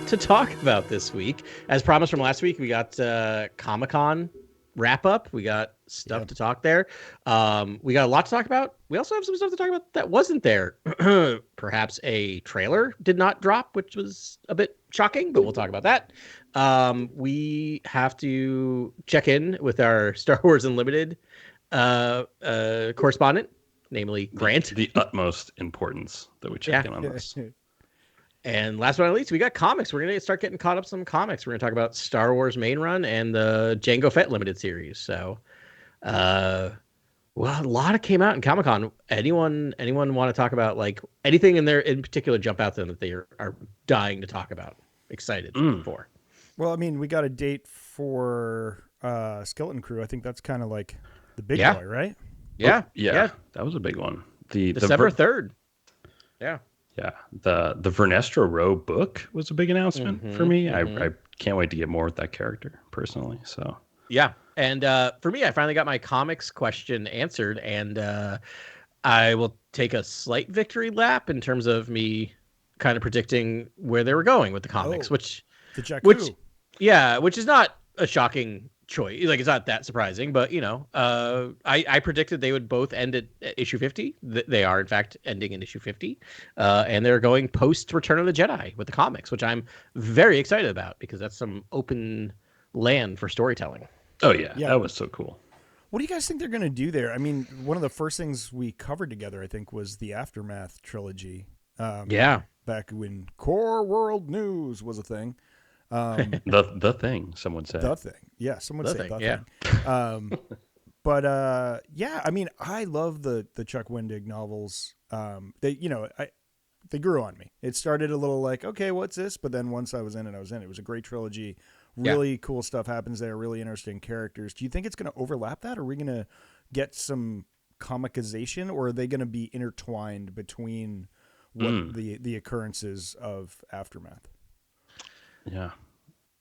to talk about this week. As promised from last week, we got Comic-Con wrap up. We got stuff to talk there. We got a lot to talk about. We also have some stuff to talk about that wasn't there. Perhaps a trailer did not drop, which was a bit shocking, but we'll talk about that. We have to check in with our Star Wars Unlimited correspondent, namely Grant. The utmost importance that we check in on this. And last but not least, we got comics. We're going to start getting caught up some comics. We're going to talk about Star Wars main run and the Jango Fett limited series. So, well, a lot came out in Comic-Con. Anyone want to talk about like anything in there in particular jump out to them that they are dying to talk about? Excited for? Well, I mean, we got a date for Skeleton Crew. I think that's kind of like the big boy, right? Yeah. That was a big one. December 3rd. Yeah. Yeah, the Vernestra Rowe book was a big announcement for me. I can't wait to get more with that character personally. So yeah, and for me, I finally got my comics question answered, and I will take a slight victory lap in terms of me kind of predicting where they were going with the comics, which is not a shocking choice. Like, it's not that surprising, but you know, I predicted they would both end at issue 50. They are in fact ending in issue 50, and they're going post Return of the Jedi with the comics, which I'm very excited about because that's some open land for storytelling. Oh yeah, that was so cool. What do you guys think they're going to do there? I mean, one of the first things we covered together, I think, was the Aftermath trilogy. Back when Core World News was a thing. The thing, someone said. The thing. Yeah, someone said the thing. But I mean, I love the Chuck Wendig novels. They grew on me. It started a little like, okay, what's this? But then once I was in it, It was a great trilogy. Really cool stuff happens there. Really interesting characters. Do you think it's going to overlap that? Are we going to get some comicization, or are they going to be intertwined between what the occurrences of Aftermath? Yeah,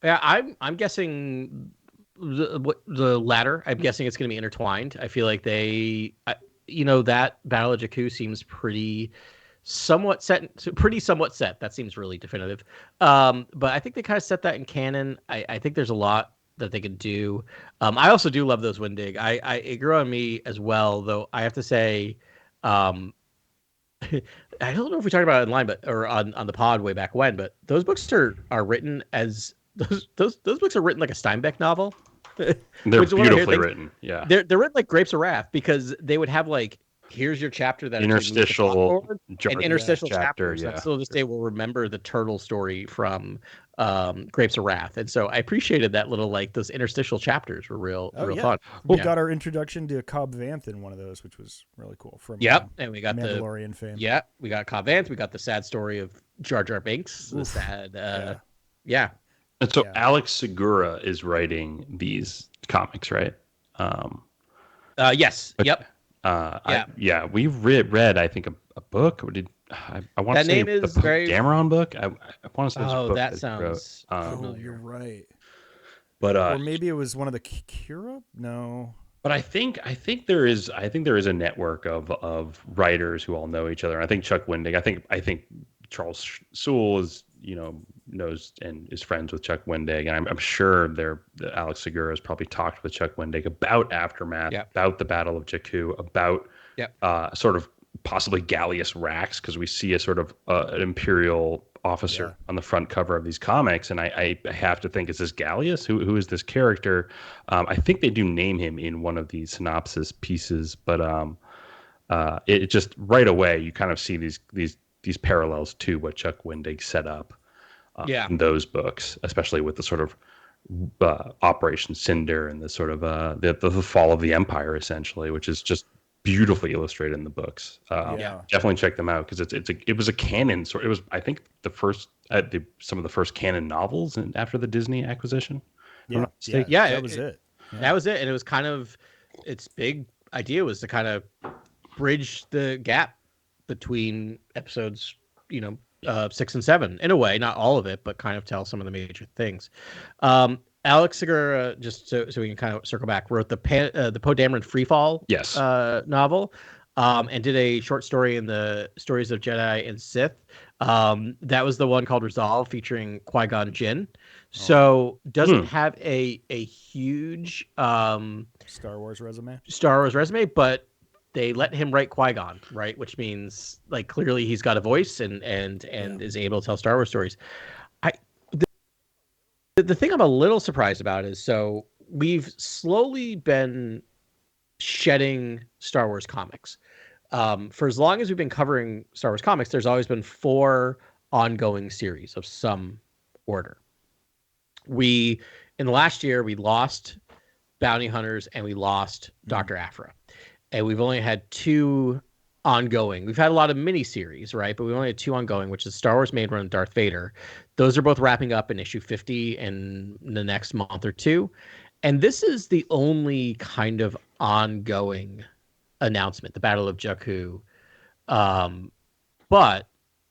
I'm guessing the latter. I'm guessing it's going to be intertwined. I feel like that Battle of Jakku seems somewhat set. That seems really definitive. But I think they kind of set that in canon. I think there's a lot that they can do. I also do love those Wendig. It grew on me as well, though. I have to say, I don't know if we talked about it online, or on the pod way back when, but those books are written as those books are written like a Steinbeck novel. They're beautifully written. Yeah, they're written like Grapes of Wrath because they would have like, here's your chapter that interstitial chapters. Yeah. So this day we'll remember the turtle story from Grapes of Wrath, and so I appreciated that little, like, those interstitial chapters were real fun. We got our introduction to Cobb Vanth in one of those, which was really cool. From and we got Mandalorian fame. Yeah, we got Cobb Vanth. We got the sad story of Jar Jar Binks. The sad, And so Alex Segura is writing these comics, right? Yes. Okay. Yep. We read I think a book. Or I want to say name is the Dameron book. I want to say. Oh, that sounds familiar. You're right. But or maybe it was one of the Kira. No. But I think there is a network of writers who all know each other. I think Chuck Wendig. I think Charles Soule is knows and is friends with Chuck Wendig, and I'm sure Alex Segura has probably talked with Chuck Wendig about Aftermath, about the Battle of Jakku, about sort of possibly Gallius Rax, because we see a sort of an Imperial officer on the front cover of these comics, and I have to think, is this Gallius? Who is this character? I think they do name him in one of these synopsis pieces, but it just right away you kind of see these parallels to what Chuck Wendig set up in those books, especially with the sort of Operation Cinder and the sort of the fall of the Empire, essentially, which is just beautifully illustrated in the books. Definitely check them out because it was a canon sort. It was, I think, the first some of the first canon novels and after the Disney acquisition. That was it. That was it, and it was kind of its big idea was to kind of bridge the gap between episodes, 6 and 7 in a way, not all of it, but kind of tell some of the major things. Alex Segura, just so we can kind of circle back, wrote the Poe Dameron Freefall novel. and did a short story in the Stories of Jedi and Sith. That was the one called Resolve, featuring Qui-Gon Jinn. So doesn't have a huge Star Wars resume, but they let him write Qui-Gon, right? Which means like clearly he's got a voice and is able to tell Star Wars stories. The thing I'm a little surprised about is, so we've slowly been shedding Star Wars comics. For as long as we've been covering Star Wars comics, there's always been 4 ongoing series of some order. In the last year, we lost Bounty Hunters and we lost Dr. Aphra. And we've only had 2 ongoing. We've had a lot of miniseries, right? But we only had 2 ongoing, which is Star Wars Main Run and Darth Vader. Those are both wrapping up in issue 50 in the next month or 2. And this is the only kind of ongoing announcement, the Battle of Jakku. But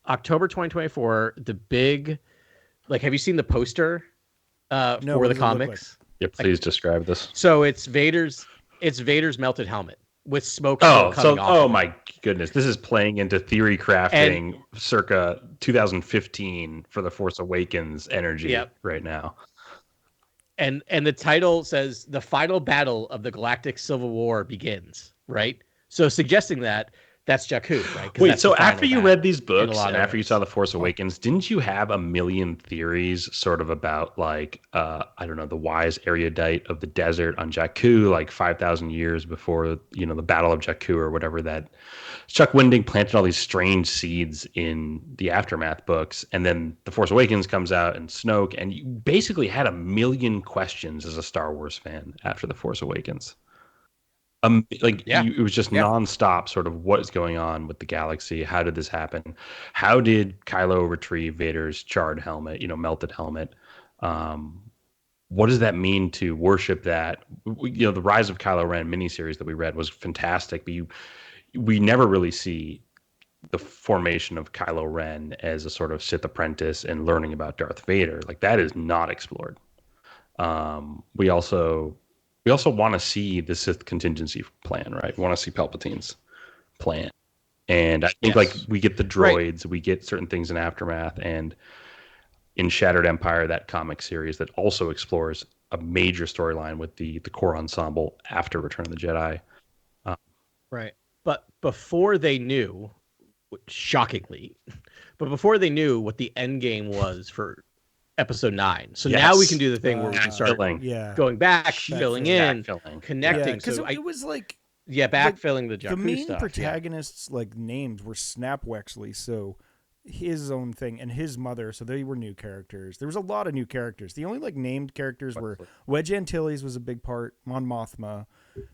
October 2024, the big, like, have you seen the poster for the comics? Like? Yeah, please describe this. So it's Vader's melted helmet with smoke coming off. Oh my goodness, this is playing into theory crafting circa 2015 for The Force Awakens energy right now. And the title says the final battle of the Galactic Civil War begins, right? So suggesting that's Jakku, right? Wait, so after you read these books and after you saw The Force Awakens, didn't you have a million theories sort of about, like, I don't know, the wise erudite of the desert on Jakku, like 5,000 years before, the Battle of Jakku or whatever, that Chuck Wendig planted all these strange seeds in the Aftermath books, and then The Force Awakens comes out and Snoke, and you basically had a million questions as a Star Wars fan after The Force Awakens. It was just nonstop sort of what is going on with the galaxy. How did this happen? How did Kylo retrieve Vader's charred helmet, melted helmet? What does that mean to worship that? The Rise of Kylo Ren miniseries that we read was fantastic, but we never really see the formation of Kylo Ren as a sort of Sith apprentice and learning about Darth Vader. Like, that is not explored. We also want to see the Sith contingency plan, right? We want to see Palpatine's plan. And I think we get the droids, we get certain things in Aftermath, and in Shattered Empire, that comic series that also explores a major storyline with the core ensemble after Return of the Jedi. Right. But before they knew, shockingly, before they knew what the end game was for Episode 9. So now we can do the thing where we can start going back, filling in, connecting. Because it was like... Yeah, backfilling the Jakku stuff. The main protagonists' names were Snap Wexley, so his own thing, and his mother, so they were new characters. There was a lot of new characters. The only named characters were Wedge Antilles was a big part, Mon Mothma.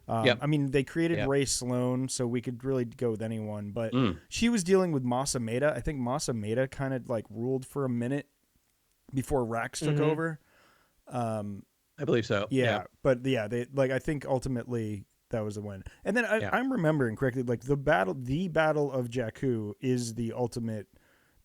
I mean, they created Ray Sloan, so we could really go with anyone, but she was dealing with Masa Meda. I think Masa Meda kind of ruled for a minute before Rax took over. I believe so. Yeah, but they I think ultimately that was the win. And then I'm remembering correctly, the battle of Jakku is the ultimate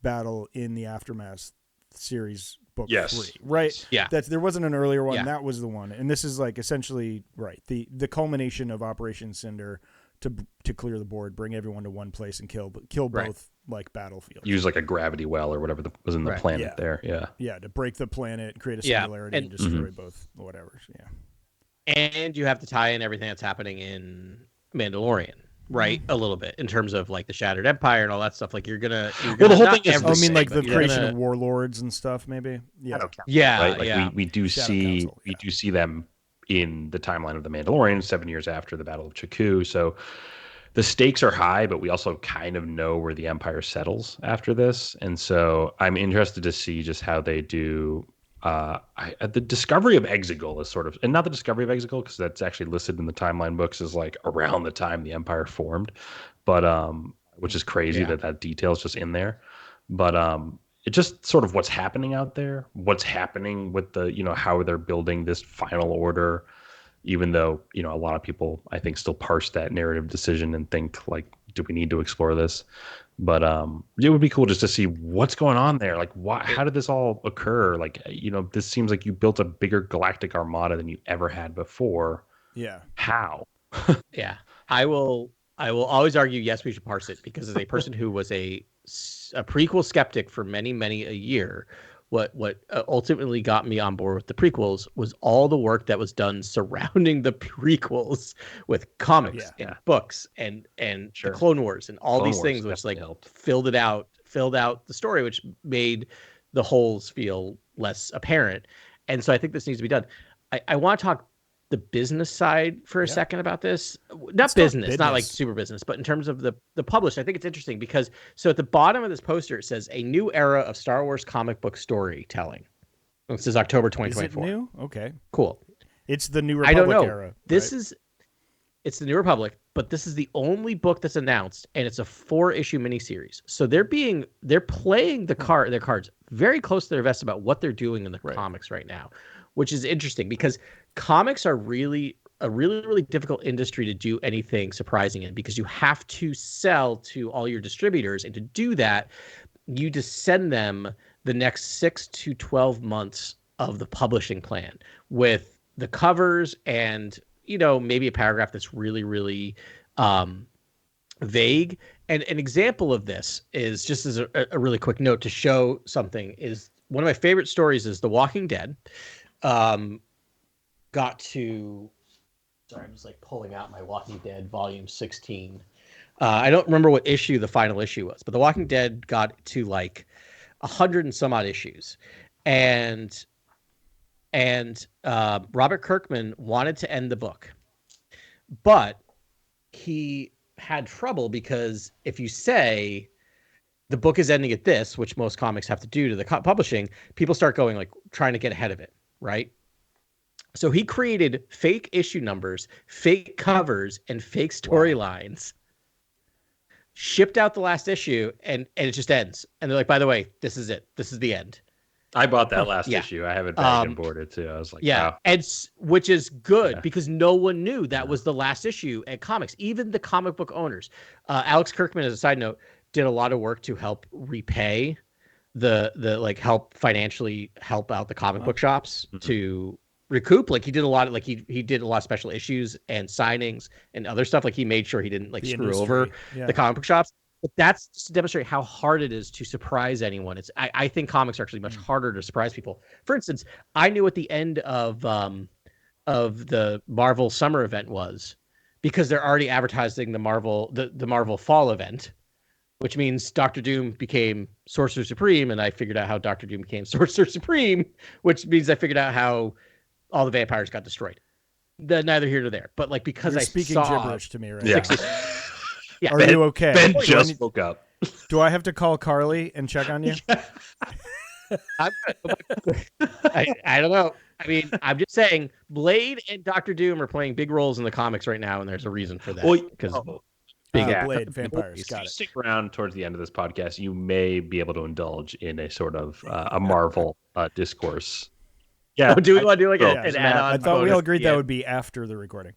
battle in the Aftermath series book 3, right? Yeah. There wasn't an earlier one. That was the one. And this is essentially the culmination of Operation Cinder to clear the board, bring everyone to one place and kill both battlefields. Use a gravity well or whatever was in the planet there. Yeah, to break the planet, create a singularity, and destroy both whatever. Yeah. And you have to tie in everything that's happening in Mandalorian, right? A little bit in terms of the Shattered Empire and all that stuff. You're gonna the whole thing is. The creation of warlords and stuff, maybe. Yeah. We do see them in the timeline of the Mandalorian 7 years after the Battle of Jakku. So the stakes are high, but we also kind of know where the Empire settles after this, and so I'm interested to see just how they do. The discovery of Exegol is sort of, and not the discovery of Exegol because that's actually listed in the timeline books as around the time the Empire formed, but which is crazy that detail is just in there. But it just sort of what's happening out there, what's happening with the how they're building this final order, even though a lot of people I think still parse that narrative decision and think do we need to explore this? But it would be cool just to see what's going on there. How did this all occur? This seems like you built a bigger galactic armada than you ever had before. Yeah. How? Yeah. I will I will always argue, yes, we should parse it, because as a person who was a prequel skeptic for many a year, what ultimately got me on board with the prequels was all the work that was done surrounding the prequels with comics and books and the Clone Wars and all these things, which like helped filled out the story, which made the holes feel less apparent. And so I think this needs to be done. I want to talk the business side for a second about this. Not business, not like super business, but in terms of the published. I think it's interesting because so at the bottom of this poster, it says a new era of Star Wars comic book storytelling. This is October 2024. Is it new? Okay. Cool. It's the New Republic era. It's the New Republic, but this is the only book that's announced, and it's a 4-issue miniseries. So they're playing their cards very close to their vest about what they're doing in the comics right now, which is interesting because comics are really difficult industry to do anything surprising in, because you have to sell to all your distributors, and to do that, you just send them the next 6 to 12 months of the publishing plan with the covers and maybe a paragraph that's really vague. And an example of this is, just as a really quick note to show something, is one of my favorite stories is The Walking Dead. I'm just like pulling out my Walking Dead volume 16. I don't remember what issue the final issue was, but The Walking Dead got to like 100 and some odd issues. And Robert Kirkman wanted to end the book, but he had trouble because if you say the book is ending at this, which most comics have to do to the publishing, people start going like trying to get ahead of it, right? So he created fake issue numbers, fake covers, and fake storylines. Shipped out the last issue, and it just ends. And they're like, by the way, this is it. This is the end. I bought that last issue. I have it back and boarded too. I was like, wow. And which is good because no one knew that was the last issue at comics, even the comic book owners. Alex Kirkman, as a side note, did a lot of work to help repay the like financially help out the comic book shops to recoup. Like he did a lot of he did a lot of special issues and signings and other stuff. Like he made sure he didn't screw over the comic book shops. But that's just to demonstrate how hard it is to surprise anyone. I think comics are actually much harder to surprise people. For instance, I knew what the end of the Marvel summer event was because they're already advertising the Marvel fall event, which means Doctor Doom became Sorcerer Supreme, and I figured out how Doctor Doom became Sorcerer Supreme, which means I figured out how all the vampires got destroyed. Neither here nor there. But because You're I speaking saw gibberish to me right now. Yeah. Are you okay? Ben just woke up. Do I have to call Carly and check on you? I don't know. I mean, I'm just saying Blade and Doctor Doom are playing big roles in the comics right now, and there's a reason for that. Because Blade vampires. Got it. Stick around towards the end of this podcast. You may be able to indulge in a sort of a Marvel discourse. Yeah. Do we want to do an add-on? I thought we all agreed that would be after the recording.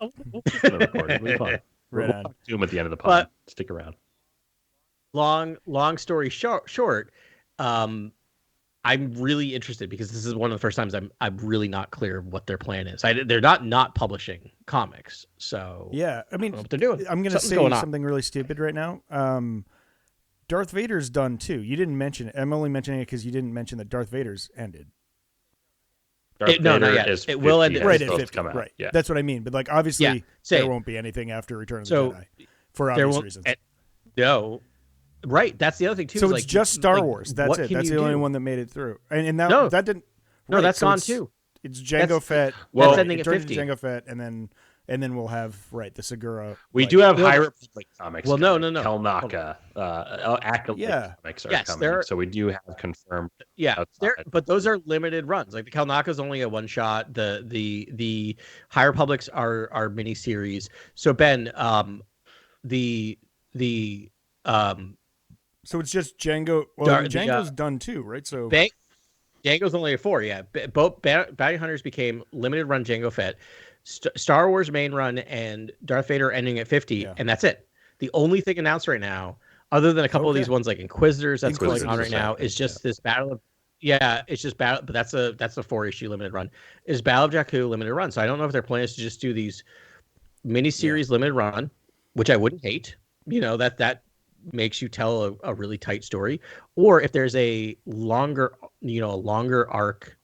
We'll keep the recording. It'll be fun. Right we'll talk to him at the end of the pod. Stick around. Long story short, I'm really interested because this is one of the first times I'm really not clear what their plan is. They're not publishing comics, so yeah. I mean, what they're doing. I'm going to say something really stupid right now. Darth Vader's done too. You didn't mention it. I'm only mentioning it because you didn't mention that Darth Vader's ended. No, not yet. It will end right at 50. Right. Yeah. That's what I mean. But obviously, there won't be anything after Return of the Jedi for obvious reasons. No. Right. That's the other thing too. So it's just Star Wars. That's it. That's the only one that made it through. And that didn't. No, that's gone too. It's Jango Fett. That's ending at 50. Jango Fett, and then we'll have the Segura. We do have High Republic comics. Well, no. Kelnaka, Acolyte comics are coming. So we do have confirmed. Yeah, but those are limited runs. Like the Kelnaka is only a one shot. The High Republics are miniseries. So Ben, so it's just Jango. Well, Jango's done too, right? So Jango's only a 4. Yeah, both Bounty Hunters became limited run Jango Fett. Star Wars main run and Darth Vader ending at 50, and that's it. The only thing announced right now, other than a couple of these ones like Inquisitors that's going on right now, is just this Battle of it's just Battle, but that's a 4-issue limited run. Is Battle of Jakku limited run? So I don't know if their plan is to just do these miniseries limited run, which I wouldn't hate. That makes you tell a really tight story. Or if there's a longer arc.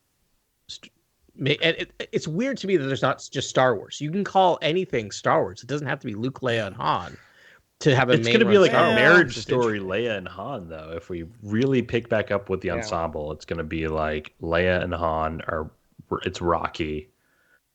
It's weird to me that there's not just Star Wars. You can call anything Star Wars. It doesn't have to be Luke, Leia, and Han to have a It's going to main be like Star a Wars. marriage story, Leia and Han, though. If we really pick back up with the ensemble, it's going to be like Leia and Han it's Rocky.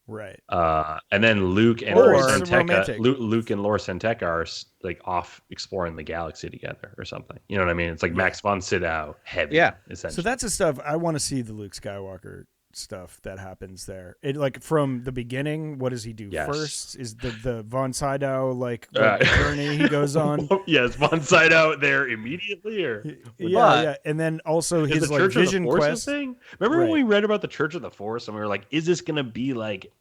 Right. And then Luke and Laura Santeca are like off exploring the galaxy together or something. You know what I mean? It's like Max von Sydow heavy. Yeah. So that's the stuff I want to see, the Luke Skywalker stuff that happens there. It like from the beginning, what does he do first? Is the von Sydow like journey he goes on? Yes, von Sydow there immediately, or yeah, and then also his like Church vision of the Force quest thing. Remember when we read about the Church of the Force and we were like, is this gonna be like?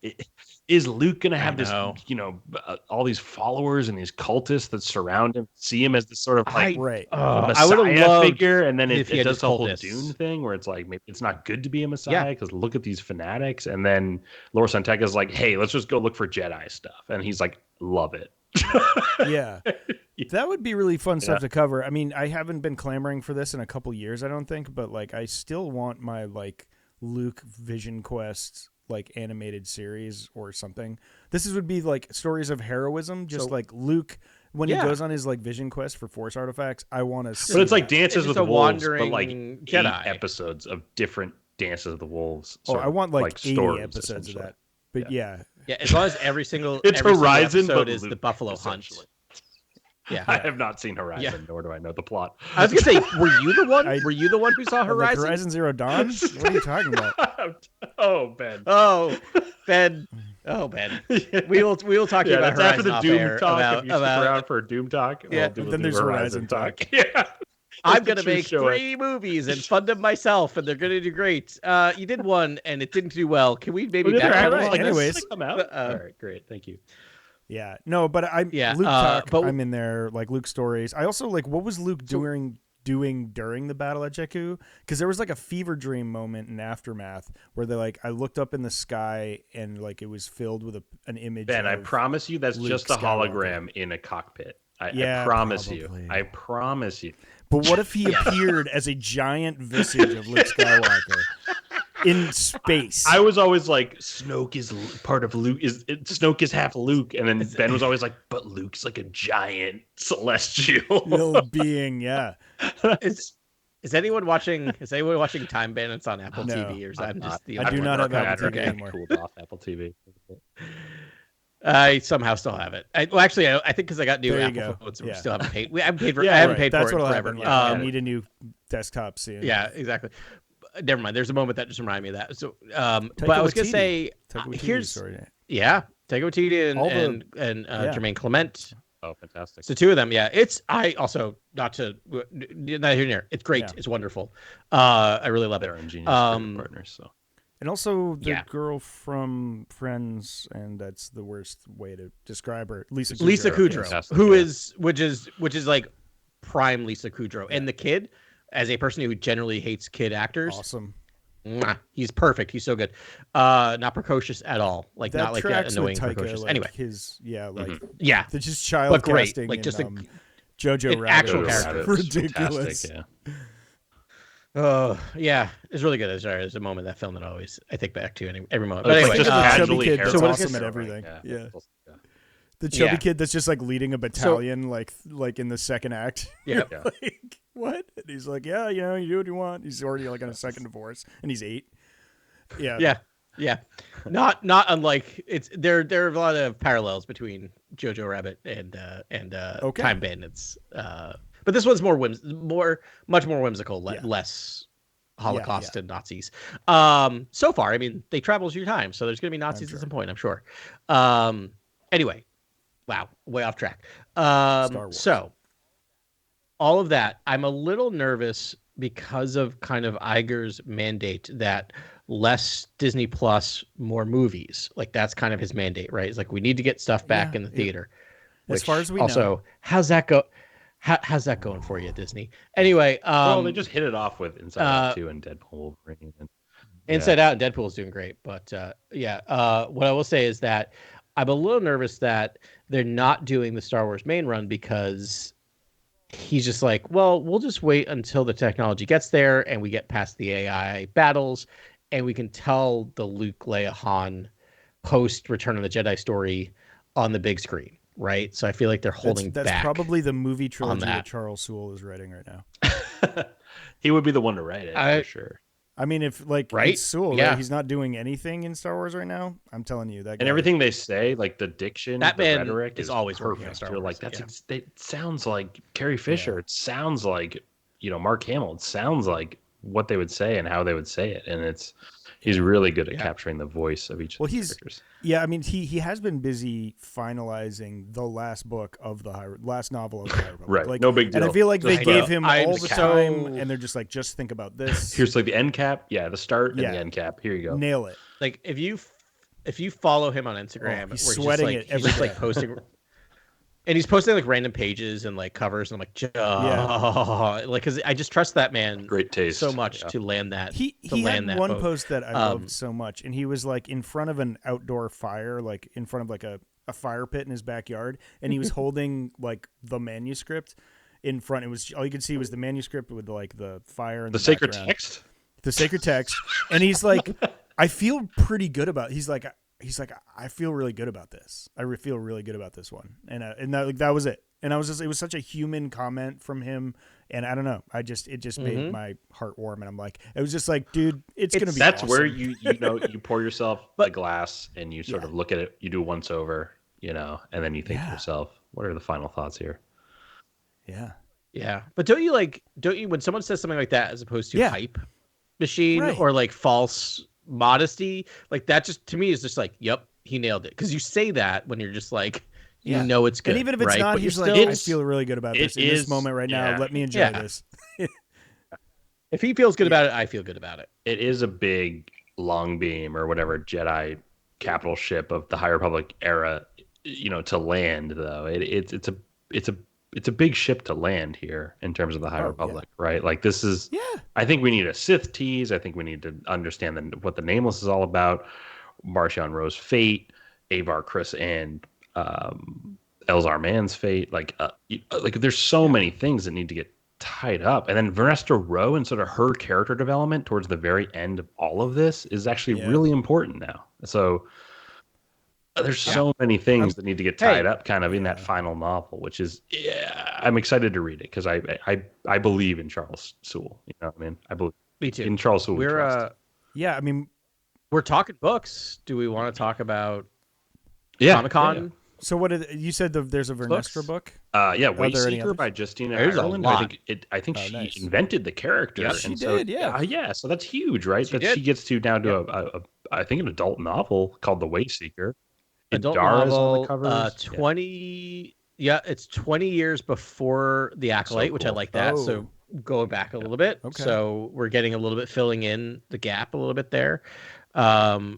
Is Luke gonna have this, all these followers and these cultists that surround him, see him as this sort of like Messiah figure, and then it does the whole Dune thing where it's like maybe it's not good to be a Messiah because look at these fanatics, and then Laura Santeca is like, hey, let's just go look for Jedi stuff, and he's like, love it. That would be really fun stuff to cover. I mean, I haven't been clamoring for this in a couple years, I don't think, but like I still want my like Luke Vision Quest like animated series or something. Would be like stories of heroism, just like Luke when he goes on his like vision quest for Force artifacts. I want to see but it's like Dances with Wolves, but like Jedi 8 episodes of different Dances of the Wolves. I want like 80 stories, episodes of that. But yeah, as long as every single Horizon, episode but is the Buffalo Hunt. Yeah, I have not seen Horizon, nor do I know the plot. I was gonna say, were you the one? Were you the one who saw Horizon? Like Horizon Zero Dawn? What are you talking about? Oh, Ben. Oh, Ben. Oh, Ben. We will talk to you about Horizon after the Doom air, talk. If you stick around for a Doom talk, then there's Horizon talk. Yeah. I'm going to make 3 movies and fund them myself, and they're going to do great. You did one, and it didn't do well. Can we maybe anyways. Come out? All right, great. Thank you. Yeah. No, but Luke talk, I'm in there, like Luke stories. I also like, what was Luke doing during the battle at Jakku? Because there was like a fever dream moment in Aftermath where they like, I looked up in the sky and like it was filled with an image. Ben, I promise you that's Luke just a Skywalker. hologram in a cockpit. I promise you. I promise you. But what if he appeared as a giant visage of Luke Skywalker in space? I was always like, Snoke is part of Luke. Snoke is half Luke, and then Ben was always like, but Luke's like a giant celestial being. Yeah. Is anyone watching? Time Bandits on Apple TV, or is that just the? I do not have Apple TV anymore. Cooled off Apple TV. I somehow still have it. I think because I got new Apple phones, so we still haven't paid. I haven't paid for it forever. I need a new desktop soon. Yeah, exactly. Never mind. There's a moment that just reminded me of that. So, but I was gonna say, here's Taika Waititi and Jermaine Clement. Oh, fantastic! So 2 of them. Yeah, it's not here near. It's great. Yeah. It's wonderful. I really love They're it. Ingenious partners. So. And also the girl from Friends, and that's the worst way to describe her, Lisa Kudrow, which is like prime Lisa Kudrow, and the kid, as a person who generally hates kid actors, awesome. He's perfect. He's so good. Not precocious at all. Like not like that annoying Taika, precocious. like anyway, they're just child but great. casting. Like just Jojo Rabbit, actual character, ridiculous. Oh yeah, it's really good. There's a moment in that film that I think back to every moment. But anyway, just casually kid that's awesome at everything. Yeah. The chubby kid that's just like leading a battalion, like in the second act. Yeah. Like what? And he's like, you do what you want. He's already like on a second divorce, and he's 8. Yeah. Yeah. Not unlike there are a lot of parallels between Jojo Rabbit and Time Bandits. But this one's much more whimsical, less Holocaust and Nazis. So far, I mean, they travel through time, so there's going to be Nazis at some point, I'm sure. Anyway, wow, way off track. So all of that, I'm a little nervous because of kind of Iger's mandate that less Disney Plus, more movies. Like that's kind of his mandate, right? It's like we need to get stuff back in the theater. As far as we know. How's that go? How's that going for you, Disney? Anyway, they just hit it off with Inside Out 2 and Deadpool Wolverine. Inside Out and Deadpool is doing great, but what I will say is that I'm a little nervous that they're not doing the Star Wars main run because he's just like, well, we'll just wait until the technology gets there and we get past the AI battles and we can tell the Luke, Leia, Han post Return of the Jedi story on the big screen, right? So I feel like they're holding That's back. probably the movie trilogy that Charles Soule is writing right now. He would be the one to write it for sure. I mean, if like right? it's Soule, yeah. right? He's not doing anything in Star Wars right now. I'm telling you that. And everything they say, like the diction, that the man rhetoric, is always perfect. Working on Star You're Wars, like, it sounds like Carrie Fisher. It sounds like Mark Hamill. It sounds like what they would say and how they would say it, and he's really good at capturing the voice of each of the characters. Yeah, I mean, he has been busy finalizing the last book of the last novel of the High Republic. Right, Like, no big deal. And I feel like they gave him all the time, so... and they're just like, just think about this. Here's like the end cap, the start and the end cap. Here you go. Nail it. Like if you follow him on Instagram, he's sweating it every day. Like posting. And he's posting like random pages and like covers, and I'm like, like, because I just trust that man, great taste, so much to land that. He had one post that I loved so much, and he was like in front of an outdoor fire, like in front of like a fire pit in his backyard, and he was holding like the manuscript in front. It was all you could see was the manuscript with like the fire and the sacred background. text, the sacred text, and he's like, I feel pretty good about. He's like, I feel really good about this. I feel really good about this one, and that was it. And it was such a human comment from him, and I don't know. It just made my heart warm, and I'm like, it was just like, dude, it's gonna be. That's awesome. where you pour yourself a glass and you sort of look at it. You do once over, and then you think to yourself, what are the final thoughts here? Yeah, yeah. But don't you when someone says something like that as opposed to hype machine or like false modesty, like that just to me is just like, yep, he nailed it, because you say that when you're just like, you know it's good, and even if it's not, he's like, I feel really good about this in this moment right now. Let me enjoy this. If he feels good about it, I feel good about it. It is a big long beam or whatever Jedi capital ship of the High Republic era, to land though. It's a big ship to land here in terms of the High Republic, right? Like this is, I think we need a Sith tease. I think we need to understand what the Nameless is all about. Marchion Ro's fate, Avar Kriss and Elzar Mann's fate. Like there's so many things that need to get tied up. And then Vernestra Rowe and sort of her character development towards the very end of all of this is actually really important now. So there's so many things that need to get tied up kind of in that final novel, which is, I'm excited to read it because I believe in Charles Soule. You know what I mean? I believe in Charles Soule. I mean, we're talking books. Do we want to talk about Comic-Con? Yeah. So what you said? There's a Vernestra book. Wayseeker by Justina Ireland. I think she invented the character. Yeah, she did. Yeah. So that's huge, right? She gets to now do I think an adult novel called The Wayseeker. Adult Dara's novel, on the covers. 20. Yeah, it's 20 years before The Acolyte, which I like that. So going back a little bit. Okay. So we're getting a little bit, filling in the gap a little bit there. So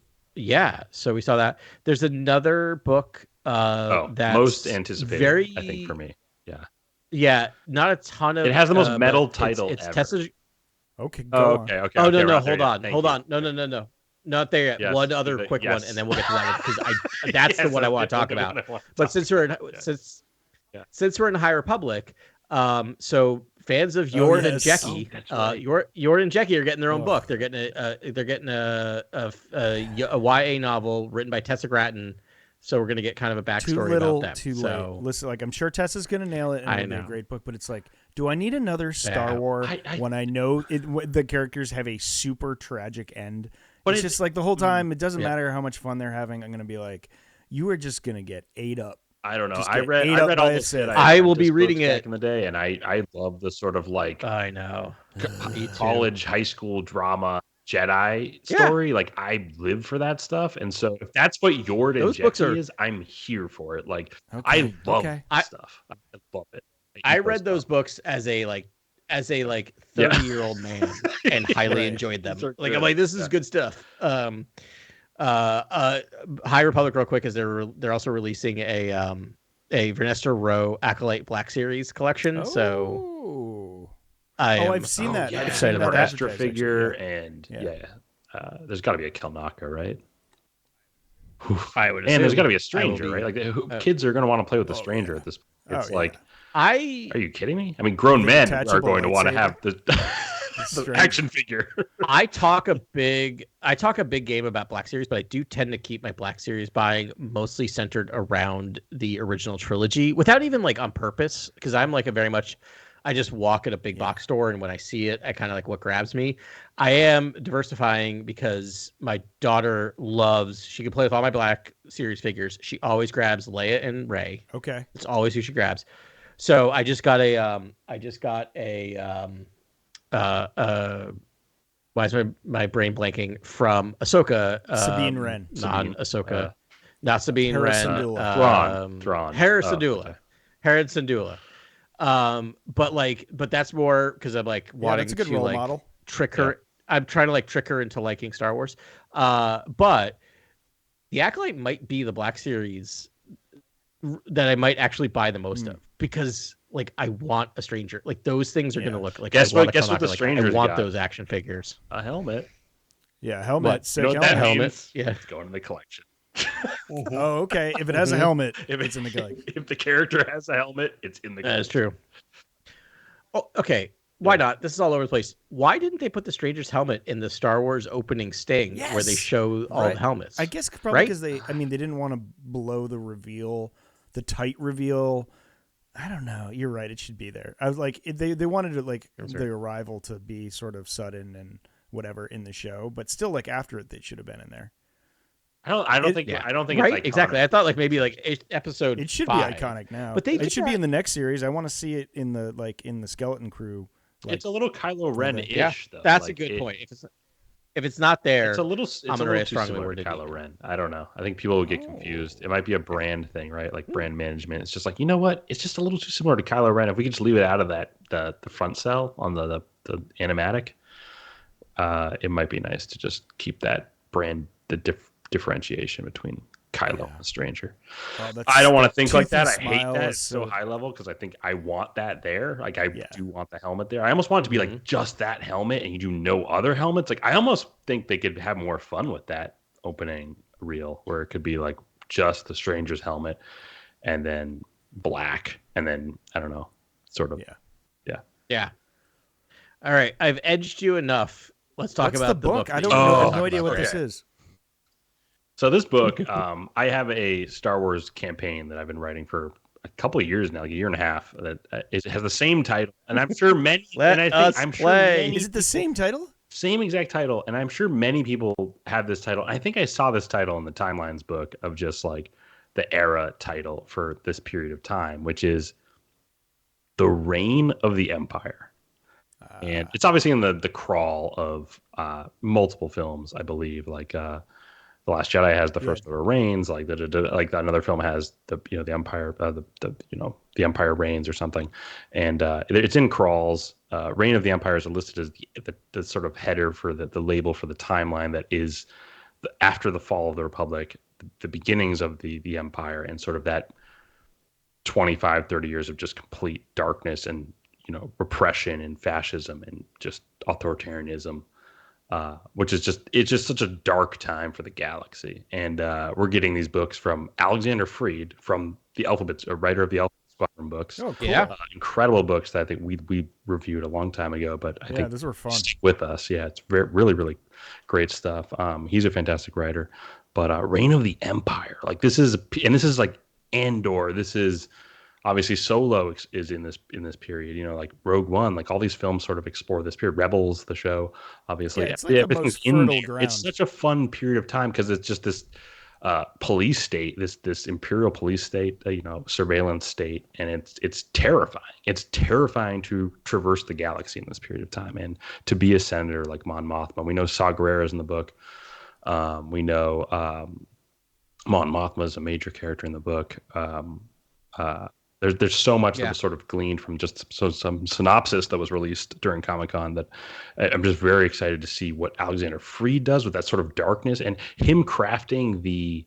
we saw that. There's another book that's most anticipated, I think, for me. Yeah, not a ton of. It has the most metal title it's ever. Tessa's. Okay. Okay. Oh no! Hold on. No. Not there yet. Yes, one other quick one, and then we'll get to that one because that's the one I want to talk about. But since we're in High Republic, so fans of Yorn and Jecki, Yorn and Jecki are getting their own book. They're getting a YA novel written by Tessa Gratton. So we're gonna get kind of a backstory about them. Too late. Listen, like I'm sure Tessa's gonna nail it, and it'll be a great book. But it's like, do I need another Star Wars when I know the characters have a super tragic end? But it's just like the whole time, it doesn't matter how much fun they're having. I'm going to be like, you are just going to get ate up. I don't know. I read all this. I will be reading it back in the day, and I love the sort of like I know college, high school drama Jedi story. Like I live for that stuff, and so if that's what Yorn and Jecki is, I'm here for it. Like I love that stuff. I love it. I read those books as a 30-year-old man and highly enjoyed them. Like I'm like, this is good stuff. High Republic, real quick, is they're also releasing a Vernestra Rowe Acolyte Black Series collection. So I've seen that. I've seen that extra figure, and there's got to be a Kelnaka, right? I would And there's assume got to be a I will stranger, be- right? Like kids are going to want to play with the Oh, stranger yeah. at this. Oh, It's yeah. like, I are you kidding me? I mean, grown The men are detachable going to want to lightsaber. have the stranger. action figure. I talk a big game about Black Series, but I do tend to keep my Black Series buying mostly centered around the original trilogy, without even like on purpose, because I'm like a very much I just walk at a big box store, and when I see it, I kind of like what grabs me. I am diversifying because my daughter she can play with all my Black Series figures. She always grabs Leia and Rey. Okay. It's always who she grabs. So I just got a why is my brain blanking from Ahsoka? Sabine Wren. Non-Ahsoka, not Sabine Hera Wren. Syndulla. Thrawn. Hera Syndulla. Okay. Hera Syndulla. But that's more because I'm like wanting that's a good to role like model. trick her. Yeah. I'm trying to like trick her into liking Star Wars. But the Acolyte might be the Black Series that I might actually buy the most of, because like I want a stranger. Like those things are going to look like. Guess what the like, strangers I want got? those action figures. A helmet. Yeah, helmet. What? Sick You know what helmet. that Helmet. means? Yeah. It's going in the collection. Oh, okay. If it has a helmet, If it's in the collection. If the character has a helmet, it's in the collection. That is true. Oh, okay. Why not? This is all over the place. Why didn't they put the stranger's helmet in the Star Wars opening sting where they Yes! show all Right. the helmets? I guess probably Right? because they didn't want to blow the reveal, the tight reveal. I don't know. You're right. It should be there. I was like, they wanted it like the arrival to be sort of sudden and whatever in the show, but still like after it, they should have been in there. I don't think right, it's iconic. exactly. I thought like maybe episode. It should 5. be iconic now. But it should be in the next series. I want to see it in the Skeleton Crew. Like, It's a little Kylo Ren-ish, Yeah, though. that's Like, a good point. If it's not there, it's a little. I'm gonna too rate strongly similar worded to Kylo email. Ren. I don't know. I think people would get confused. It might be a brand thing, right? Like brand management. It's just like, you know what? It's just a little too similar to Kylo Ren. If we could just leave it out of that the front cell on the animatic, it might be nice to just keep that brand differentiation between Kylo and the stranger. I don't want to think like that. I hate that. It's so high level because I think I want that there. Like I do want the helmet there. I almost want it to be like just that helmet and you do no other helmets. Like I almost think they could have more fun with that opening reel where it could be like just the stranger's helmet and then black and then I don't know, sort of. Yeah. All right, I've edged you enough. Let's talk about the book. that I you don't know. I have no talk idea about what this first. is. So this book, I have a Star Wars campaign that I've been writing for a couple of years now, like a year and a half. That it has the same title, and I'm sure many. Is it the same title? Same exact title, and I'm sure many people have this title. I think I saw this title in the Timelines book of just like the era title for this period of time, which is The Reign of the Empire. And it's obviously in the crawl of multiple films, I believe. Like The Last Jedi has the First Order reigns, like another film has the Empire, the Empire reigns or something, and it's in crawls. Reign of the Empire is listed as the sort of header for the label for the timeline that is after the fall of the Republic, the beginnings of the Empire, and sort of that 25, 30 years of just complete darkness and repression and fascism and just authoritarianism, which is just such a dark time for the galaxy. And we're getting these books from Alexander Freed, from the writer of the Alphabet Squadron books. Oh, cool. Yeah. Incredible books that I think we reviewed a long time ago, but I think those were fun. stick with us. Yeah, it's really, really great stuff. He's a fantastic writer. But Reign of the Empire, like this is like Andor. This is obviously Solo is in this period, like Rogue One, like all these films sort of explore this period. Rebels, the show, obviously, it's like the most fertile ground. It's such a fun period of time because it's just this police state, this imperial police state, surveillance state, and it's terrifying. It's terrifying to traverse the galaxy in this period of time, and to be a senator like Mon Mothma. We know Saw Gerrera is in the book. We know Mon Mothma is a major character in the book. There's so much that was sort of gleaned from just some synopsis that was released during Comic-Con that I'm just very excited to see what Alexander Freed does with that sort of darkness and him crafting the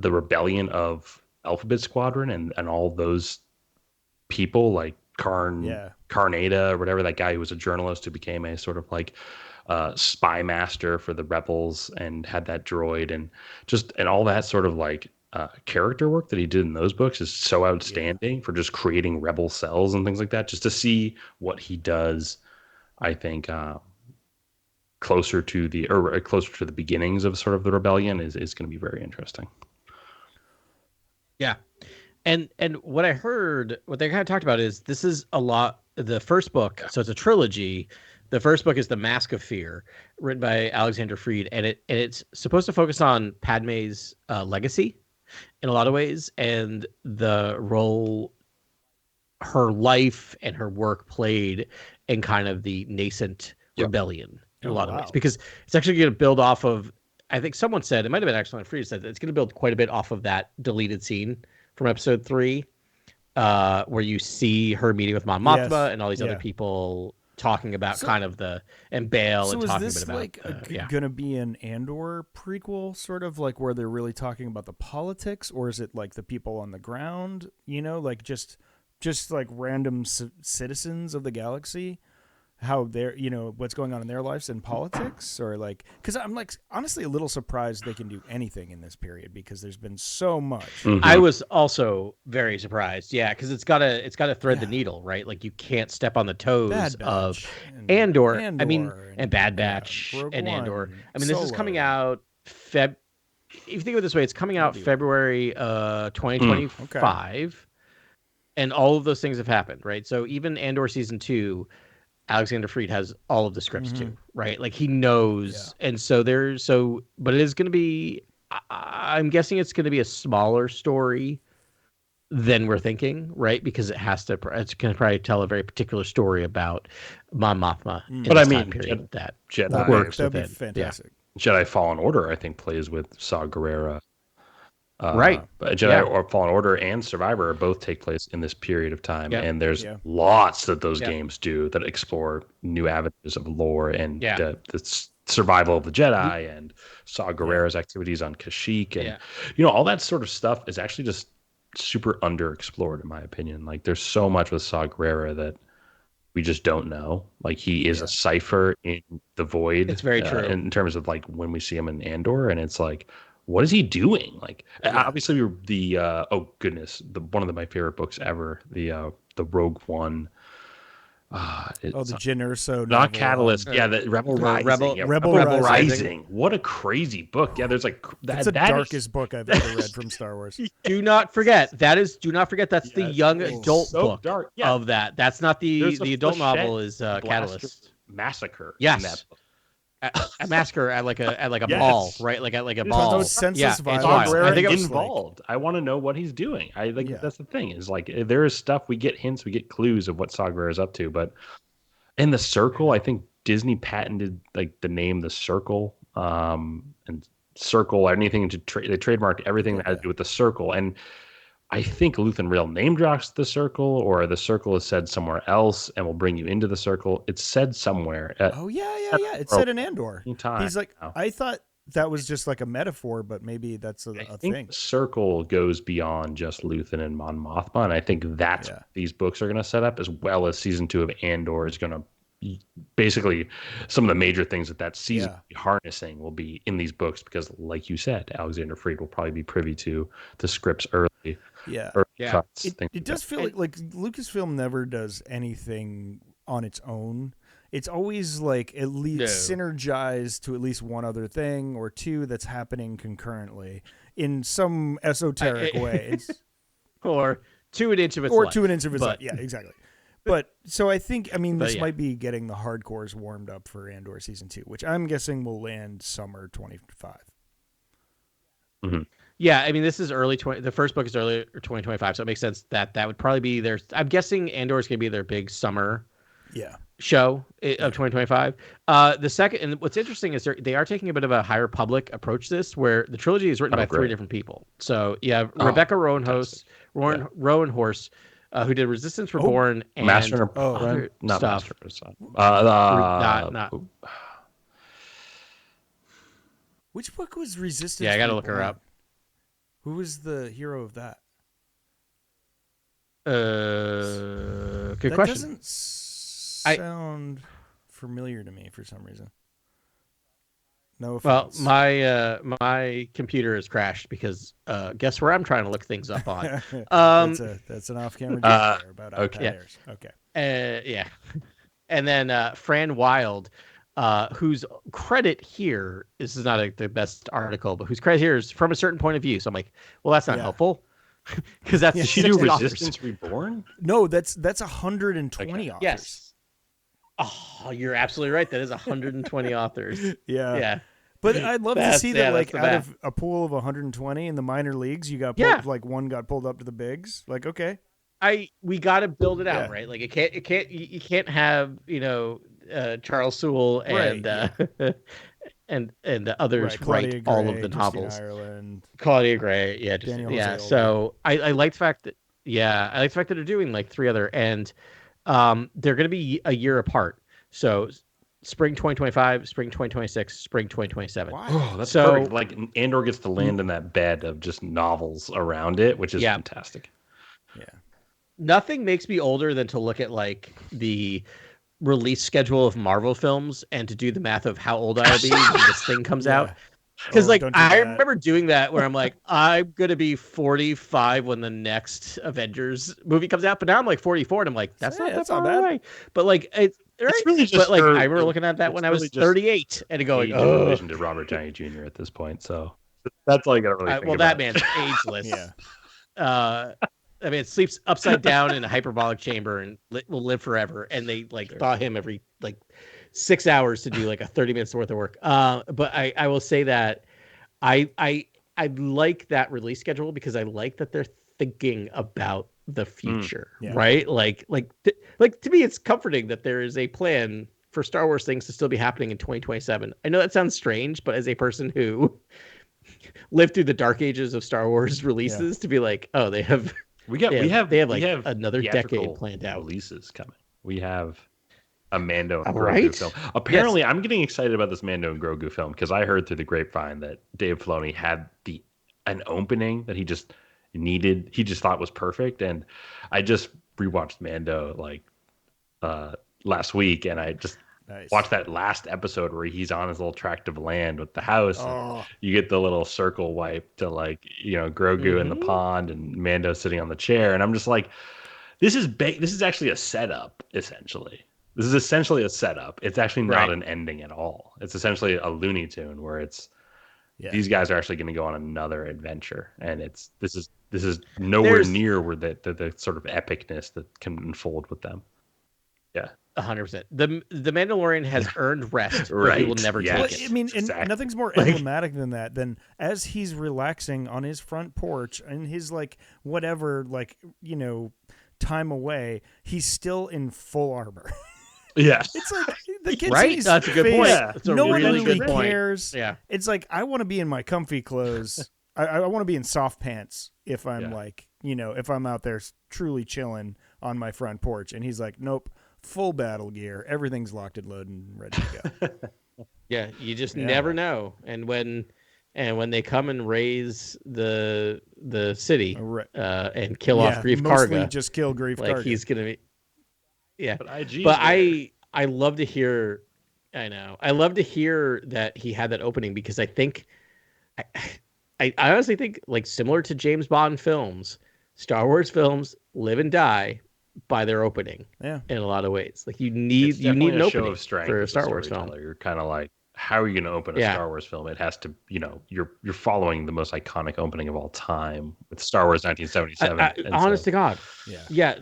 rebellion of Alphabet Squadron and all those people like Carnada or whatever, that guy who was a journalist who became a sort of like spy master for the rebels and had that droid, and all that sort of like character work that he did in those books is so outstanding for just creating rebel cells and things like that. Just to see what he does, I think closer to the beginnings of sort of the rebellion is going to be very interesting. Yeah. And what I heard, what they kind of talked about is this is a lot. The first book, so it's a trilogy. The first book is The Mask of Fear, written by Alexander Freed, and it's supposed to focus on Padme's legacy in a lot of ways, and the role her life and her work played in kind of the nascent rebellion in a lot of ways, because it's actually going to build off of, I think someone said, it might have been actually Freed said, it's going to build quite a bit off of that deleted scene from episode 3, where you see her meeting with Mon Mothma and all these other people talking about kind of and Bail and talking a bit about. So is this going to be an Andor prequel, sort of like where they're really talking about the politics, or is it like the people on the ground, like just like random citizens of the galaxy, how they're, what's going on in their lives and politics, or like, because I'm like honestly a little surprised they can do anything in this period because there's been so much. Mm-hmm. I was also very surprised, because it's gotta thread the needle, right? Like you can't step on the toes of Andor. I mean, and Bad Batch and Andor. I mean, this is coming out if you think of it this way, it's coming out February 2025. And all of those things have happened, right? So even Andor season 2, Alexander Freed has all of the scripts too, right? Like he knows, and so but it is going to be. I'm guessing it's going to be a smaller story than we're thinking, right? Because it's going to probably tell a very particular story about Mon Mothma. But I mean, that Jedi works. That'd be fantastic. Jedi Fallen Order, I think, plays with Saw Gerrera. Right. Jedi or Fallen Order and Survivor both take place in this period of time. And there's lots that those games do that explore new avenues of lore and the survival of the Jedi and Saw Gerrera's activities on Kashyyyk. And, all that sort of stuff is actually just super underexplored, in my opinion. Like, there's so much with Saw Gerrera that we just don't know. Like, he is a cipher in the void. It's very true. In terms of, like, when we see him in Andor, and it's like, what is he doing? Like, obviously, one of my favorite books ever, the Rogue One. The Jyn Erso, not Catalyst. The Rebel Rising. Rebel Rising. What a crazy book! Yeah, there's like that's the darkest book I've ever read from Star Wars. Do not forget that's the young adult book of that. That's not the adult novel is Catalyst Massacre. Yes. In that book. A massacre at like a ball, right? Like a ball. No senseless violence. I think it's involved. I want to know what he's doing. I think that's the thing. Is like there is stuff, we get hints, we get clues of what Saw Gerrera is up to, but in the Circle, I think Disney patented like the name The Circle, and Circle anything to they trademarked everything that had to do with the Circle, and I think Luthen Rail name drops the Circle, or the Circle is said somewhere else and will bring you into the Circle. It's said somewhere. It's said in Andor. He's like, now. I thought that was just like a metaphor, but maybe that's a thing. The Circle goes beyond just Luthen and Mon Mothma, and I think that's what these books are going to set up, as well as season 2 of Andor is going to basically some of the major things that season harnessing will be in these books, because like you said, Alexander Freed will probably be privy to the scripts early. Cuts, it does feel like Lucasfilm never does anything on its own. It's always like at least synergized to at least one other thing or two that's happening concurrently in some esoteric way. Or to an inch of its life. Yeah, exactly. But so I think, this might be getting the hardcores warmed up for Andor season 2, which I'm guessing will land summer 2025. Mm-hmm. Yeah, this is the first book is early 2025, so it makes sense that would probably be I'm guessing Andor is going to be their big summer show of 2025. The second, and what's interesting is they are taking a bit of a higher public approach to this, where the trilogy is written by 3 different people. So you have Rebecca Rowan Horse, who did Resistance Reborn and Master and other not stuff. Master. Not. Which book was Resistance? Yeah, I got to look her up. Who was the hero of that? Good that question. Doesn't sound familiar to me for some reason. No Well, offense. my computer has crashed because guess where I'm trying to look things up on. That's an off-camera joke there about okay. iPad Airs. Okay. Yeah. And then Fran Wild, whose credit here, this is not the best article, but whose credit here is from a certain point of view. So I'm like, well, that's not helpful because that's Did she do 60 authors. Resistance Reborn? No, that's 120 authors. Yes. Oh, you're absolutely right. That is 120 authors. Yeah. Yeah. But I'd love to see that, like, out math. of a pool of 120 in the minor leagues, you got pulled, like one got pulled up to the bigs. Like, okay, we got to build it out, Yeah. right? Like you can't have Charles Sewell and and the others Claudia write all Gray, of the Christine novels. Ireland, Claudia Gray, Daniel Jose So I like the fact that they're doing like 3 other, and they're going to be a year apart. So spring 2025, spring 2026, spring 2027. Wow. Oh, that's So- perfect. Like Andor gets to land in that bed of just novels around it, which is fantastic. Yeah. Nothing makes me older than to look at like the release schedule of Marvel films and to do the math of how old I'll be when this thing comes out. Because like don't do I that. remember doing that where I'm like, I'm gonna be 45 when the next Avengers movie comes out, but now I'm like 44 and I'm like, that's not that far bad. away. But like it's right. really just but like her- I remember looking at that it's when I was really just 38 and going, Age in oh, relation to Robert Downey Jr. at this point, so that's all you gotta really think well, about. that man's ageless. Yeah. I mean, it sleeps upside down in a hyperbolic chamber and will live forever. And they like thaw him every like 6 hours to do like a 30 minutes worth of work. But I will say that I like that release schedule because I like that they're thinking about the future, right? Like to me, it's comforting that there is a plan for Star Wars things to still be happening in 2027. I know that sounds strange, but as a person who lived through the dark ages of Star Wars releases, to be like, oh, they have. We have another decade theatrical planned out. Releases coming. We have a Mando and Grogu Right? film. Apparently, I'm getting excited about this Mando and Grogu film because I heard through the grapevine that Dave Filoni had an opening that he just thought was perfect. And I just rewatched Mando like last week, and I just watched that last episode where he's on his little tract of land with the house. And you get the little circle wipe to like Grogu in the pond and Mando sitting on the chair, and I'm just like, this is actually a setup essentially. This is essentially a setup. It's actually not an ending at all. It's essentially a Looney Tune where these guys are actually going to go on another adventure, and this is nowhere near where the sort of epicness that can unfold with them. Yeah. 100%. The Mandalorian has earned rest, but he will never take it. I mean, and nothing's more emblematic than that. Than as he's relaxing on his front porch in his like whatever time away, he's still in full armor. Yeah, it's like the kid's right. That's a good point. Yeah. That's a no really one really good point. cares. Yeah, it's like I want to be in my comfy clothes. I want to be in soft pants if I'm if I'm out there truly chilling on my front porch. And he's like, nope. Full battle gear, everything's locked and loaded and ready to go. Yeah, you just never know. And when they come and raise the city and kill off Grief Karga, just kill Grief Karga. He's gonna be. Yeah, but I love to hear. I know I love to hear that he had that opening because I think, I honestly think like similar to James Bond films, Star Wars films live and die by their opening in a lot of ways. Like you need an opening for a Star Wars film. You're kind of like, how are you going to open a Star Wars film? It has to, you're following the most iconic opening of all time with Star Wars 1977. Honest to God. Yeah.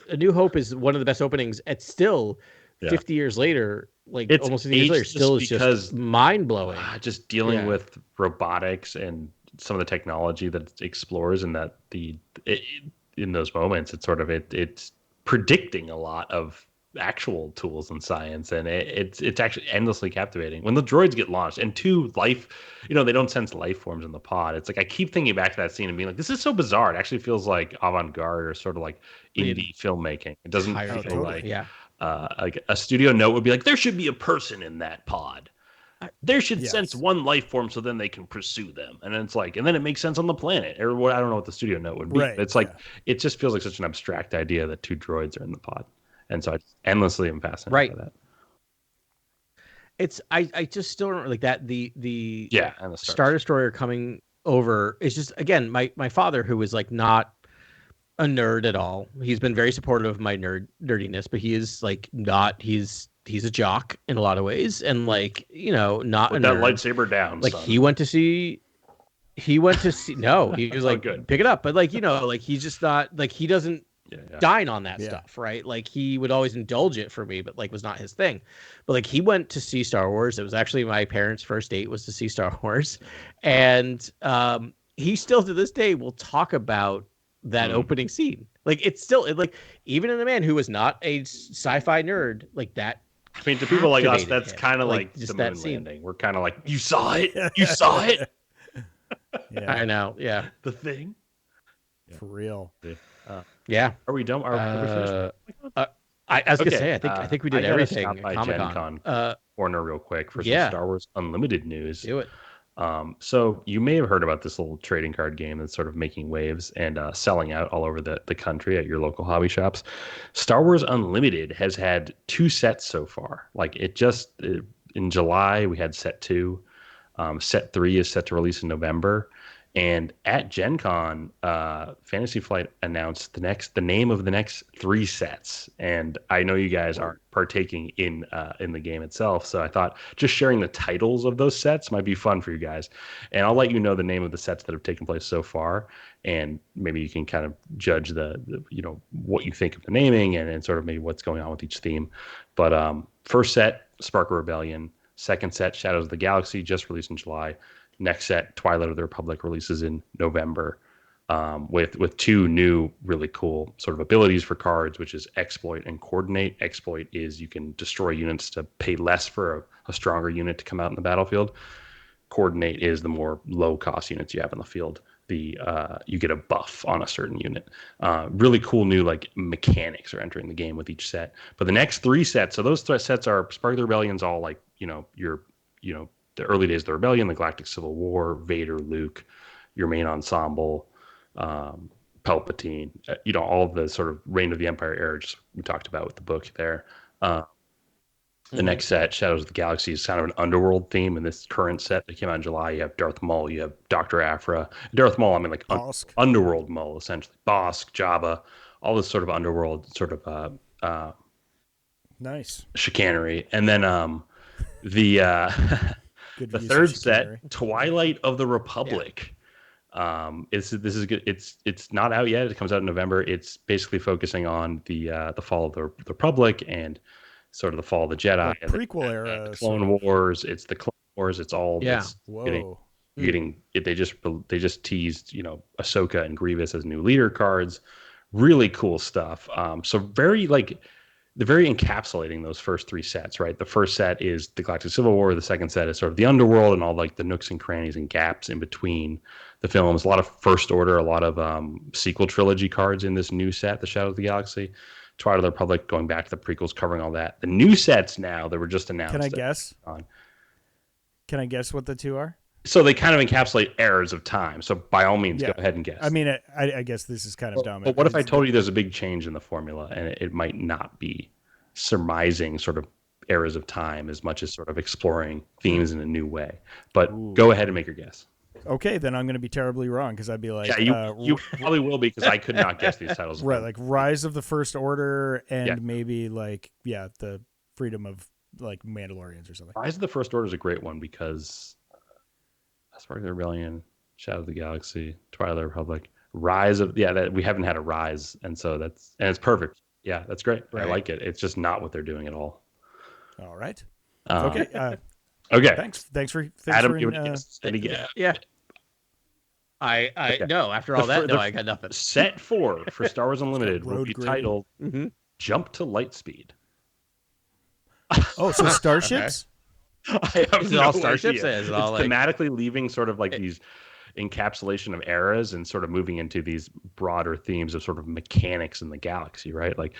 A New Hope is one of the best openings. It's still 50 years later, like it's almost 50 years later, still is just mind blowing. Just dealing with robotics and some of the technology that it explores, and that in those moments, it's sort of it's predicting a lot of actual tools and science, and it's actually endlessly captivating when the droids get launched and they don't sense life forms in the pod. It's like I keep thinking back to that scene and being like, this is so bizarre. It actually feels like avant-garde or sort of like indie filmmaking. It doesn't feel like a studio note would be like, there should be a person in that pod. There should sense one life form so then they can pursue them. And then it's like, and then it makes sense on the planet. Or I don't know what the studio note would be. Right, it's like, it just feels like such an abstract idea that 2 droids are in the pod. And so I just endlessly am fascinated by that. I just still don't like that the and the Star Destroyer coming over is just, again, my father, who is like not a nerd at all. He's been very supportive of my nerdiness, but he is like not. He's a jock in a lot of ways, and like, not Put a that nerd. lightsaber down. Like son. he went to see. No, he was like, good. pick it up, but like, like he's just not like, he doesn't dine on that stuff, right? Like he would always indulge it for me, but like was not his thing. But like he went to see Star Wars. It was actually my parents' first date was to see Star Wars, and he still to this day will talk about that opening scene. Like it's still like, even in the man who was not a sci-fi nerd, like that. I mean, to people like us, that's kind of like just the that moon scene. landing. We're kind of like, you saw it, you saw it. Yeah, I know. Yeah, the thing. For real. Yeah. Are we done? Are we finished? I was gonna say, I think we did everything at Comic-Con corner real quick for some Star Wars Unlimited news. Do it. So you may have heard about this little trading card game that's sort of making waves and selling out all over the country at your local hobby shops. Star Wars Unlimited has had 2 sets so far. Like in July we had set 2. Set 3 is set to release in November. And at Gen Con, Fantasy Flight announced the name of the next 3 sets. And I know you guys aren't partaking in the game itself, so I thought just sharing the titles of those sets might be fun for you guys. And I'll let you know the name of the sets that have taken place so far, and maybe you can kind of judge the what you think of the naming and sort of maybe what's going on with each theme. But first set, Spark of Rebellion. Second set, Shadows of the Galaxy, just released in July. Next set, Twilight of the Republic, releases in November, with 2 new really cool sort of abilities for cards, which is Exploit and Coordinate. Exploit is you can destroy units to pay less for a stronger unit to come out in the battlefield. Coordinate is the more low-cost units you have in the field. You get a buff on a certain unit. Really cool new like mechanics are entering the game with each set. But the next 3 sets, so those 3 sets are Spark of the Rebellion's all like the early days of the Rebellion, the Galactic Civil War, Vader, Luke, your main ensemble, Palpatine, all of the sort of Reign of the Empire era, just we talked about with the book there. The next set, Shadows of the Galaxy, is kind of an underworld theme. In this current set that came out in July, you have Darth Maul, you have Dr. Aphra. Darth Maul, I mean like underworld Maul, essentially. Bosk, Jabba, all this sort of underworld sort of nice chicanery. And then the third set, Twilight of the Republic. This is good. It's not out yet. It comes out in November. It's basically focusing on the fall of the Republic and sort of the fall of the Jedi, like prequel era, the Clone Wars. It's the Clone Wars. It's all Whoa. They just teased Ahsoka and Grievous as new leader cards. Really cool stuff. So they're very encapsulating those first 3 sets, right? The first set is the Galactic Civil War. The second set is sort of the underworld and all like the nooks and crannies and gaps in between the films. A lot of First Order, a lot of sequel trilogy cards in this new set, the Shadows of the Galaxy. Twilight of the Republic, going back to the prequels, covering all that. The new sets now that were just announced. Can I guess? Can I guess what the 2 are? So they kind of encapsulate eras of time. So by all means, go ahead and guess. I mean, I guess this is kind of dumb. But what if I told you there's a big change in the formula and it might not be surmising sort of eras of time as much as sort of exploring themes in a new way? But go ahead and make your guess. Okay, then I'm going to be terribly wrong because I'd be like... Yeah, you probably will be because I could not guess these titles. Right, like Rise of the First Order and maybe like, the Freedom of like Mandalorians or something. Rise of the First Order is a great one because Spark of the Rebellion, Shadow of the Galaxy, Twilight of the Republic, Rise of... we haven't had a Rise, and so it's perfect. Yeah, that's great. Right. I like it. It's just not what they're doing at all. All right. Okay. Okay. Thanks for Adam. Yeah. I no. After all that, I got nothing. Set 4 for Star Wars Unlimited will be titled "Jump to Lightspeed." Oh, so starships? I have no all starships. Idea. Is it all it's thematically leaving sort of like these encapsulation of eras and sort of moving into these broader themes of sort of mechanics in the galaxy, right? Like,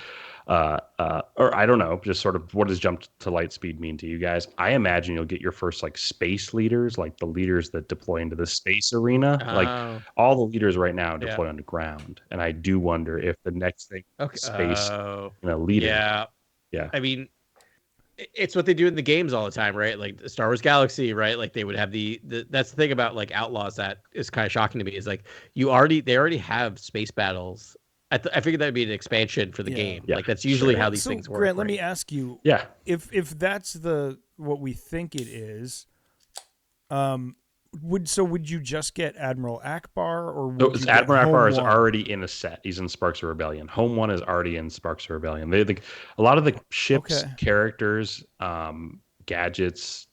or I don't know, just sort of what does jump to light speed mean to you guys? I imagine you'll get your first like space leaders, like the leaders that deploy into the space arena. Like all the leaders right now deploy underground, and I do wonder if the next thing space leader. Yeah. I mean, it's what they do in the games all the time, right? Like Star Wars Galaxy, right? Like they would have the that's the thing about like Outlaws that is kind of shocking to me is like they already have space battles. I figured that'd be an expansion for the game. Yeah, Like that's usually sure. how these things work. Grant, let right? me ask you. Yeah. If that's what we think it is, would you just get Admiral Akbar, or would you Admiral get Akbar Home is One? already in a set. He's in Sparks of Rebellion. Home One is already in Sparks of Rebellion. A lot of the ships, characters, gadgets,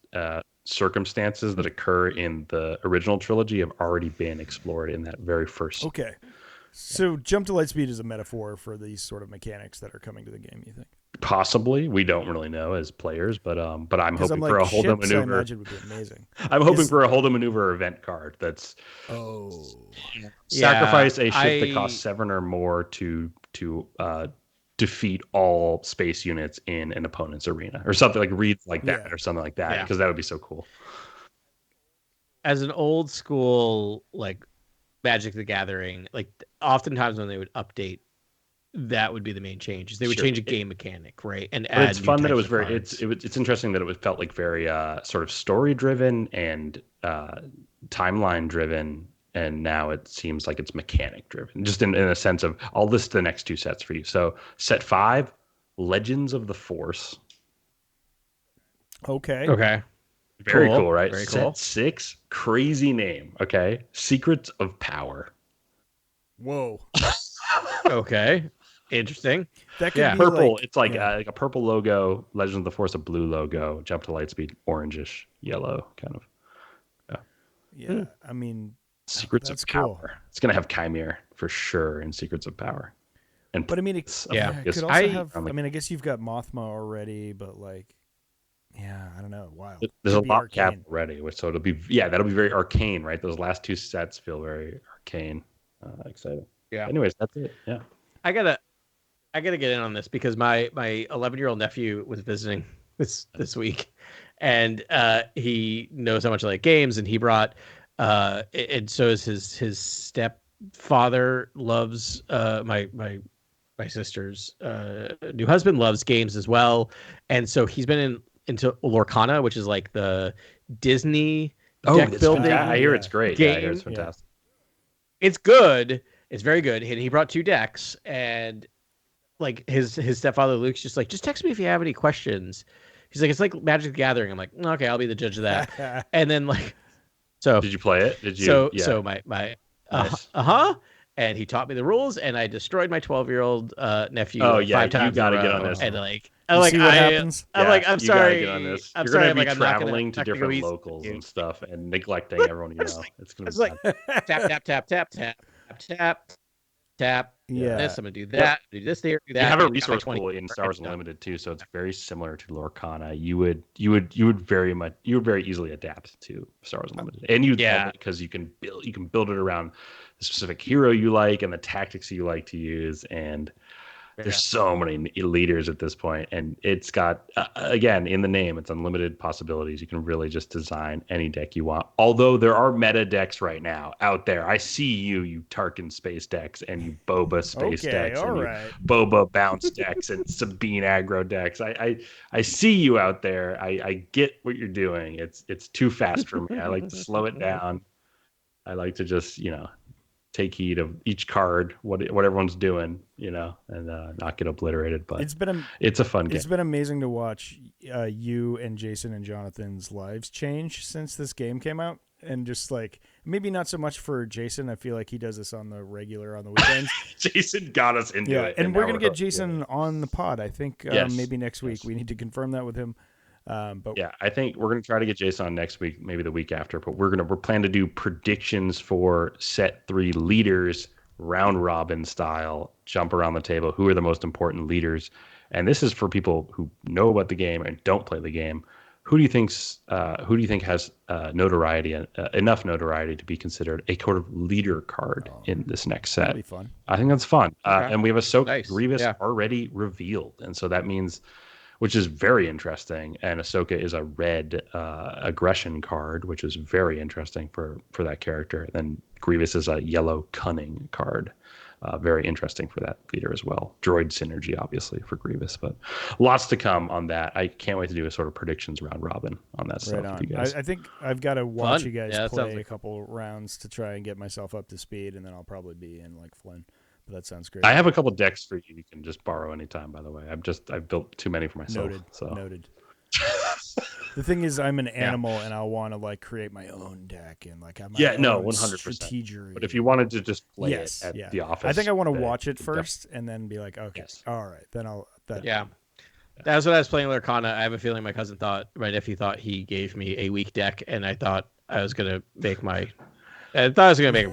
circumstances that occur in the original trilogy have already been explored in that very first. Okay. So Jump to Lightspeed is a metaphor for these sort of mechanics that are coming to the game, you think? Possibly, we don't really know as players, but I'm hoping like, for a hold ships, maneuver. I imagine would be amazing. I'm hoping for a hold maneuver event card that's sacrifice a ship that costs 7 or more to defeat all space units in an opponent's arena, or something like reads like that, or something like that, because that would be so cool. As an old school like Magic the Gathering, like oftentimes when they would update, that would be the main changes. They would change a game mechanic, right? And but it's fun that it was very. It's interesting that it felt like very sort of story driven and timeline driven, and now it seems like it's mechanic driven. Just in a sense of, I'll list the next 2 sets for you. So set 5, Legends of the Force. Okay. Very cool, right? Very set cool. 6, crazy name. Okay, Secrets of Power. Whoa. Okay. Interesting. That could be purple. like, It's like a purple logo. Legends of the Force, a blue logo. Jump to Lightspeed, orangish yellow kind of. Yeah. I mean, Secrets of Power. Cool. It's gonna have Chimere for sure in Secrets of Power. But I mean, it could also have. I mean, I guess you've got Mothma already, but like, I don't know. Wow. There's a lot of cap already, so it'll be that'll be very arcane, right? Those last 2 sets feel very arcane. Exciting. Yeah. Anyways, that's it. Yeah. I gotta get in on this because my 11-year-old nephew was visiting this week, and he knows how much I like games, and he brought and so is his stepfather loves my sister's new husband loves games as well, and so he's been into Lorcana, which is like the Disney deck building. I hear it's great. Game. I hear it's fantastic. It's good. It's very good. And he brought 2 decks, and like his stepfather Luke's just like, just text me if you have any questions. He's like, it's like Magic the Gathering. I'm like, okay, I'll be the judge of that. And then like, so did you play it? Did you? So my nice. And he taught me the rules, and I destroyed my 12-year-old nephew. Oh yeah, 5 times you got to get on this. And like, I'm like, I'm sorry. Get on this. I'm You're sorry. going to be like, traveling to different locals and stuff, and neglecting everyone you know. It's going to be like tap tap tap tap tap tap tap. Yeah. This I'm gonna do that. Do this there. Do that. You have a resource pool in Star Wars Unlimited too, so it's very similar to Lorcana. You would very easily adapt to Star Wars Unlimited, and you'd love it because you can build it around the specific hero you like and the tactics you like to use, and there's so many leaders at this point, and it's got again, in the name, it's unlimited possibilities. You can really just design any deck you want. Although there are meta decks right now out there. I see you Tarkin space decks, and you Boba space decks, and you Boba bounce decks, and Sabine aggro decks. I see you out there. I get what you're doing. It's too fast for me. I like to slow it down. I like to just take heed of each card, what everyone's doing, and not get obliterated. But it's a fun game. It's been amazing to watch you and Jason and Jonathan's lives change since this game came out, and just like maybe not so much for Jason. I feel like he does this on the regular on the weekends. Jason got us into it, and we're gonna get Jason on the pod. I think maybe next week. We need to confirm that with him. But I think we're going to try to get Jason on next week, maybe the week after, but we're planning to do predictions for set 3 leaders, round robin style, jump around the table. Who are the most important leaders? And this is for people who know about the game and don't play the game. Who do you think has notoriety, enough notoriety to be considered a sort of leader card in this next set? That'll be fun. I think that's fun. Okay. And we have Ahsoka Grievous already revealed. And so that means, which is very interesting. And Ahsoka is a red aggression card, which is very interesting for that character. And then Grievous is a yellow cunning card. very interesting for that leader as well. Droid synergy, obviously, for Grievous, but lots to come on that. I can't wait to do a sort of predictions round robin on that stuff with you guys. I think I've got to watch Fun. you guys Yeah, play like a couple rounds to try and get myself up to speed, and then I'll probably be in like Flynn. But that sounds great. I have a couple decks for you. You can just borrow anytime, by the way. I've built too many for myself. Noted. The thing is, I'm an animal, and I'll want to like create my own deck and like have my own 100%. strategy. But if you wanted to just play it at the office, I think I want to watch it first and then be like, okay, all right, then I'll. That's what I was playing with Arcana. I have a feeling my cousin thought, my nephew thought he gave me a weak deck, and I thought I was gonna make him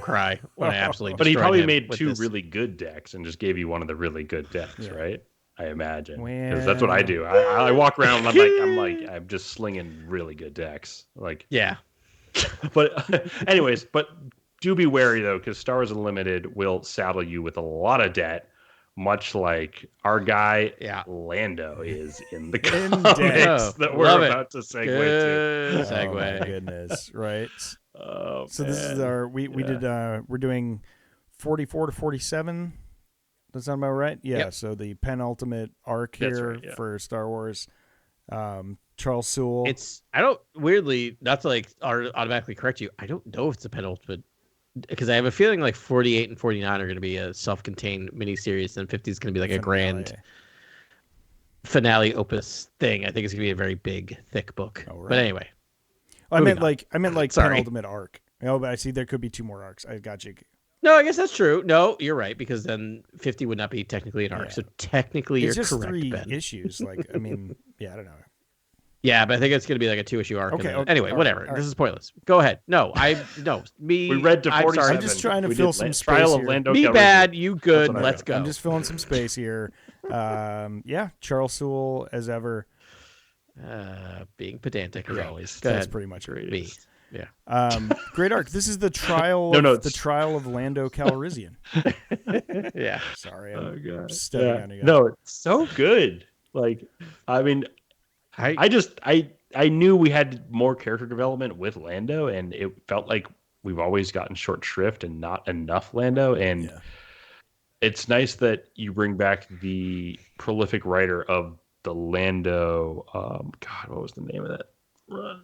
cry when I absolutely. But he destroyed probably him made with two this. really good decks and just gave you one of the really good decks, right? I imagine, Well, because that's what I do. I walk around and I'm just slinging really good decks, like Yeah. But anyways, but do be wary though, because Star Wars Unlimited will saddle you with a lot of debt, much like our guy Lando is in the comics that we're about to segue to. Segue. Oh my goodness, right? Oh, so this is our we're doing 44 to 47. Does that sound about right? Yeah. Yep. So the penultimate arc here for Star Wars. Charles Soule. I don't weirdly not to like automatically correct you. I don't know if it's a penultimate because I have a feeling like 48 and 49 are going to be a self-contained miniseries, and 50 is going to be like a grand finale opus thing. I think it's going to be a very big, thick book. Oh, right. But anyway, I meant like penultimate arc. Oh, but I see there could be two more arcs. I got you. No, I guess that's true. No, you're right, because then 50 would not be technically an arc. So technically, it's you're just correct, 3 Ben. issues. Like, I mean, I don't know. Yeah, but I think it's going to be like a 2-issue arc. Okay. Anyway, whatever. This is pointless. Go ahead. We read to 47. I'm just trying to fill some space Trial here. of Lando Me Calrissian. bad, you good. Let's go. I'm just filling some space here. Charles Soule as ever. Being pedantic as always. That's pretty much me. Yeah. Great arc. This is the trial the trial of Lando Calrissian. Yeah. Sorry, I'm stepping on you guys. No, it's so good. Like, I mean, I knew we had more character development with Lando, and it felt like we've always gotten short shrift and not enough Lando. And it's nice that you bring back the prolific writer of the Lando. God, what was the name of that run?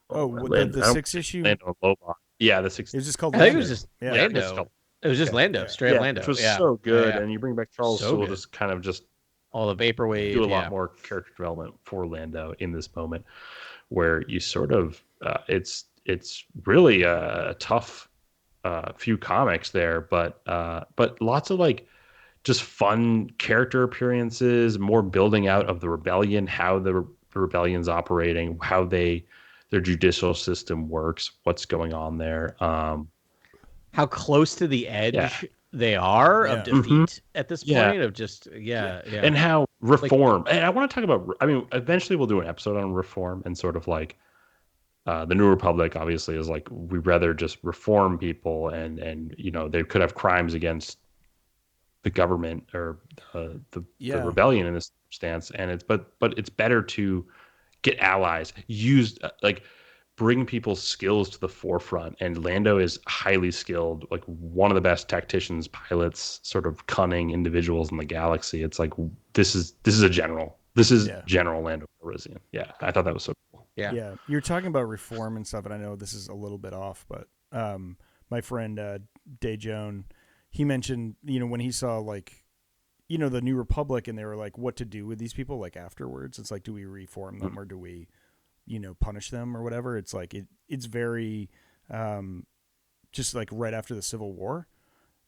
The 6-issue. Lando Lobot. Yeah, the 6. It was just called. I think it was just Lando. Lando. It was just Lando, straight up Lando, which was so good. And you bring back Charles Soule, just kind of just all the vaporwave. Do a lot more character development for Lando in this moment, where you sort of it's really a tough few comics there, but lots of like just fun character appearances, more building out of the rebellion, how the rebellion's operating, how their judicial system works, what's going on there. How close to the edge they are of defeat at this point of just and how reform. And I want to talk about. I mean, eventually we'll do an episode on reform and sort of like the New Republic. Obviously, is like we'd rather just reform people, and they could have crimes against the government or the rebellion in this stance, and it's but it's better to get allies, bring people's skills to the forefront. And Lando is highly skilled, like one of the best tacticians, pilots, sort of cunning individuals in the galaxy. It's like this is a general. This is General Lando Calrissian. Yeah, I thought that was so cool. Yeah. You're talking about reform and stuff, and I know this is a little bit off, but my friend Day Joan, he mentioned, when he saw the New Republic, and they were like, what to do with these people afterwards. It's like, do we reform them or do we punish them or whatever? It's like it's very just like right after the Civil War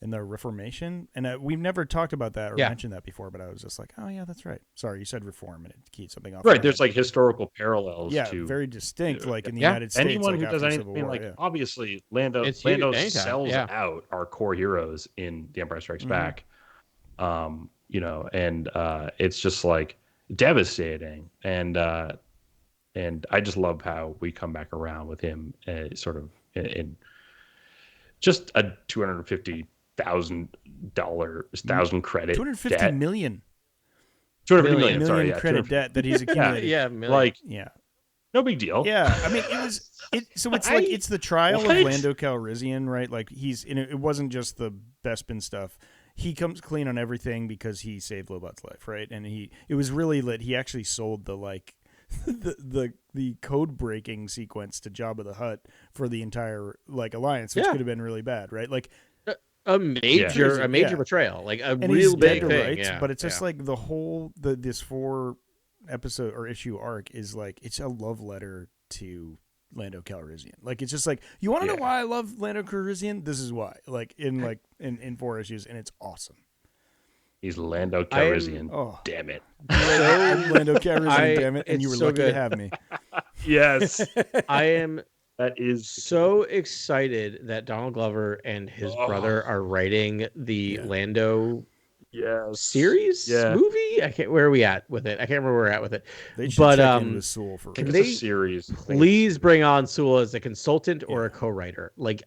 and the Reformation, and we've never talked about that or mentioned that before, but I was just like, oh yeah, that's right. Sorry, you said reform and it keyed something off. Right, there's like historical parallels. Very distinct. Like in the United States, anyone who does anything obviously Lando sells out our core heroes in The Empire Strikes Back. And it's just like devastating, and I just love how we come back around with him, sort of in just a $250,000 credit, $250 million. $250 million credit debt that he's accumulated. No big deal. Yeah, I mean it's the trial of Lando Calrissian, right? Like it wasn't just the Bespin stuff. he comes clean on everything because he saved Lobot's life, right? And it was really lit. He actually sold the like the code breaking sequence to Jabba the Hutt for the entire like alliance, which could have been really bad, right? Like a major betrayal, like a real big thing. Rights, but it's just like the whole this 4 episode or issue arc is like it's a love letter to Lando Calrissian. Like it's just like, you want to know why I love Lando Calrissian? This is why. Like in 4 issues, and it's awesome. He's Lando Calrissian. Damn it. Lando Calrissian, damn it. And you were so lucky to have me. Yes. I am that is so excited that Donald Glover and his brother are writing the Lando series movie. Where are we at with it? I can't remember where we're at with it. They should check in with Sewell for can they series please bring on Sewell as a consultant or a co-writer? Like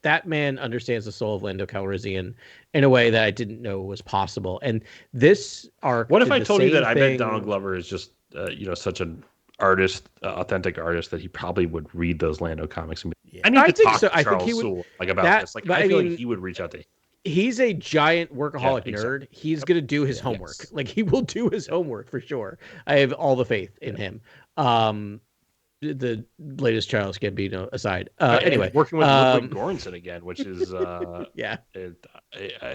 that man understands the soul of Lando Calrissian in a way that I didn't know was possible. And this arc. What if I told you that I bet Donald Glover is just such an artist, authentic artist, that he probably would read those Lando comics and be, I need to talk to Charles Sewell about this. Like I feel like he would reach out to him. He's a giant workaholic nerd. He's going to do his homework. Yes. Like he will do his homework for sure. I have all the faith in him. The latest Charles Gambino aside. Anyway, working with Ludwig Göransson again, which is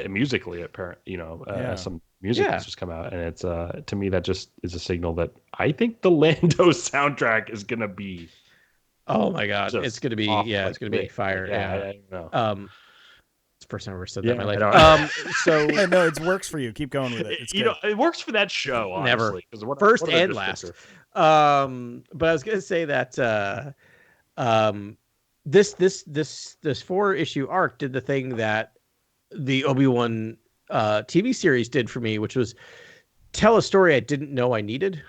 musically apparent. Some music has just come out, and it's to me that just is a signal that I think the Lando soundtrack is going to be. Oh my god, it's going to be it's going to be fire. I don't know. It's the first time I've ever said that in my life. So no, it works for you. Keep going with it. It's it works for that show. Honestly, never. First and last. But I was gonna say that this 4-issue arc did the thing that the Obi-Wan TV series did for me, which was tell a story I didn't know I needed,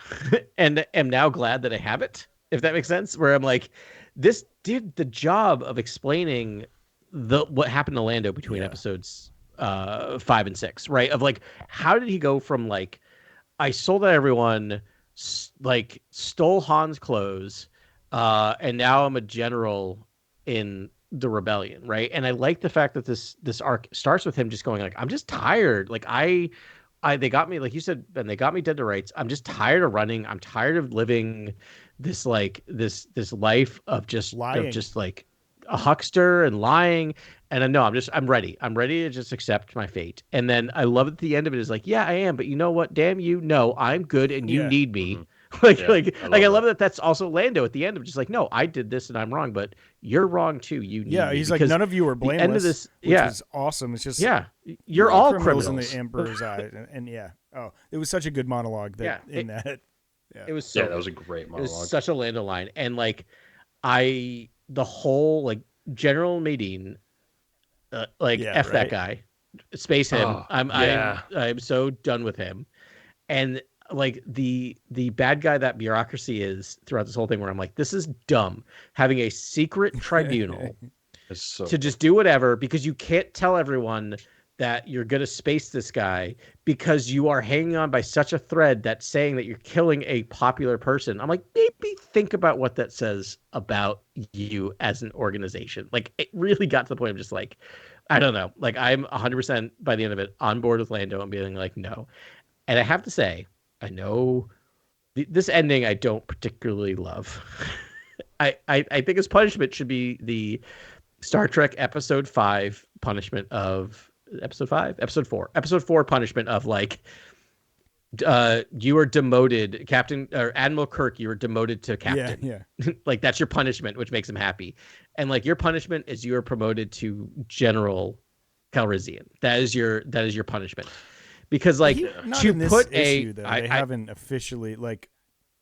and am now glad that I have it. If that makes sense, where I'm like, this did the job of explaining what happened to Lando between episodes 5 and 6, right? Of like, how did he go from like, I sold out everyone, like stole Han's clothes, and now I'm a general in the rebellion, right? And I like the fact that this arc starts with him just going like, I'm just tired. Like they got me, like you said, and they got me dead to rights. I'm just tired of running. I'm tired of living this like this life of just lying. Of just like a huckster and lying. And I know I'm ready. I'm ready to just accept my fate. And then I love at the end of it is like, yeah, I am, but you know what? Damn you. No, I'm good and you need me. Mm-hmm. I love that that's also Lando at the end of just like, no, I did this and I'm wrong, but you're wrong too. You need me. He's like, none of you are blameless. The end of this, which is awesome. It's just you're all criminals in the Emperor's eye. And it was such a good monologue that it was that was a great monologue. It was such a Lando line. And like the whole like General Madine, that guy, space him. I'm so done with him. And like the bad guy that bureaucracy is throughout this whole thing, where I'm like, this is dumb, having a secret tribunal to just do whatever, because you can't tell everyone that you're going to space this guy because you are hanging on by such a thread that's saying that you're killing a popular person. I'm like, maybe think about what that says about you as an organization. Like, it really got to the point of just like, I don't know. Like, I'm 100% by the end of it on board with Lando and being like, no. And I have to say, I know this ending I don't particularly love. I think his punishment should be the Star Trek Episode 5 punishment of Episode 4 punishment of like, you are demoted, Captain or Admiral Kirk. You are demoted to captain. Yeah. Like, that's your punishment, which makes him happy. And like, your punishment is you are promoted to General Calrissian. That is your punishment. Because like to put issue, though, they haven't officially like.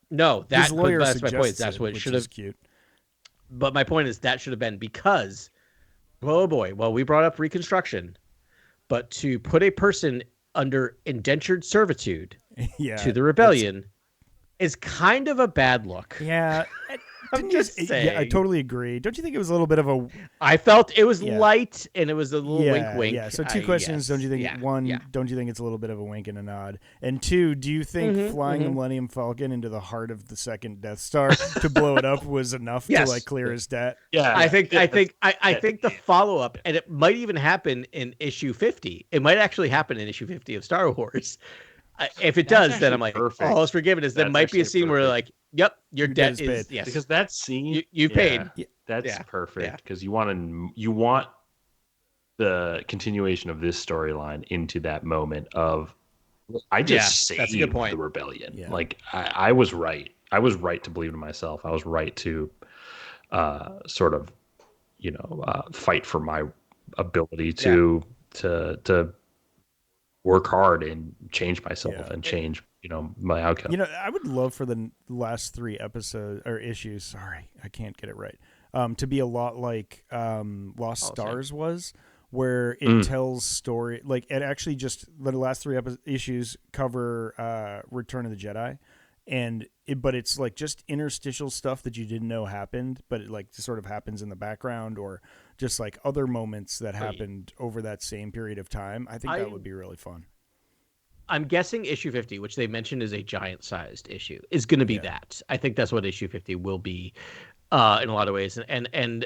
No, that's my point. That's what it should have. Cute. But my point is that should have been because, oh boy, well, we brought up Reconstruction, but to put a person under indentured servitude to the rebellion is kind of a bad look. Yeah, I'm just saying. Yeah, I totally agree. Don't you think it was a little bit of a? I felt it was light and it was a little wink. Yeah. So two questions. Don't you think one? Don't you think it's a little bit of a wink and a nod? And two, do you think flying the Millennium Falcon into the heart of the second Death Star to blow it up was enough to like clear his debt? Yeah, I think the follow up, and it might even happen in issue 50. It might actually happen in issue 50 of Star Wars. If it does, then I'm like, perfect. all is forgiven. There might be a scene where like, yep, your debt is paid. Because that scene you paid. That's perfect because you want the continuation of this storyline into that moment of I just saved that's a good point. the rebellion. Yeah. Like I was right. I was right to believe in myself. I was right to sort of fight for my ability to work hard and change myself and change, my outcome. I would love for the last 3 episodes or issues. Sorry, I can't get it right. To be a lot like Lost Stars was, where it tells story. Like it actually just the last 3 issues cover Return of the Jedi, but it's like just interstitial stuff that you didn't know happened, but it like sort of happens in the background or just like other moments that happened over that same period of time. I think that would be really fun. I'm guessing issue 50, which they mentioned is a giant-sized issue, is going to be that. I think that's what issue 50 will be in a lot of ways. And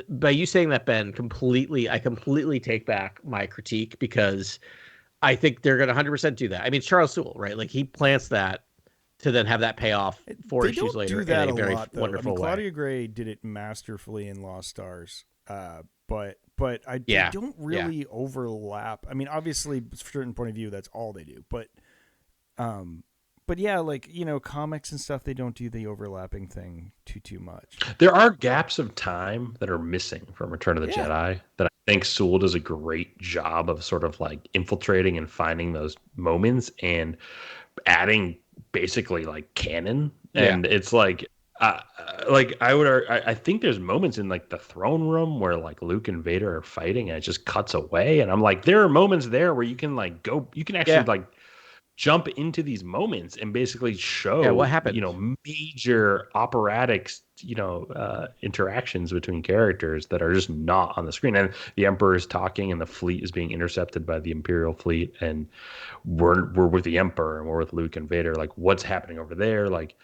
by you saying that, Ben, I completely take back my critique because I think they're going to 100% do that. I mean, it's Charles Soule, right? Like he plants that to then have that pay off 4 issues later in a very wonderful way. Claudia Gray did it masterfully in Lost Stars, but they don't really overlap. I mean, obviously, from a certain point of view, that's all they do. But yeah, like comics and stuff, they don't do the overlapping thing too much. There are gaps of time that are missing from Return of the Jedi that I think Soule does a great job of sort of like infiltrating and finding those moments and adding basically like canon. And it's like. I think there's moments in like the throne room where like Luke and Vader are fighting and it just cuts away. And I'm like, there are moments there where you can like you can actually like jump into these moments and basically show what happened. Major operatic, interactions between characters that are just not on the screen. And the Emperor is talking and the fleet is being intercepted by the Imperial fleet. And we're with the Emperor and we're with Luke and Vader. Like what's happening over there? Like,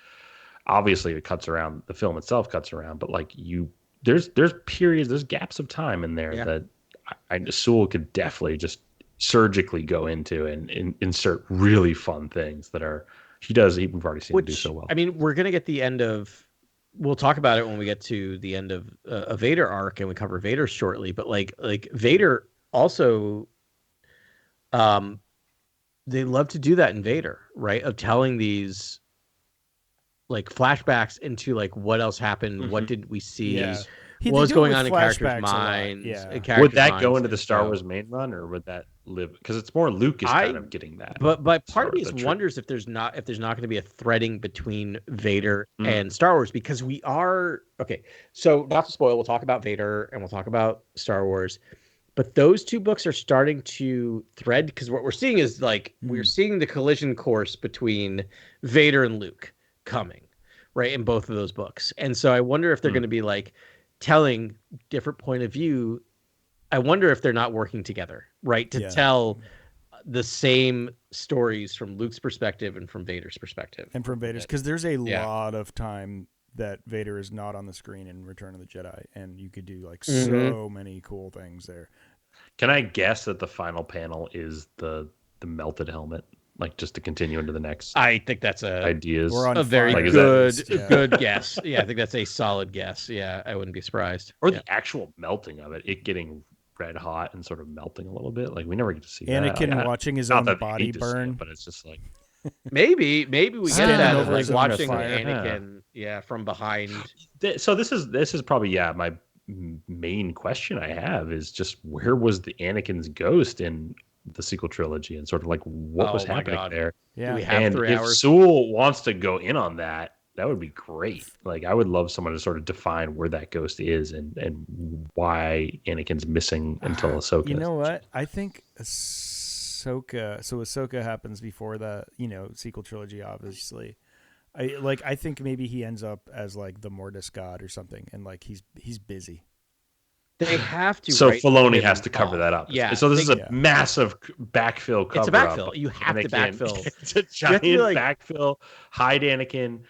obviously it cuts around, the film itself cuts around, but like there's periods, there's gaps of time in there that Soule could definitely just surgically go into and insert really fun things that we've already seen him do so well. I mean, we're going to get the end of, we'll talk about it when we get to the end of a Vader arc and we cover Vader shortly, but like Vader also, they love to do that in Vader, right? Of telling these like flashbacks into like what else happened, what did we see, what was going on in characters' minds. Would that go into the Star Wars main run, or would that live? Because it's more Lucas kind of getting that. But part of me wonders if there's not going to be a threading between Vader and Star Wars, because we are so not to spoil, we'll talk about Vader and we'll talk about Star Wars. But those 2 books are starting to thread, because what we're seeing is like we're seeing the collision course between Vader and Luke coming, right, in both of those books. And so I wonder if they're going to be like telling different point of view. I wonder if they're not working together, right, to tell the same stories from Luke's perspective and from Vader's perspective. And from Vader's, because there's a lot of time that Vader is not on the screen in Return of the Jedi, and you could do like so many cool things there. Can I guess that the final panel is the melted helmet? Like just to continue into the next. I think that's a very good guess. Yeah, I think that's a solid guess. Yeah, I wouldn't be surprised. Or the actual melting of it getting red hot and sort of melting a little bit. Like we never get to see Anakin watching his own body burn, but it's just like maybe we get that of like watching Anakin, from behind. So this is probably my main question I have is just where was the Anakin's ghost in the sequel trilogy, and sort of like what was happening there. Yeah. Do we have and 3 if hours? Soule wants to go in on that, that would be great. Like I would love someone to sort of define where that ghost is and why Anakin's missing until Ahsoka. You know what? I think Ahsoka happens before the, sequel trilogy, obviously. I think maybe he ends up as like the Mortis god or something, and like he's busy. They have to. So write Filoni him has to cover off. that up. Yeah. So this is a massive backfill cover. It's a backfill. You have to backfill. It's a giant backfill. Hide Anakin.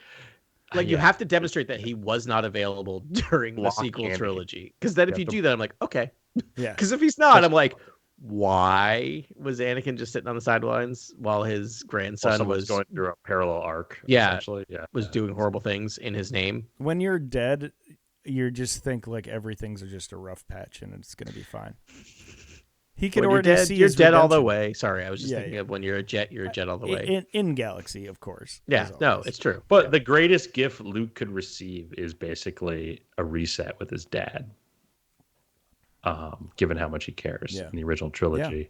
Like you have to demonstrate that he was not available during the sequel trilogy. Because then if you do that, I'm like, okay. Yeah. Because if he's not, I'm like, why was Anakin just sitting on the sidelines while his grandson was going through a parallel arc? Yeah. Was doing horrible things in his name. When you're dead, you just think like everything's just a rough patch and it's going to be fine. He could already see you're his dead redemption. all the way. Sorry, I was just thinking of when you're a jet, you're a jet all the way. In Galaxy, of course. Yeah, no, it's true. But the greatest gift Luke could receive is basically a reset with his dad, given how much he cares in the original trilogy.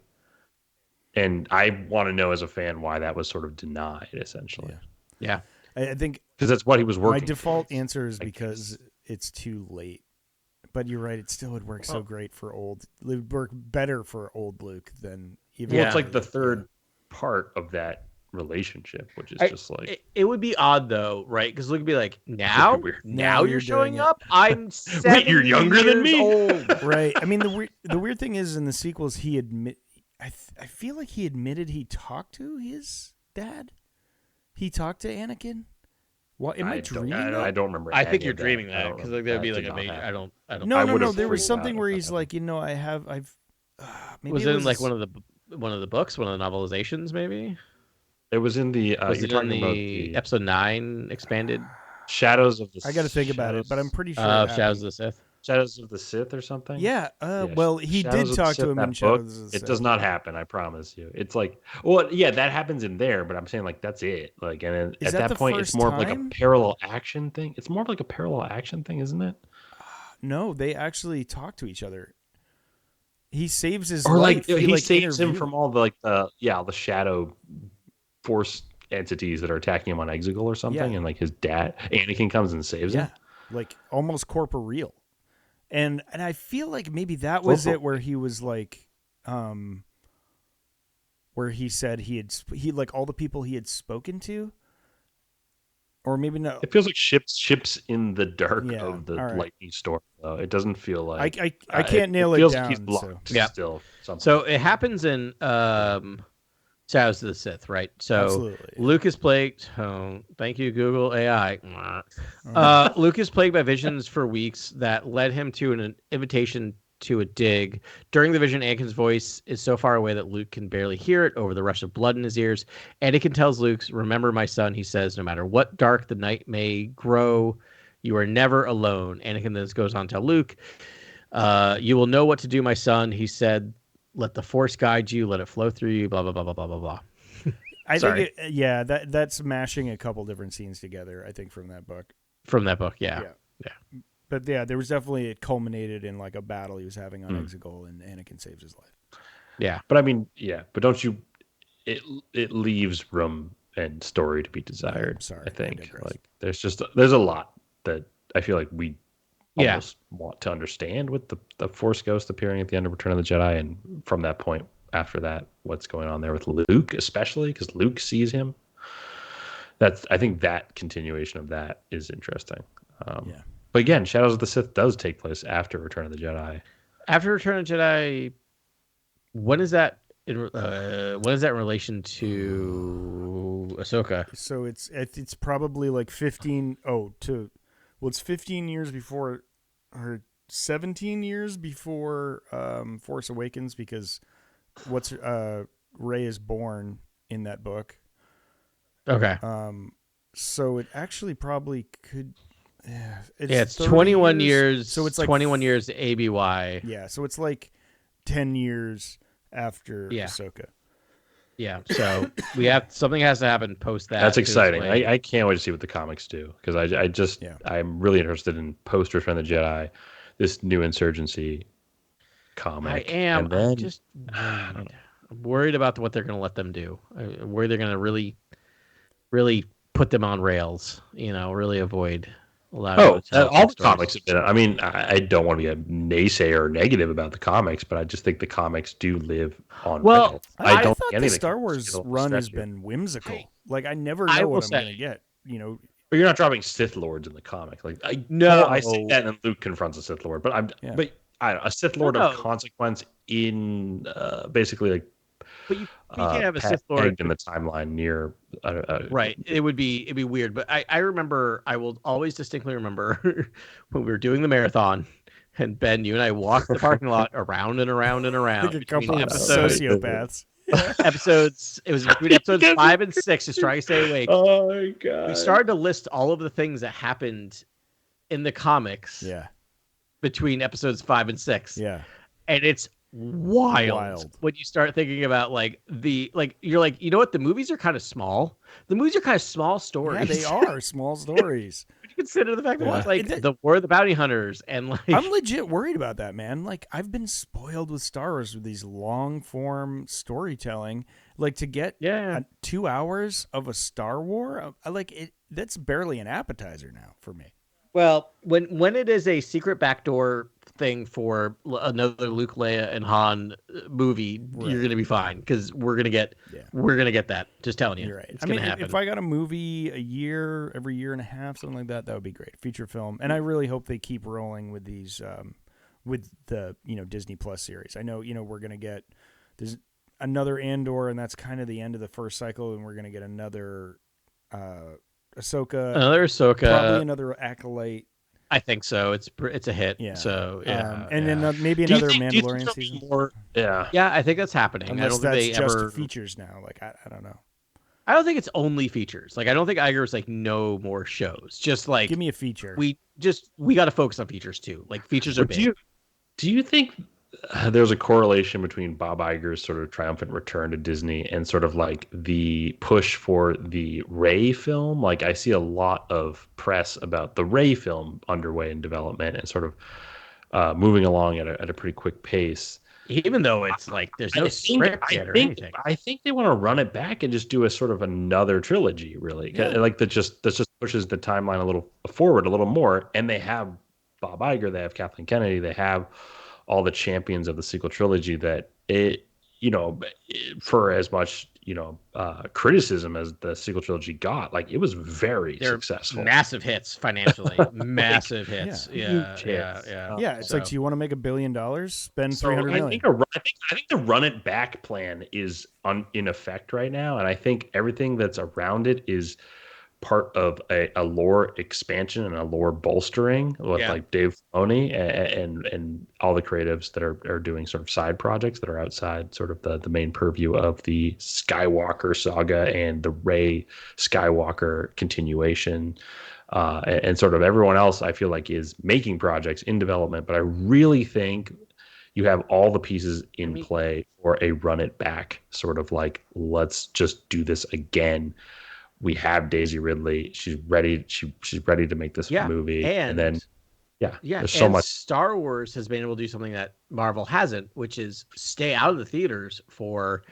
Yeah. And I want to know as a fan why that was sort of denied, essentially. Yeah. I think... Because that's what he was working My default answer is because it's too late. But you're right; it still would work so great for old. It would work better for old Luke than even. Well, it's like the third part of that relationship, which is just like it would be odd though, right? Because Luke would be like, now you're showing up. I'm 7 Wait, you're younger than me, old. Right? I mean, the weird thing is in the sequels, I feel like he admitted he talked to his dad. He talked to Anakin. What am I dreaming? I don't remember. I think you're dreaming that because like there'd be like a major. I don't. No. There was something where he's like, maybe was it in like one of the books, one of the novelizations, maybe. It was in the. Was it in the episode 9 expanded? Shadows of the. I got to think about it, but I'm pretty sure. Shadows of the Sith. Shadows of the Sith or something? Yeah. Well, he did talk to him in Shadows of the Sith. It does not happen, I promise you. It's like, well, yeah, that happens in there, but I'm saying like that's it. Like, and then at that point, it's more of like a parallel action thing. It's more of like a parallel action thing, isn't it? No, they actually talk to each other. He saves his life. Or he saves him from all the the shadow force entities that are attacking him on Exegol or something, and like his dad, Anakin, comes and saves him. Like almost corporeal. And I feel like maybe that was it where he was like, where he said he like all the people he had spoken to, or maybe no. It feels like ships in the dark of the lightning storm. Though it doesn't feel like I can't nail it feels down. Like he's blocked still. Somehow. So it happens in Shadows of the Sith, right? So absolutely. Luke is plagued. Oh, thank you, Google AI. Luke is plagued by visions for weeks that led him to an invitation to a dig. During the vision, Anakin's voice is so far away that Luke can barely hear it over the rush of blood in his ears. Anakin tells Luke, "Remember, my son," he says, "no matter what dark the night may grow, you are never alone." Anakin then goes on to tell Luke, "You will know what to do, my son," he said. "Let the Force guide you. Let it flow through you." Blah blah blah blah blah blah blah. I think, that's mashing a couple different scenes together. I think from that book. Yeah. But yeah, there was definitely it culminated in like a battle he was having on Exegol, and Anakin saves his life. Yeah, but I mean, but don't you? It leaves room and story to be desired. I think there's a lot that I feel like we almost want to understand with the Force Ghost appearing at the end of Return of the Jedi, and from that point after that, what's going on there with Luke, especially because Luke sees him. I think that continuation of that is interesting. But again, Shadows of the Sith does take place after Return of the Jedi. After Return of the Jedi, when is that in relation to Ahsoka? So it's probably like 15. It's 15 years before, or 17 years before Force Awakens, because Rey is born in that book. Okay. So it actually probably could. Yeah, it's 21 years. So it's like 21 years ABY. Yeah, so it's like 10 years after Ahsoka. Yeah, so something has to happen post that. That's exciting. I can't wait to see what the comics do, because I'm really interested in post Return of the Jedi, this new Insurgency comic. I am. I'm worried about what they're going to let them do. I'm worried they're going to really, really put them on rails. Really avoid a lot of all the comics have been. I mean, I don't want to be a naysayer or negative about the comics, but I just think the comics do live on. Well, I thought the Star Wars run has been whimsical. I never know what I'm going to get. But you're not dropping Sith Lords in the comic. Like No. I say that, and Luke confronts a Sith Lord, but but I don't know, a Sith Lord of consequence in basically like. But you can't have a Sith Lord in the timeline near. Right. It'd be weird. But I remember, I will always distinctly remember when we were doing the marathon, and Ben, you and I walked the parking lot around and around and around. Like a couple of episodes. Sociopaths. Episodes. It was between episodes 5 and 6, just trying to stay awake. Oh my god! We started to list all of the things that happened in the comics. Yeah. Between episodes 5 and 6. Yeah. And it's wild when you start thinking about you're like, you know what? The movies are kind of small. The movies are kind of small stories. Yeah, they are small stories. Would you consider the fact that the War of the Bounty Hunters and like I'm legit worried about that, man. Like I've been spoiled with Star Wars with these long form storytelling. Like to get 2 hours of a Star War, that's barely an appetizer now for me. Well, when it is a secret backdoor thing for another Luke, Leia, and Han movie, you're gonna be fine because we're gonna get that. Just telling you, you're right. It's gonna happen. If I got a movie every year and a half, something like that would be great. Feature film, and I really hope they keep rolling with these, with the Disney Plus series. I know we're gonna get there's another Andor, and that's kind of the end of the first cycle, and we're gonna get another. Ahsoka, probably another Acolyte. I think so. It's a hit. Yeah. So and then maybe another Mandalorian season. Yeah, I think that's happening. Unless that's just features now. Like I don't know. I don't think it's only features. Like I don't think Iger's like no more shows. Just like give me a feature. We got to focus on features too. Like features are big. Do you think there's a correlation between Bob Iger's sort of triumphant return to Disney and sort of like the push for the Rey film? Like I see a lot of press about the Rey film underway in development and sort of moving along at a pretty quick pace. Even though it's like there's no script yet or anything. I think they want to run it back and just do a sort of another trilogy, really. Yeah. Like that just pushes the timeline a little forward a little more. And they have Bob Iger, they have Kathleen Kennedy, they have all the champions of the sequel trilogy that for as much, criticism as the sequel trilogy got, like it was very successful. Massive hits financially, massive hits. Yeah. It's like, do you want to make $1 billion? Spend $300 million. I think the run it back plan is in effect right now. And I think everything that's around it is part of a lore expansion and a lore bolstering with like Dave Filoni and all the creatives that are doing sort of side projects that are outside sort of the main purview of the Skywalker saga and the Rey Skywalker continuation. And sort of everyone else I feel like is making projects in development, but I really think you have all the pieces in play for a run it back sort of like, let's just do this again. We have Daisy Ridley. She's ready. She's ready to make this movie. And then, there's so much. Star Wars has been able to do something that Marvel hasn't, which is stay out of the theaters for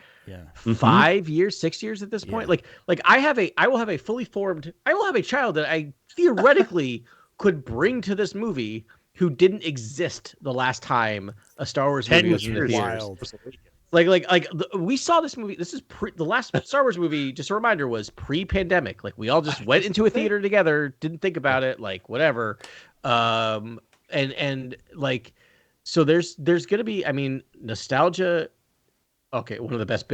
5 years, 6 years at this point. Like I will have a child that I theoretically could bring to this movie who didn't exist the last time a Star Wars movie was in the theaters. We saw this movie. This is the last Star Wars movie. Just a reminder, was pre-pandemic. Like we all just went into a theater together, didn't think about it, like whatever. And so there's gonna be, I mean, nostalgia. Okay, one of the best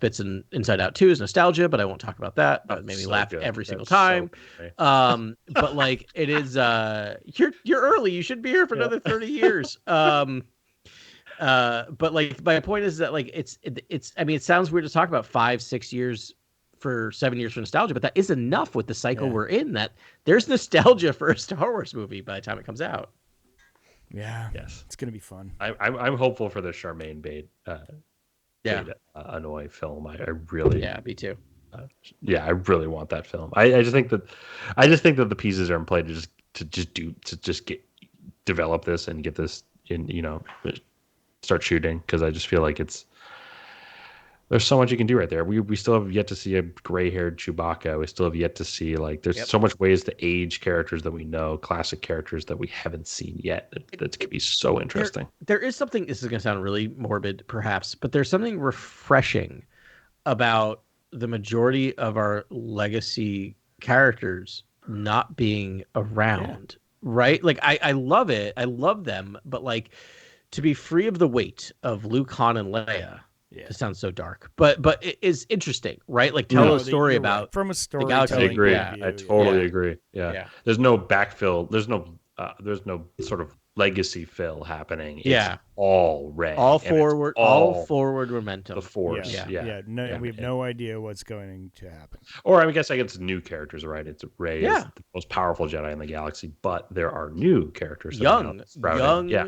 bits in Inside Out 2 is nostalgia, but I won't talk about that. That made me laugh every single time. But like it is, you're early. You should be here for another 30 years. But like my point is that like it's I mean, it sounds weird to talk about 5-6 years for 7 years for nostalgia, but that is enough with the cycle we're in, that there's nostalgia for a Star Wars movie by the time it comes out. Yes, it's gonna be fun. I'm hopeful for the Charmaine Bate Annoy film. I really me too. I really want that film. I just think that the pieces are in play to develop this and get this in, start shooting, because I just feel like there's so much you can do right there. We still have yet to see a gray-haired Chewbacca. We still have yet to see there's so much ways to age characters that we know, classic characters that we haven't seen yet. That could be so interesting. There is something. This is going to sound really morbid, perhaps, but there's something refreshing about the majority of our legacy characters not being around, right? Like I love it. I love them, but like to be free of the weight of Luke, Han, and Leia. Yeah. This sounds so dark, but it is interesting, right? Like tell a story about right. From a the galaxy. I agree. Yeah. I totally Yeah. agree. Yeah. Yeah. There's no backfill. There's no sort of legacy fill happening. It's all Rey. All forward momentum. The Force. Yeah. No, we have no idea what's going to happen. Or I guess it's new characters, right? It's Rey is the most powerful Jedi in the galaxy, but there are new characters. Young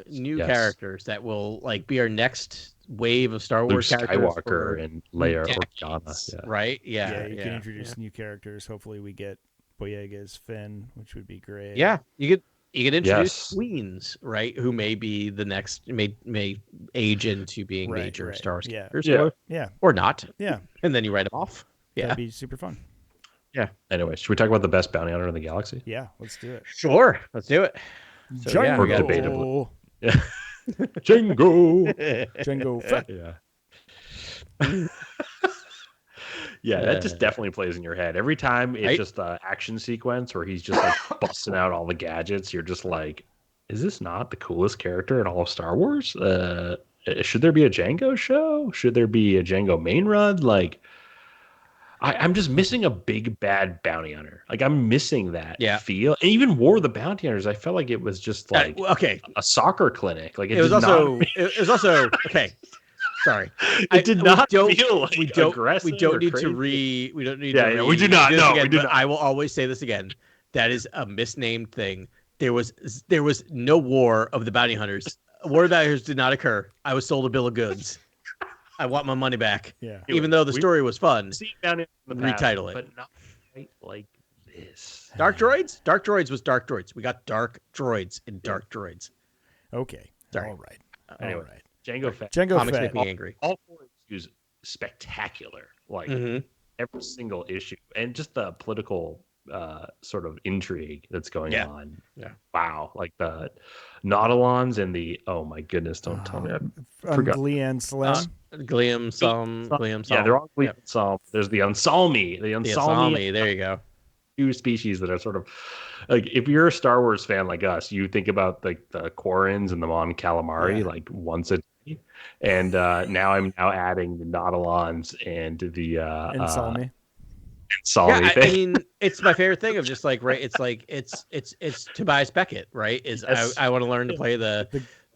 new characters that will like be our next wave of Star Wars Luke characters. Skywalker and Leia Organa. Yeah. Right? Yeah. You can introduce new characters. Hopefully we get Boyega's Finn, which would be great. Yeah. You could introduce queens, right? Who may be the next may age into being major Star Wars characters. Or not. Yeah. And then you write them off. Yeah. That'd be super fun. Yeah. Anyway, should we talk about the best bounty hunter in the galaxy? Yeah, let's do it. Sure. Let's do it. So, Jango. Or debatably. Yeah. Jango Fett. Yeah. Yeah, that just definitely plays in your head. Every time it's just an action sequence where he's just like busting out all the gadgets, you're just like, is this not the coolest character in all of Star Wars? Should there be a Jango show? Should there be a Jango main run? Like, I'm just missing a big bad bounty hunter. Like, I'm missing that feel. And even War of the Bounty Hunters, I felt like it was just like a soccer clinic. Like, it was also okay. Sorry, it did not feel like aggressive. We don't need crazy. to we don't need to we do not. No, we do not. I will always say this again. That is a misnamed thing. There was no War of the Bounty Hunters. War of the Bounty Hunters did not occur. I was sold a bill of goods. I want my money back. Yeah. Even though the story was fun. Retitle it, but not quite like this. Dark Droids? Dark Droids was Dark Droids. We got Dark Droids in Dark Droids. Okay. Sorry. All right. Anyway. All right. Jango Fett. Comics make me angry. All 4 issues spectacular. Like every single issue, and just the political sort of intrigue that's going on. Yeah. Wow. Like the Nautilons and the oh my goodness, don't tell me. I forgot. Gleam Slim. Gleam Som. Yeah, they're all Gleam Som. There's the Unsalmi. The Unsalmi. There you go. 2 species that are sort of like, if you're a Star Wars fan like us, you think about like the Quarrens and the Mon Calamari like once a day. And now I'm adding the Nautilons and the Unsalmi. Salmi I mean, it's my favorite thing of just like it's Tobias Beckett, right? I want to learn to play the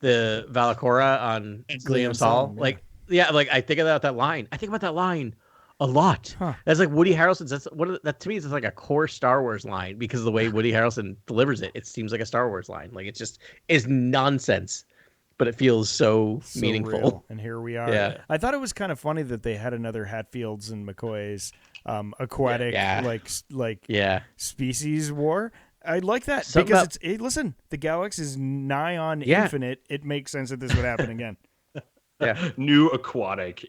Valakora on Gleam Sol. Like I think about that line. I think about that line a lot. That's like Woody Harrelson's. That to me is like a core Star Wars line because of the way Woody Harrelson delivers it. It seems like a Star Wars line. Like it just is nonsense, but it feels so meaningful. Real. And here we are. Yeah. I thought it was kind of funny that they had another Hatfields and McCoy's aquatic species war. I like that because listen, the galaxy is nigh on infinite. It makes sense that this would happen again. New aquatic,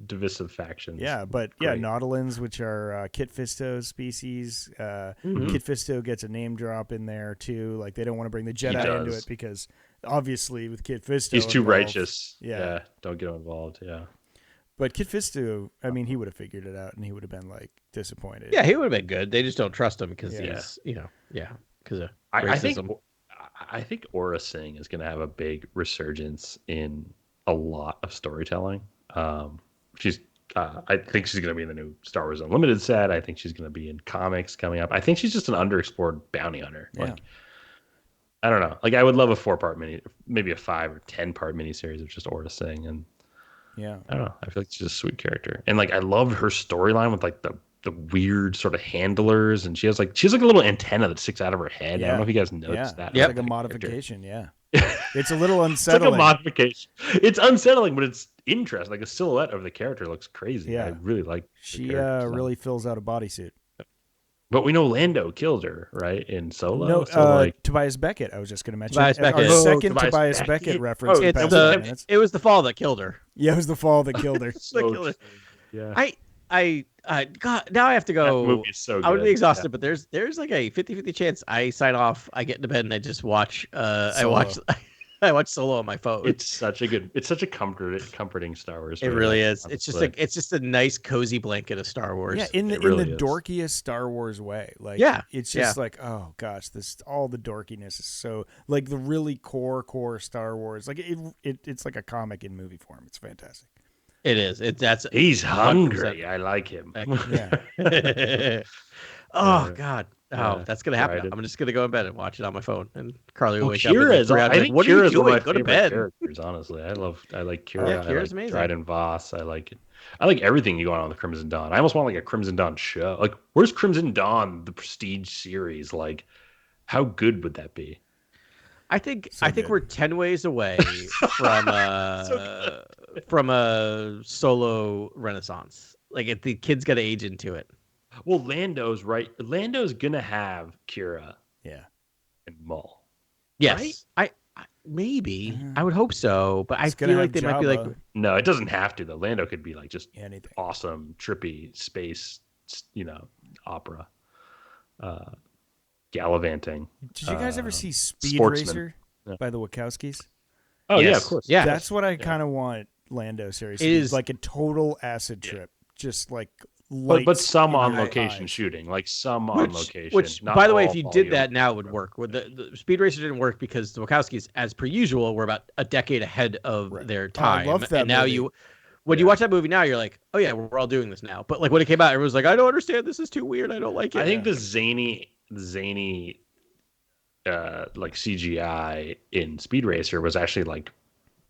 divisive factions. Yeah, but Great. Nautilins, which are Kit Fisto's species. Kit Fisto gets a name drop in there too. Like they don't want to bring the Jedi into it because obviously with Kit Fisto, he's too involved, righteous. Yeah, don't get him involved. Yeah. But Kit Fisto, I mean, he would have figured it out, and he would have been like disappointed. Yeah, he would have been good. They just don't trust him because he's, because of racism. I think Aura Singh is going to have a big resurgence in a lot of storytelling. I think she's going to be in the new Star Wars Unlimited set. I think she's going to be in comics coming up. I think she's just an underexplored bounty hunter. Yeah. Like, I don't know. Like, I would love a 4-part maybe a 5 or 10-part miniseries of just Aura Singh. And yeah, I don't know. I feel like she's a sweet character. And like, I loved her storyline with like the weird sort of handlers, and she has like a little antenna that sticks out of her head. I don't know if you guys noticed that. It's like a modification. Yeah. It's a little unsettling. It's like a modification. It's unsettling, but it's interesting. Like the silhouette of the character looks crazy. Yeah. I really like. She really fills out a bodysuit. But we know Lando killed her, right? In Solo. No, so Tobias Beckett. I was just going to mention. Tobias Beckett. Our second Tobias Tobias Beckett reference. It was the fall that killed her. Yeah, it was the fall that killed her. Yeah. God, now I have to go. That movie is so good. I would be exhausted, but there's like a 50-50 chance I sign off, I get into bed, and I just watch. I watch I watch Solo on my phone. It's such a comforting Star Wars It story. really is. Honestly. It's just a nice cozy blanket of Star Wars. Yeah, in the really is. dorkiest Star Wars way. Like, Yeah, it's just like, oh gosh, this all the dorkiness is so like the really core Star Wars. Like it's like a comic in movie form. It's fantastic. It is. He's 100%. hungry. I like him. Yeah. Oh God. Oh, yeah, that's gonna happen. right. I'm just gonna go in bed and watch it on my phone, and Carly will Well, wake up. Kira And is. I think what Kira are you is one of doing? my Go to favorite bed. characters. Honestly, I like Kira. Yeah, I Kira's like amazing. Dryden Voss. I like it. I like everything you go on with Crimson Dawn. I almost want like a Crimson Dawn show. Like, where's Crimson Dawn, the Prestige series? Like, how good would that be? I think good. we're 10 ways away from from a Solo renaissance. Like, if the kid's got to age into it. Well, Lando's right. Lando's gonna have Kira Yeah. and Maul. Yes, I maybe I would hope so, but I It's gonna feel like have they might be like, Jabba. No, it doesn't have to though. Lando could be like just Anything. awesome, trippy space, opera, gallivanting. Did you guys ever see Speed sportsman. Racer by the Wachowskis? Oh yeah, Yes. of course. Yeah. That's what I kind of want Lando series. It is like a total acid trip, just like But lights some in on your location eyes. shooting, like some on location. which not by the way, all if you did volume. that now, it would work. With the Speed Racer didn't work because the Wachowskis, as per usual, were about a decade ahead of their time. love that and now movie. when you watch that movie now, you're like, oh yeah, we're all doing this now. But like when it came out, everyone was like, I don't understand. This is too weird. I don't like it. I think the zany, like CGI in Speed Racer was actually like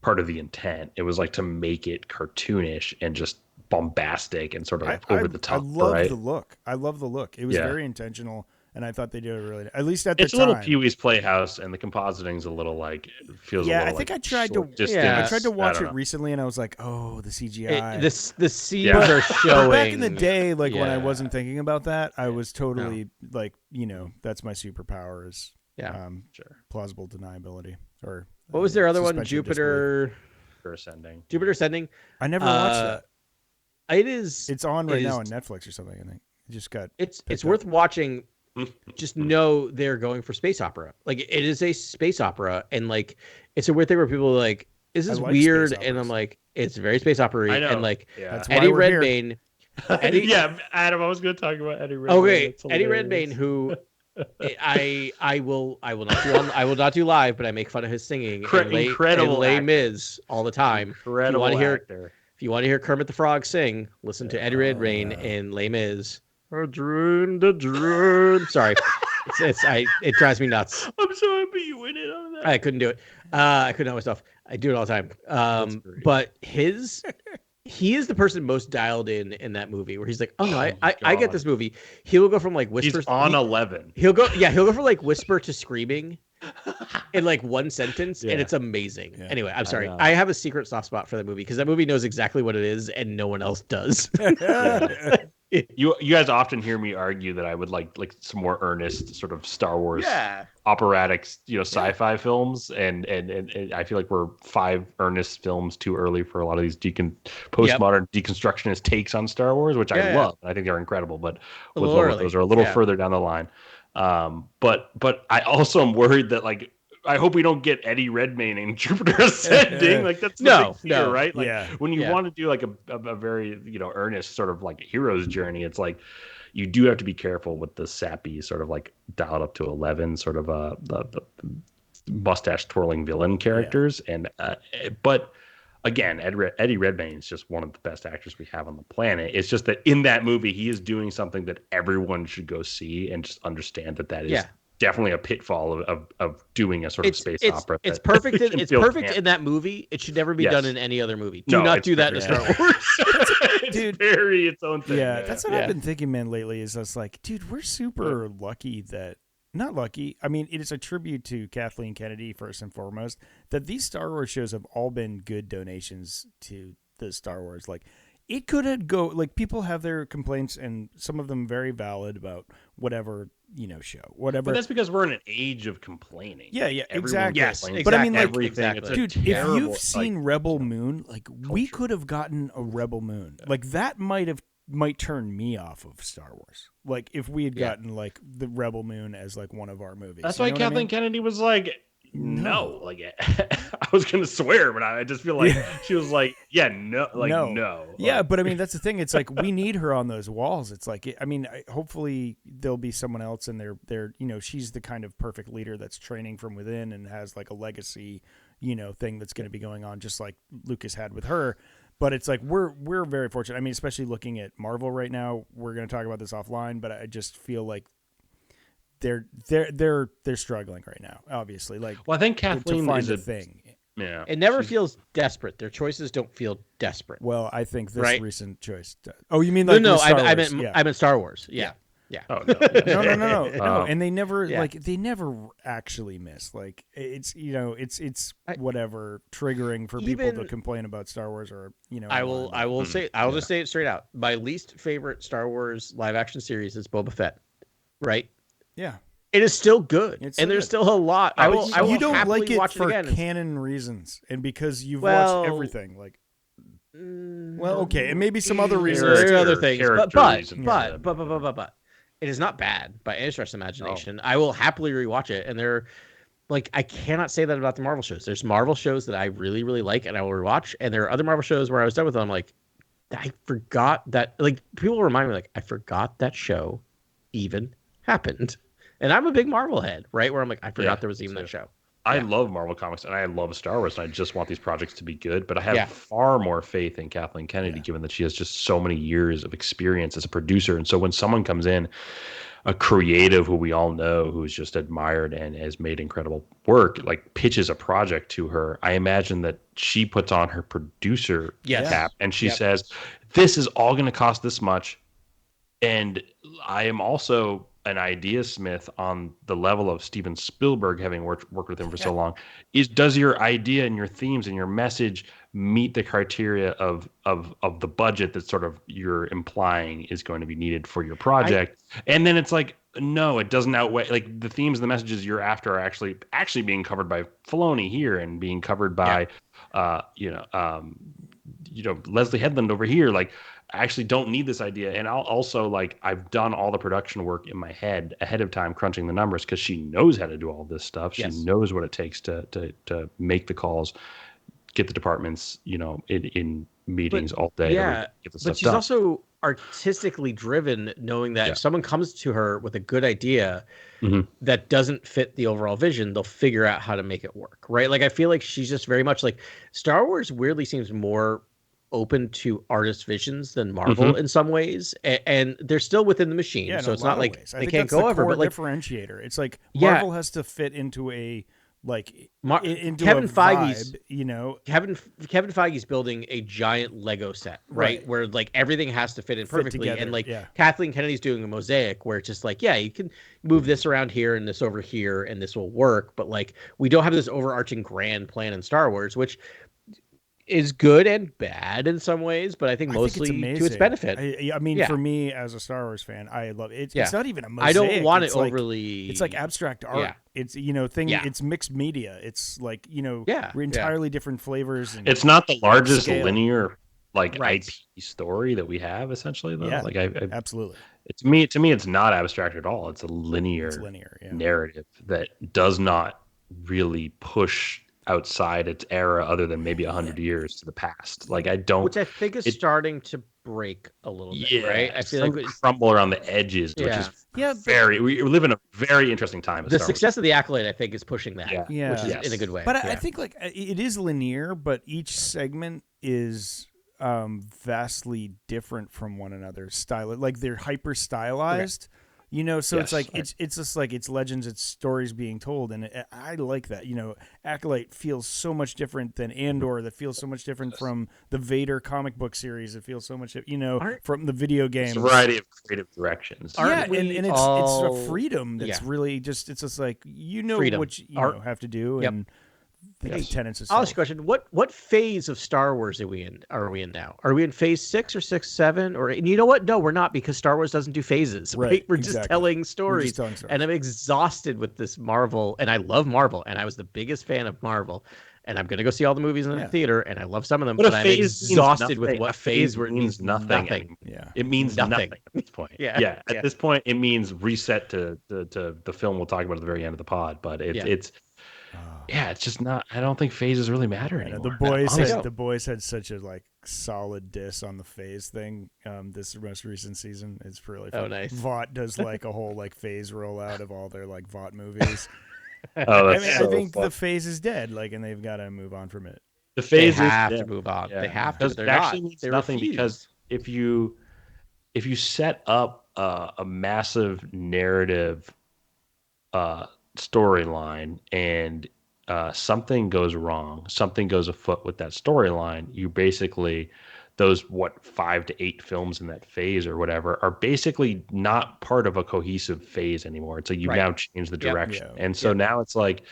part of the intent. It was like to make it cartoonish and just bombastic and sort of over the top. I love right? the look. I love the look. It was very intentional, and I thought they did it really. At least at the It's time. a little Pee-wee's Playhouse, and the compositing's a little like feels. Yeah, a little, I think like, I tried to. short distance. I tried to watch don't it know. recently, and I was like, "Oh, the CGI." The scenes Yeah. are showing. Back in the day, like when I Yeah. wasn't thinking about that, I was totally like, that's my superpower is Sure. plausible deniability. Or What was their other one? suspension of Jupiter Ascending. Ascending. I never watched that. It is. It's on right it now is- on Netflix or something. I think it just got. It's picked worth up. watching. Just know they're going for space opera. Like, it is a space opera, and like it's a weird thing where people are like, "Is this I like weird?" space And I'm operas. like, "It's very space opera." I know. And like Yeah. That's why Eddie we're here. Redmayne. Eddie, Yeah, Adam, I was going to talk about Eddie Redmayne. Okay, That's Eddie hilarious. Redmayne, who I will not do live, but I make fun of his singing. Incredible and Les actor. Mis all the time. Incredible If you want to hear Kermit the Frog sing, listen to Eddie Redmayne in Les Mis. Sorry, it drives me nuts. I'm so happy you win it on that. I couldn't do it. I couldn't help myself. I do it all the time. great. But he is the person most dialed in that movie where he's like, oh no, I get God. this movie. He will go from like He's whispers. on 11. He'll go from like whisper to screaming in like one sentence, and it's amazing. Yeah. Anyway, I'm sorry. know. I have a secret soft spot for that movie because that movie knows exactly what it is, and no one else does. You guys often hear me argue that I would like some more earnest sort of Star Wars operatic, sci-fi films, and I feel like we're 5 earnest films too early for a lot of these postmodern deconstructionist takes on Star Wars, which I love. I think they're incredible, but those are a little further down the line. But I also am worried that like I hope we don't get Eddie Redmayne in Jupiter Ascending. Like that's the big fear, right? Like when you want to do like a very earnest sort of like hero's journey, it's like you do have to be careful with the sappy sort of like dialed up to 11 sort of the mustache twirling villain characters. And but again, Eddie Redmayne is just one of the best actors we have on the planet. It's just that in that movie, he is doing something that everyone should go see and just understand that is definitely a pitfall of doing a sort of space opera. It's perfect. It's perfect camp. in that movie. It should never be done in any other movie. No, Do not it's do that in very- Star Wars. It's very its own thing. Yeah, that's what I've been thinking, man, lately is just like, dude, we're super lucky that, not lucky, I mean, it is a tribute to Kathleen Kennedy, first and foremost, that these Star Wars shows have all been good donations to the Star Wars. Like, it could have like, people have their complaints, and some of them very valid about whatever, show, whatever. But that's because we're in an age of complaining. Yeah, Everyone exactly. complains But I mean, about like, everything. It's a dude, if terrible, you've seen Rebel Moon, like we could have gotten a Rebel Moon. Like that might turn me off of Star Wars. Like if we had gotten like the Rebel Moon as like one of our movies. That's You why know what I Kathleen mean? Kennedy was like, no. Like, I was going to swear, but I just feel like she was like, yeah, no, like, no. Yeah, like, but I mean, that's the thing. It's like we need her on those walls. It's like, I mean, hopefully there'll be someone else, and they're she's the kind of perfect leader that's training from within and has like a legacy, thing that's going to be going on, just like Lucas had with her. But it's like we're very fortunate. I mean, especially looking at Marvel right now. We're going to talk about this offline, but I just feel like they're struggling right now. Obviously, like, well, I think Kathleen is a thing. Yeah, it never feels desperate. Their choices don't feel desperate. Well, I think this recent choice does. Oh, you mean like no? Star I Wars? meant Star Wars. Yeah. Oh no. No. And they never they never actually miss. Like it's whatever triggering for people to complain about Star Wars or I'll just say it straight out. My least favorite Star Wars live action series is Boba Fett. Right? Yeah. It is still good, and there's still a lot. I will you don't like it watch for it again. canon reasons, and because you've watched everything. Like, well, okay, and maybe some other reasons. There are other things, but but it is not bad by any stretch of imagination. I will happily rewatch it, and I cannot say that about the Marvel shows. There's Marvel shows that I really, really like, and I will rewatch, and there are other Marvel shows where I was done with them. I'm like, I forgot that. Like, people remind me, like, I forgot that show even happened. And I'm a big Marvel head, right? Where I'm like, I forgot there was even that show. I love Marvel Comics and I love Star Wars, and I just want these projects to be good. But I have far more faith in Kathleen Kennedy, given that she has just so many years of experience as a producer. And so when someone comes in, a creative who we all know, who's just admired and has made incredible work, like pitches a project to her, I imagine that she puts on her producer cap and she says, this is all going to cost this much. And I am also an idea smith on the level of Steven Spielberg, having worked with him for so long. Does your idea and your themes and your message meet the criteria of the budget that sort of you're implying is going to be needed for your project? And then it's like, no, it doesn't outweigh, like, the themes and the messages you're after are actually being covered by Filoni here and being covered by Leslie Headland over here. Like, I actually don't need this idea. And I'll also, like, I've done all the production work in my head ahead of time, crunching the numbers, because she knows how to do all this stuff. She knows what it takes to make the calls, get the departments, in meetings all day. Yeah, but she's also artistically driven, knowing that if someone comes to her with a good idea that doesn't fit the overall vision, they'll figure out how to make it work, right? Like, I feel like she's just very much like, Star Wars weirdly seems more open to artist visions than Marvel in some ways, and they're still within the machine, so it's not like they can't go over. But like, differentiator, it's like Marvel has to fit into a into Kevin a Feige's vibe, Kevin Feige's building a giant Lego set, right? Where like everything has to fit in perfectly, together, and like Kathleen Kennedy's doing a mosaic where it's just like, you can move this around here and this over here and this will work, but like, we don't have this overarching grand plan in Star Wars, which is good and bad in some ways, but I think mostly to its benefit. I mean, for me as a Star Wars fan, I love it. It's not even a mosaic. I don't want it like, overly. It's like abstract art. Yeah. It's It's mixed media. It's like we're entirely different flavors. And it's not the largest linear IP story that we have, essentially, though. Yeah, like absolutely. To me, it's not abstract at all. It's a linear narrative that does not really push outside its era, other than maybe 100 years to the past. Like, I don't, which I think is starting to break a little bit, right? I feel like crumble around the edges, which is we live in a very interesting time. The success of the Accolade, I think, is pushing that, which is in a good way. But I think like it is linear, but each segment is vastly different from one another. Like, they're hyper stylized. So it's like it's just like it's legends, it's stories being told, and I like that. Acolyte feels so much different than Andor. That feels so much different from the Vader comic book series. It feels so much, from the video games. It's a variety of creative directions. And it's a freedom that's really just. It's just like freedom. What you have to do and. The tenets of I'll ask you a question. What phase of Star Wars are we in now? Are we in phase 6 or 6, 7? Or, and you know what? No, we're not, because Star Wars doesn't do phases. Right? We're just telling stories. And I'm exhausted with this Marvel, and I love Marvel, and I was the biggest fan of Marvel. And I'm going to go see all the movies in the theater, and I love some of them, but I'm exhausted with what phase where it means nothing. Yeah. It means nothing at this point. At this point, it means reset to the film we'll talk about at the very end of the pod. But it's yeah, it's just not. I don't think phases really matter I know, anymore. the boys had such a like solid diss on the phase thing. This most recent season is really fun. Oh, nice. Vought does like a whole like phase rollout of all their like Vought movies. Oh, that's I so think fun. the phase is dead, like, and they've got to move on from it. The They phase have is to move on. Yeah. They have to. Because They're it actually not. means They nothing refuse. because if you set up a massive narrative storyline and something goes wrong, something goes afoot with that storyline, you basically those 5 to 8 films in that phase or whatever are basically not part of a cohesive phase anymore. It's like you've Right. now changed the Yep. direction, Yeah. and so now it's like,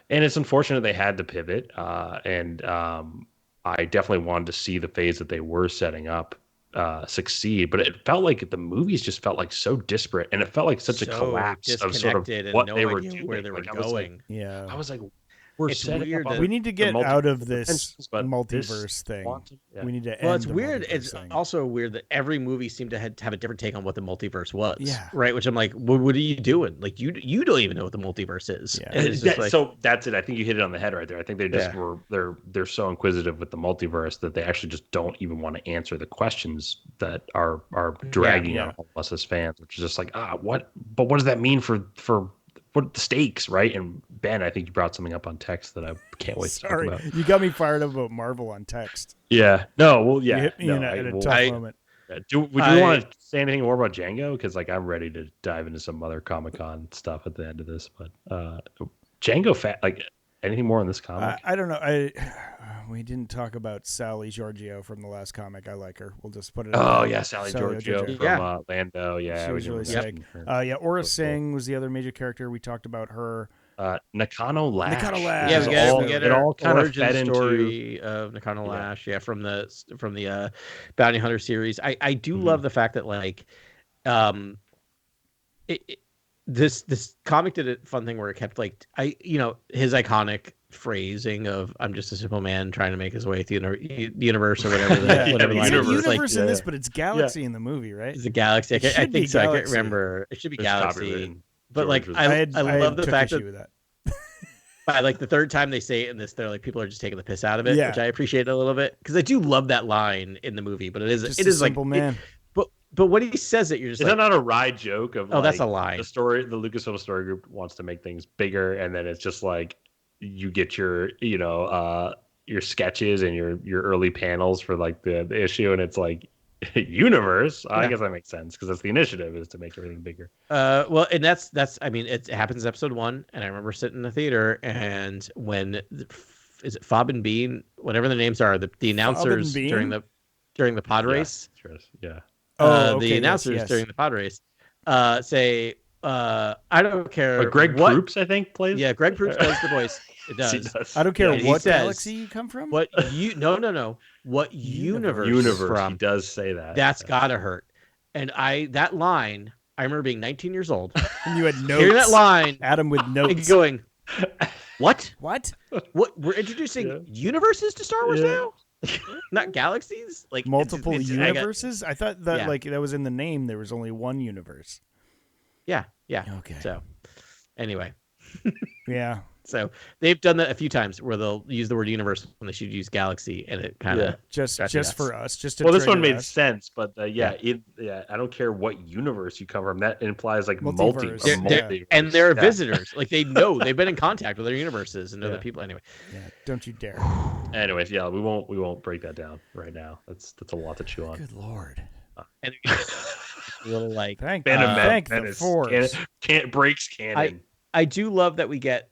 and it's unfortunate they had to pivot, and I definitely wanted to see the phase that they were setting up succeed, but it felt like the movies just felt like so disparate, and it felt like such a So collapse of sort of disconnected and what no they were idea doing. where they were Like, I was like, going. Yeah. we're It's setting weird up that- We need to get out of this dimensions, but multiverse this thing. quantum- yeah. We need to end Well, it's the weird. multiverse It's thing. also weird that every movie seemed to have a different take on what the multiverse was. Yeah. Right. Which I'm like, what are you doing? Like, you don't even know what the multiverse is. Yeah. And it's just like, So that's it. I think you hit it on the head right there. I think they just Yeah. they're so inquisitive with the multiverse that they actually just don't even want to answer the questions that are dragging Yeah. on all of us as fans, which is just like, what does that mean for what are the stakes, right? And Ben, I think you brought something up on text that I can't wait to talk Sorry, about. you got me fired up about Marvel on text. Yeah. No, well, yeah. You hit me no, at a we'll- tough moment. would you want to say anything more about Django? Because like I'm ready to dive into some other Comic-Con stuff at the end of this, but Jango Fett, like anything more on this comic? I don't know. We didn't talk about Sally Giorgio from the last comic. I like her. We'll just put it. Oh there. yeah, Sally Giorgio from Yeah. Lando. Yeah, She was we really never sick. mentioned her. Yeah, Aura Cool. Singh was the other major character. We talked about her. Nakano Lash. Nakano Lash. yeah, This we is get, all- we get it our all kind of origin fed into story of Nakano Lash. Yeah, from the Bounty Hunter series. I do Mhm. love the fact that like, this comic did a fun thing where it kept like his iconic phrasing of "I'm just a simple man trying to make his way through the universe" or whatever. Yeah, whatever the it's line a is. universe. universe in Yeah, this, yeah. but it's galaxy in the movie, right? It's a galaxy. It I should be think so. I can't Galaxy. remember. It should be It's galaxy. copywritten. But like, George was- I love the took fact issue that with that. by like the third time they say it in this, they're like people are just taking the piss out of it, Yeah. which I appreciate a little bit because I do love that line in the movie. But it is Just it a is like simple man. but when he says it, you're just Is like, that not a wry joke of? Oh, that's like, a lie. The story, the Lucasfilm Story Group wants to make things bigger, and then it's just like you get your your sketches and your early panels for like the issue, and it's like universe. I Yeah. guess that makes sense because that's the initiative is to make everything bigger. well, and that's I mean it happens in episode 1, and I remember sitting in the theater and when is it Fob and Bean, whatever the names are, the announcers Bean? during the pod race. Sure. Yeah. Okay, The announcers yes. during the pod race say, I don't care. But Greg what, Proops, I think, plays. Yeah, Greg Proops does the voice. It Yes, he does. does. I don't care Yeah, he what says, galaxy you come from. What you no. What universe Universe. from? He does say that. That's Yeah. gotta hurt. And that line, I remember being 19 years old, And you had notes. hearing that line, Adam with and notes. going, "What? What? What? We're introducing Yeah. universes to Star Wars Yeah. now, not galaxies? Like Multiple it's- universes? I thought that Yeah. like that was in the name. There was only one universe. Yeah. Okay. So, anyway, Yeah. so they've done that a few times where they'll use the word universe when they should use galaxy, and it kind of Yeah. Just Gotcha, yes. for us. Just to Well, this one trigger made us. sense, but I don't care what universe you come from. That implies like Multiverse. multiverse. and they're Yeah. visitors. Like they've been in contact with their universes and know the Yeah. people. Anyway, Yeah. Don't you dare. Anyways, yeah, we won't break that down right now. That's a lot to chew on. Good lord. and a little like Thank Venom the Menace. force. Can't breaks canon. I do love that we get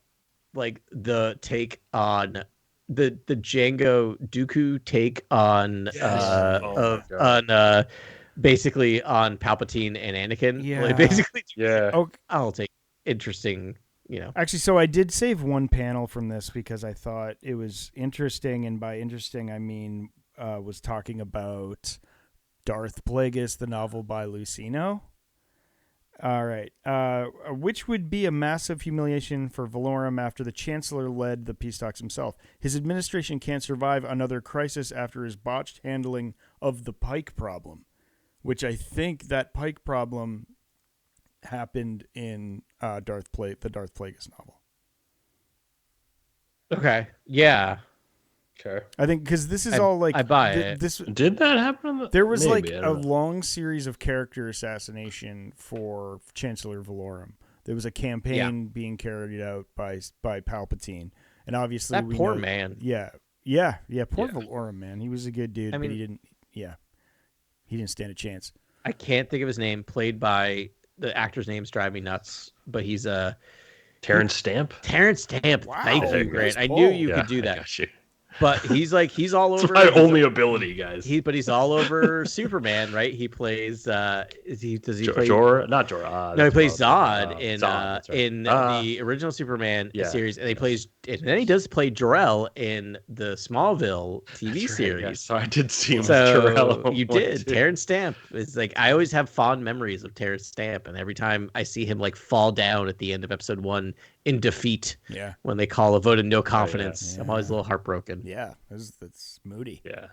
like the take on the Jango Dooku take on Yes. Oh my on basically on Palpatine and Anakin. Yeah. Like, basically, Yeah. Okay. I'll take interesting. Actually, so I did save one panel from this because I thought it was interesting, and by interesting I mean was talking about Darth Plagueis, the novel by Lucino. All right, which would be a massive humiliation for Valorum after the Chancellor led the peace talks himself. His administration can't survive another crisis after his botched handling of the Pike problem, which I think that Pike problem happened in the Darth Plagueis novel. Okay. Yeah. Okay. I think because this is all like I buy it. This Did that happen? there was Maybe, like I a don't know. long series of character assassination for Chancellor Valorum. There was a campaign being carried out by Palpatine, and obviously That we poor know, man. Yeah. Poor Valorum, man. He was a good dude, I but mean, he didn't. Yeah, he didn't stand a chance. I can't think of his name. Played by the actor's name's drive me nuts, but he's Terrence Stamp? Terrence Stamp. Wow, Thank you, nice Grant. I pull. knew you Yeah, could do I that. got you. But he's all It's over. my only ability, guys. But he's all over Superman, right? He plays. Does he play? Jorah? Not Jorah. No, he That's plays Zod. Zod in Zod, that's right. in the original Superman Yeah, series, and yes. then he does play Jor-El in the Smallville TV That's right, series. yeah. So I did see him So as Jor-El. you did. Terrence Stamp is like, I always have fond memories of Terrence Stamp, and every time I see him like fall down at the end of episode 1 in defeat, when they call a vote of no confidence, I'm always a little heartbroken. Yeah, that's moody. Yeah.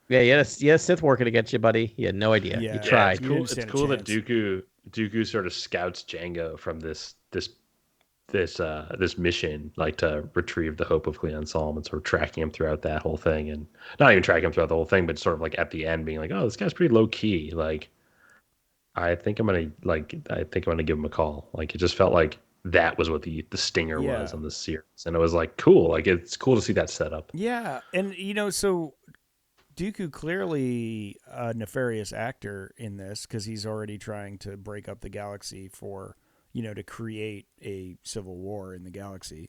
Yeah, you had a Sith working against you, buddy. You had no idea. Yeah. You tried. It's cool. It's cool that Dooku sort of scouts Jango from this mission, like to retrieve the hope of Cleon Solomon, and sort of tracking him throughout that whole thing, and not even tracking him throughout the whole thing, but sort of like at the end being like, oh, this guy's pretty low key. Like, I think I'm gonna give him a call. Like, it just felt like that was what the stinger was on this series, and it was like cool. Like, it's cool to see that setup. Yeah, and so Dooku clearly a nefarious actor in this because he's already trying to break up the galaxy for, to create a civil war in the galaxy.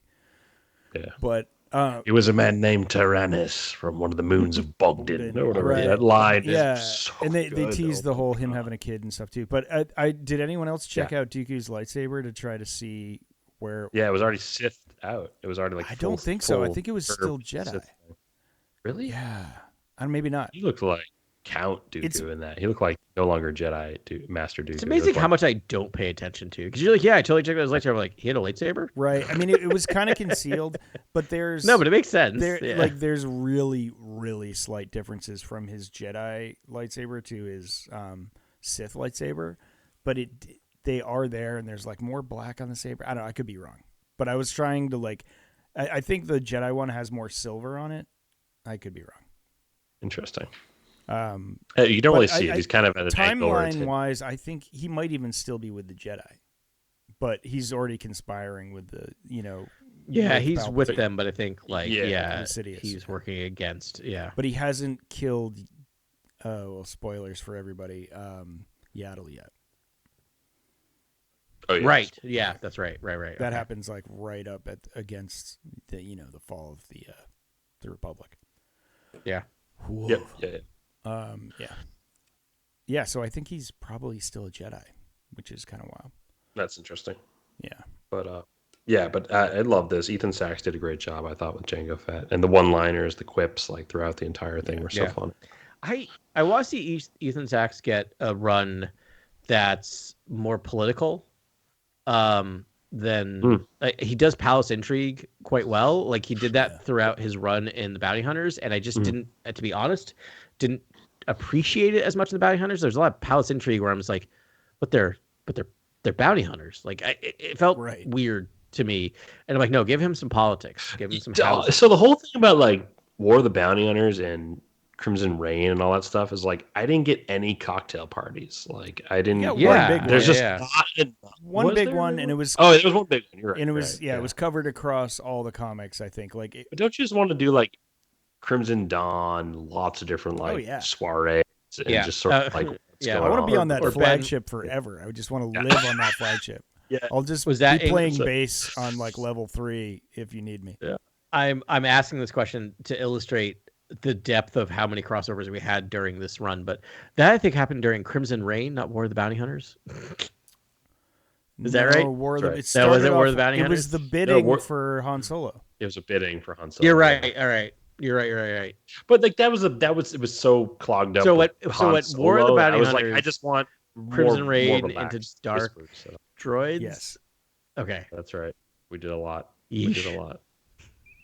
Yeah. But it was a man named Tyrannus from one of the moons of Bogdan or whatever. Right. That line is so and they good. teased the whole him having a kid and stuff too. But I did anyone else check out Dooku's lightsaber to try to see where? Yeah, it was already sithed out. It was already like I don't think so. I think it was still Jedi. Really? Yeah. Maybe not. He looked like Count Dooku in that. He looked like no longer Jedi Master Dooku. It's amazing how much I don't pay attention to. Because you're like, yeah, I totally checked out his lightsaber. I'm like, he had a lightsaber? Right. I mean, it was kind of concealed, but there's... No, but it makes sense. There's really, really slight differences from his Jedi lightsaber to his Sith lightsaber. But they are there, and there's like more black on the saber. I don't know. I could be wrong. But I was trying to I think the Jedi one has more silver on it. I could be wrong. Interesting. You don't really see it. He's kind of at an angle. Timeline-wise, I think he might even still be with the Jedi, but he's already conspiring with the, Yeah, he's with them, but I think Insidious. He's working against. Yeah, but he hasn't killed. Spoilers for everybody. Yaddle yet. Oh, yes. Right. Yeah, that's right. Right. That happens like right up against the the fall of the Republic. Yeah. Whoa. Yep. Yeah. So I think he's probably still a Jedi, which is kind of wild. That's interesting. Yeah. But I love this. Ethan Sachs did a great job, I thought, with Jango Fett, and the one-liners, the quips, like throughout the entire thing were so fun. I want to see Ethan Sachs get a run that's more political. Then he does palace intrigue quite well. Like he did that throughout his run in the Bounty Hunters, and I just didn't, to be honest, didn't appreciate it as much in the Bounty Hunters. There's a lot of palace intrigue where I'm just like, but they're Bounty Hunters. Like it felt weird to me, and I'm like, no, give him some politics, give him some housing. So the whole thing about like War of the Bounty Hunters and Crimson Reign and all that stuff is like, I didn't get any cocktail parties. Like I didn't. There's just one big one, and it was. Oh, there was one big one. You're right. And it was it was covered across all the comics. I think. Like, but don't you just want to do like Crimson Dawn, lots of different soirees, and just sort of like. I want to be on that flagship forever. I just want to live on that flagship. Yeah, I'll just be playing bass on like level 3 if you need me. Yeah, I'm asking this question to illustrate the depth of how many crossovers we had during this run, but that I think happened during Crimson Reign, not War of the Bounty Hunters. Is that right? War of the Bounty Hunters? It was the bidding for Han Solo. It was a bidding for Han Solo. You're right. All right. You're right. But like it was so clogged up. So at War of the Bounty Hunters, like, I just want Crimson more Reign relaxed into Dark Droids. Yes. Okay. That's right. We did a lot. Yeesh. We did a lot.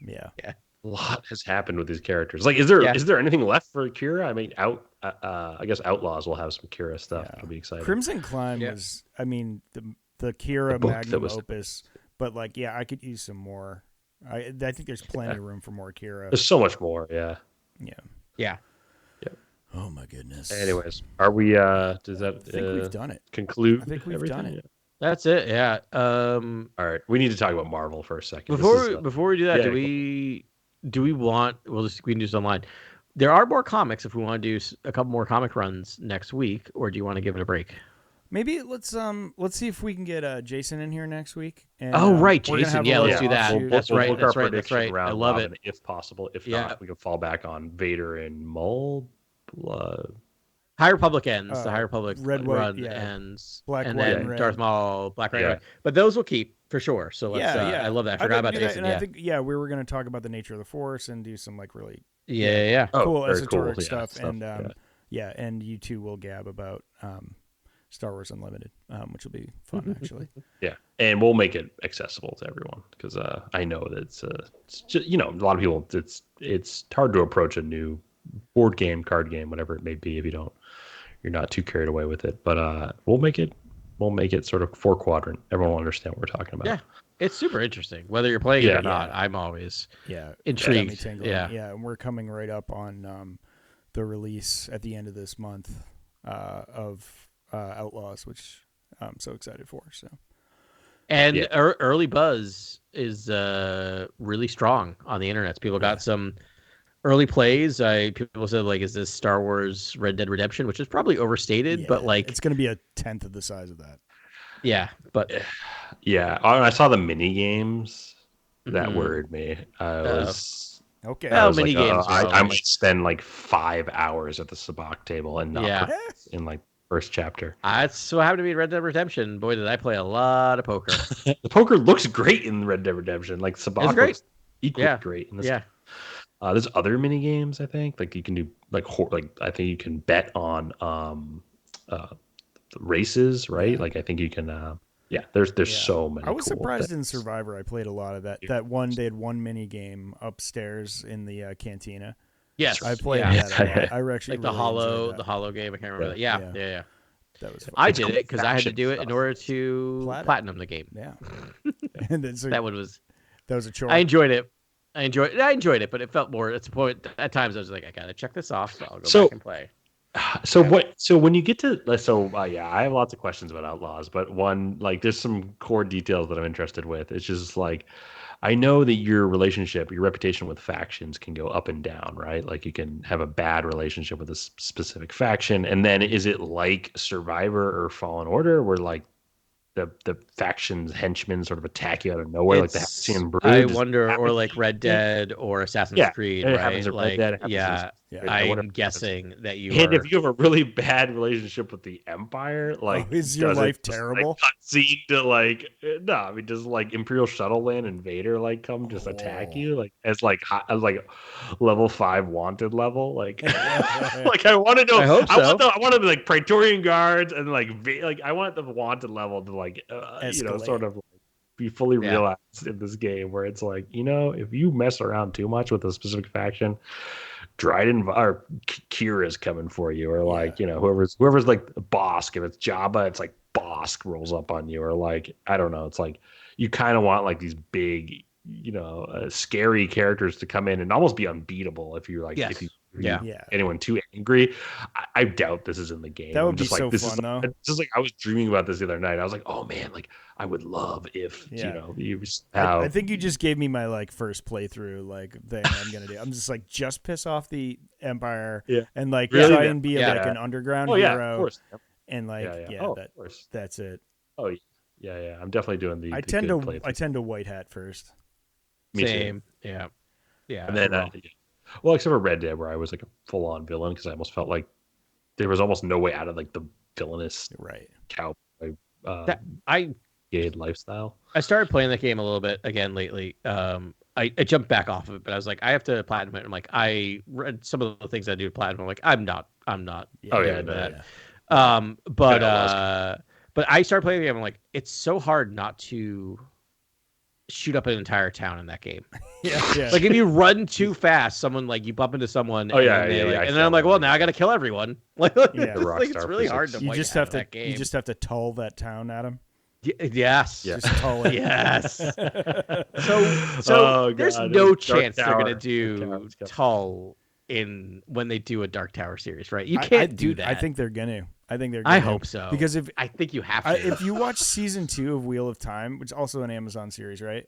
Yeah. A lot has happened with these characters. Like, is there anything left for Kira? I mean, I guess Outlaws will have some Kira stuff. It'll be exciting. Crimson Climb was, I mean, the Kira magnum opus, but like, I could use some more I think there's plenty of room for more Kira. There's so much more. Yeah. Yeah. Oh my goodness. Anyways, are we? Does that? I think we've done it. Conclude. I think we've done it. Yeah. That's it. Yeah. All right. We need to talk about Marvel for a second. Before we do that, do we want? We can do this online. There are more comics if we want to do a couple more comic runs next week, or do you want to give it a break? Maybe let's see if we can get Jason in here next week. And, right, Jason. Yeah, let's do that. We'll That's right. book our That's right. round I love robin it. if possible. If not, we can fall back on Vader and Maul. High Republic ends. The High Republic run White, ends, Black, and White, then and Red. Darth Maul, Black, Red, White. But those will keep for sure. So let's. I love that. I forgot about Jason. I think we were going to talk about the nature of the Force and do some like really cool esoteric stuff. And and you two will gab about Star Wars Unlimited, which will be fun actually. Yeah, and we'll make it accessible to everyone because I know that it's just, a lot of people. It's hard to approach a new board game, card game, whatever it may be if you're not too carried away with it. But we'll make it sort of 4-quadrant. Everyone will understand what we're talking about. Yeah, it's super interesting whether you're playing it or not. I'm always intrigued. Yeah, and we're coming right up on the release at the end of this month of Outlaws, which I'm so excited for. So, and early buzz is really strong on the internet. People got some early plays. People said like, is this Star Wars Red Dead Redemption, which is probably overstated, but like it's going to be a 10th of the size of that. Yeah, but I saw the mini games that worried me. Okay. Mini games. I might spend like 5 hours at the sabacc table and not in like first chapter. That's what happened to me in Red Dead Redemption. Boy, did I play a lot of poker. The poker looks great in Red Dead Redemption. Like sabacc looks equally great in this. Yeah. There's other mini games. I think like you can do I think you can bet on races, right? Like I think you can. There's so many. I was cool surprised things. in Survivor. I played a lot of that. That one, they had one mini game upstairs in the cantina. Yes, I played that a lot. I actually like the hollow game. I can't remember that. Yeah. That was fun. I did it because I had to do it in order to platinum the game. Yeah, and then, that was a chore. I enjoyed it. I enjoyed it, but it felt more. At the point, at times I was like, I gotta check this off, so I'll go back and play. So when you get to I have lots of questions about Outlaws, but one, like, there's some core details that I'm interested with. It's just like, I know that your reputation with factions can go up and down, right? Like you can have a bad relationship with a specific faction, and then is it like Survivor or Fallen Order, where like the faction's henchmen sort of attack you out of nowhere, like the Halcyon Brood? I wonder, or like Red Dead or Assassin's Creed, right? Like, I'm guessing that you. And if you have a really bad relationship with the Empire, like, is your life terrible? Cutscene to like, no, I mean, does like Imperial Shuttle Land and Vader like come just attack you, like as level 5 wanted level, like, like I want to know. I hope so. I want to be like Praetorian Guards and like I want the wanted level to like sort of like be fully realized in this game, where it's like, if you mess around too much with a specific faction, Dryden or Kira's coming for you, or like whoever's like Bosk. If it's Jabba, it's like Bosk rolls up on you, or like, I don't know. It's like you kind of want like these big, scary characters to come in and almost be unbeatable if you're like if you anyone too angry. I doubt this is in the game. That would be so fun, though. Just like I was dreaming about this the other night. I was like, oh man, like I would love if you I think you just gave me my like first playthrough like thing I'm gonna do. I'm just piss off the Empire and like try and be like an underground hero. Of course. And like that's it. Oh yeah. I'm definitely doing the. I tend to white hat first. Same. Too. Yeah. And then well, except for Red Dead, where I was like a full-on villain, because I almost felt like there was almost no way out of like the villainous cowboy lifestyle. I started playing that game a little bit again lately. I jumped back off of it, but I was like, I have to platinum it. I'm like, I read some of the things I do to platinum. I'm like, I'm not doing that. But I started playing the game. I'm like, it's so hard not to shoot up an entire town in that game. Like if you run too fast, someone like you bump into someone. And then I'm like, well, now I got to kill everyone. Like, it's really hard to. You just have to tull that town at him. Yes. Yeah. Just Tully. Yes. So Oh, there's God, no Dark chance they're Tower. gonna do Dark Tower's coming. Tull when they do a Dark Tower series, right? You I can't do that. I think they're gonna. I hope so. Because I think you have to. if you watch season 2 of Wheel of Time, which is also an Amazon series, right?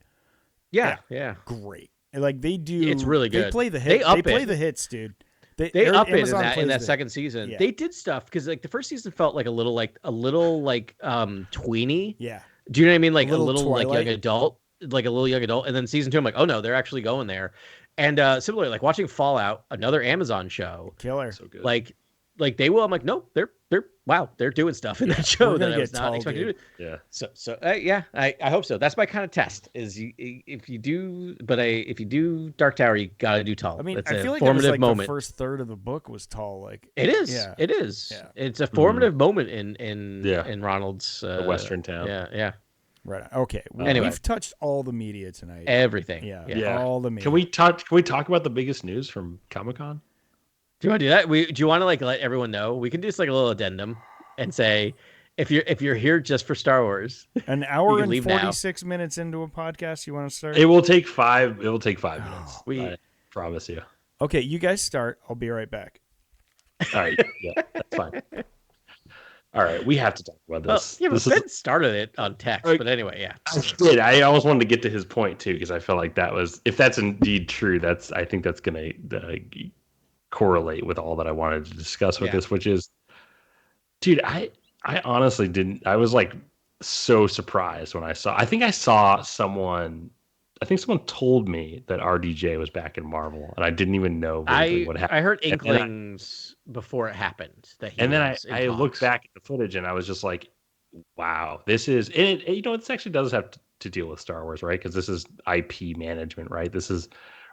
yeah. Great. Like they do. It's really good. They play the hits. They play it. the hits, dude. They up it Amazon in plays that second season. Yeah. They did stuff because like the first season felt like a little tweeny. Yeah. Do you know what I mean? Like a little Twilight. like young adult, like a little young adult. And then season 2, I'm like, oh no, they're actually going there. And similarly, like watching Fallout, another Amazon show, Killer. So good. like they will. I'm like, no, they're doing stuff in that show that I was not expecting to do. Yeah. So I hope so. That's my kind of test. Is if you do Dark Tower, you got to do Tull. I mean, it's I a feel like formative it was like moment. the first third of the book was Tull. Like It is. Yeah. It is. Yeah. It's a formative moment in Ronald's the Western town. Yeah. Right. Okay. Anyway. We've touched all the media tonight. Everything. Yeah. All the media. Can we talk about the biggest news from Comic-Con? Do you want to do that? Do you want to like let everyone know? We can do just like a little addendum and say if you're here just for Star Wars, an hour and leave now. 46 minutes into a podcast, you want to start? It will take 5 minutes. I promise you. Okay, you guys start. I'll be right back. All right. Yeah, that's fine. All right, we have to talk about this. Well, yeah, but Ben started it on text, but anyway, yeah. I did. I almost wanted to get to his point too, because I felt like if that's indeed true, I think that's going to correlate with all that I wanted to discuss with this, which is, dude, I honestly didn't. I was like so surprised when I saw someone told me that RDJ was back in Marvel, and I didn't even know what happened. I heard inklings before it happened. I looked back at the footage, and I was just like, wow, this is it. This actually does have to deal with Star Wars, right? Because this is IP management, right?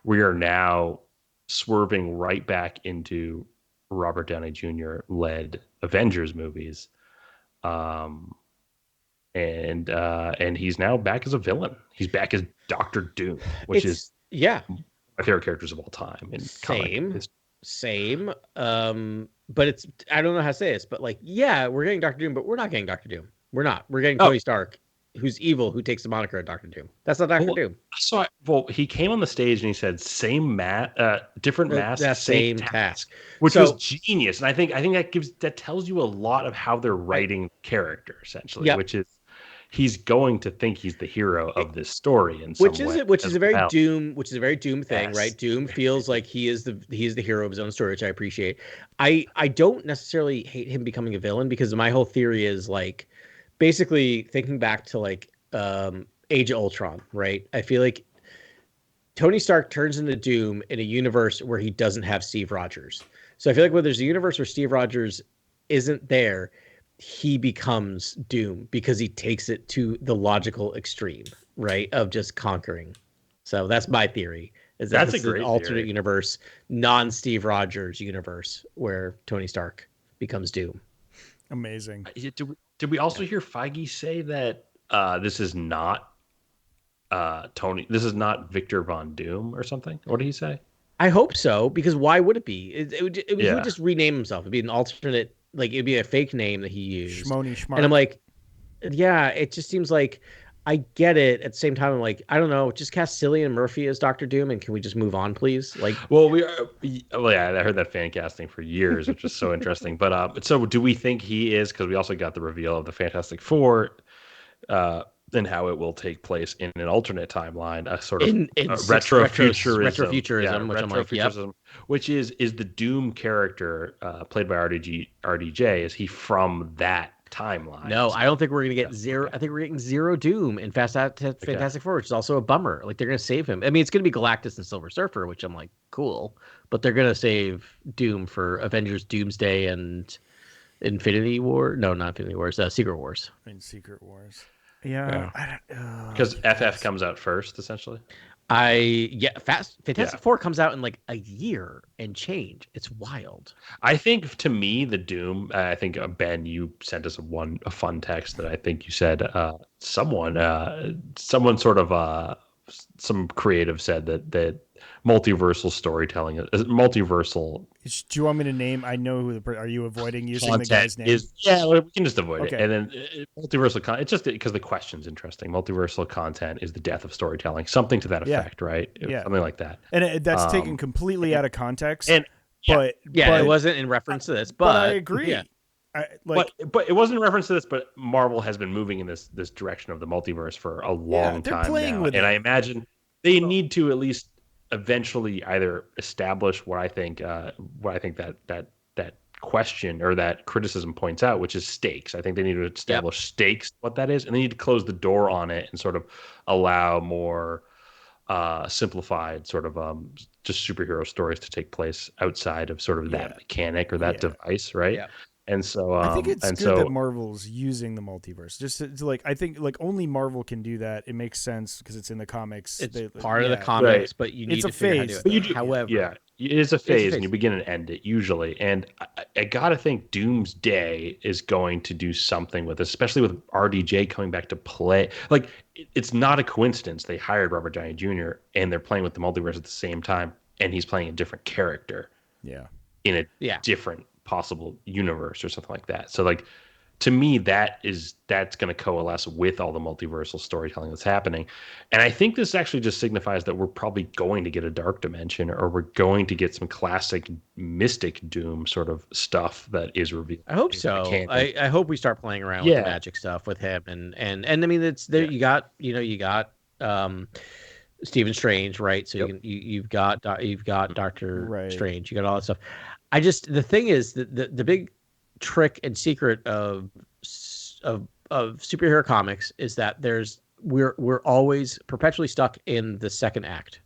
We are now swerving right back into Robert Downey Jr. led Avengers movies. And he's now back as a villain. He's back as Doctor Doom, which is my favorite characters of all time. Same. But I don't know how to say this, but like, yeah, we're getting Doctor Doom, but we're not getting Doctor Doom. We're not. We're getting Tony Stark, who's evil, who takes the moniker of Doctor Doom. That's not Doctor Doom. So he came on the stage and he said, different mask, same task, which was genius. And I think that tells you a lot of how they're writing character, essentially, which is he's going to think he's the hero of this story in some way. Which is a very Doom thing, right? Doom feels like he is the hero of his own story, which I appreciate. I don't necessarily hate him becoming a villain, because my whole theory is like, basically thinking back to like Age of Ultron, right? I feel like Tony Stark turns into Doom in a universe where he doesn't have Steve Rogers. So I feel like when there's a universe where Steve Rogers isn't there, he becomes Doom because he takes it to the logical extreme, right? Of just conquering. So that's my theory. That's a great alternate universe, non-Steve Rogers universe where Tony Stark becomes Doom. Amazing. Did we also hear Feige say that this is not Tony? This is not Victor Von Doom or something? What did he say? I hope so, because why would it be? He would just rename himself. It'd be an alternate, like it'd be a fake name that he used. Shmony Schmart. And I'm like, yeah, it just seems like I get it. At the same time, I'm like, I don't know, just cast Cillian Murphy as Doctor Doom, and can we just move on, please? Like, I heard that fan casting for years, which was so interesting. But so do we think he is? Because we also got the reveal of the Fantastic Four, and how it will take place in an alternate timeline, a sort of retrofuturism, which I'm like, yep. Which is the Doom character played by RDJ? Is he from that timeline? No, I don't think we're gonna get zero. I think we're getting zero Doom in Fantastic Four, which is also a bummer. Like, they're gonna save him. I mean, it's gonna be Galactus and Silver Surfer, which I'm like, cool, but they're gonna save Doom for Avengers Doomsday and Infinity War. No, not Infinity Wars. Secret Wars. Secret Wars. Yeah. Because FF comes out first, essentially. Fantastic Four comes out in like a year and change. It's wild. I think, to me, the Doom. I think Ben, you sent us a fun text that I think you said someone sort of some creative said that multiversal storytelling is multiversal. Do you want me to name? I know who the. Are you avoiding using the Content guy's name? we can just avoid Okay. it. And then multiversal content. It's just because the question's interesting. Multiversal content is the death of storytelling. Something to that effect, right? Something like that. And that's taken completely out of context. And but it wasn't in reference to this. But I agree. Yeah. But it wasn't in reference to this. But Marvel has been moving in this direction of the multiverse for a long time playing now, with and it. I imagine they need to at least eventually either establish what I think that question or that criticism points out, which is stakes. I think they need to establish stakes, what that is, and they need to close the door on it and sort of allow more simplified sort of just superhero stories to take place outside of sort of that mechanic or that device, right? Yeah. And so I think it's good that Marvel's using the multiverse. Just to like, I think like only Marvel can do that. It makes sense because it's in the comics. It's part of the comics, but you need It's to a figure out phase. how to do it. However, it is a a phase, phase. and you begin and end it usually. And I gotta think Doomsday is going to do something with this, especially with RDJ coming back to play. Like, it's not a coincidence they hired Robert Downey Jr. and they're playing with the multiverse at the same time, and he's playing a different character. Yeah. In a different possible universe or something like that. So like, to me, that's going to coalesce with all the multiversal storytelling that's happening. And I think this actually just signifies that we're probably going to get a dark dimension, or we're going to get some classic mystic Doom sort of stuff that is revealed. I hope so. I hope we start playing around with the magic stuff with him. And I mean, it's there. You got Stephen Strange, right? So you've got Doctor Strange. You got all that stuff. The thing is that the big trick and secret of superhero comics is that we're always perpetually stuck in the second act.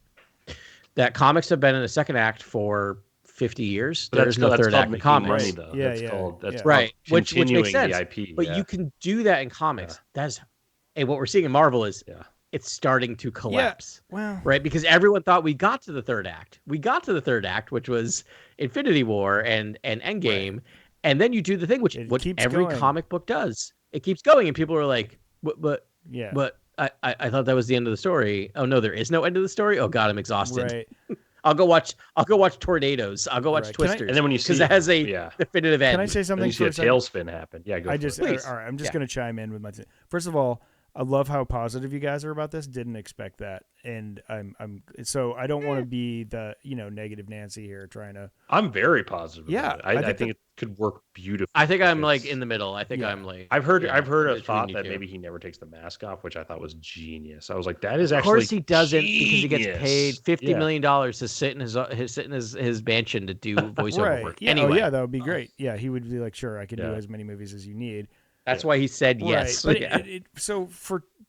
That comics have been in the second act for 50 years. There's no third act in comics. Money, though. That's right. Which makes sense. The IP, but you can do that in comics. And what we're seeing in Marvel is it's starting to collapse. Right? Because everyone thought we got to the third act. We got to the third act, which was Infinity War and Endgame. Right. And then you do the thing, which every comic book does. It keeps going, and people are like, but I thought that was the end of the story. Oh no, there is no end of the story. Oh God, I'm exhausted. Right. I'll go watch Tornadoes. I'll go watch Twisters. And then when you see, because it has a definitive end. Can I say something? You see a tailspin happen. Yeah, go. All right, I'm just going to chime in with my. First of all, I love how positive you guys are about this. Didn't expect that, and I'm so I don't want to be the negative Nancy here trying to. I'm very positive. Yeah, I think it could work beautifully. I think I'm like in the middle. I think I'm like. I've heard a thought that maybe he never takes the mask off, which I thought was genius. I was like, that is actually. Of course he doesn't, because he gets paid $50 million to sit in his mansion to do voiceover work. Yeah. Anyway. Oh yeah, that would be great. Yeah, he would be like, sure, I can do as many movies as you need. That's why he said yes. But so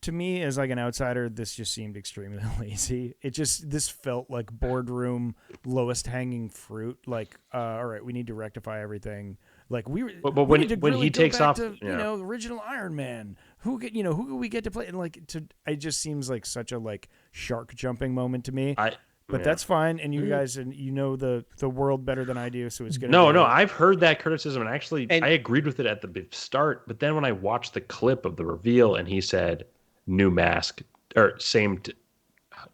to me, as like an outsider, this just seemed extremely lazy. This felt like boardroom lowest hanging fruit. Like, all right, we need to rectify everything. Like when he takes off, original Iron Man. Who do we get to play? And it just seems like such a like shark jumping moment to me. But that's fine, and you guys, the world better than I do, so it's good. No, I've heard that criticism, and actually, I agreed with it at the start. But then when I watched the clip of the reveal, and he said, "New mask or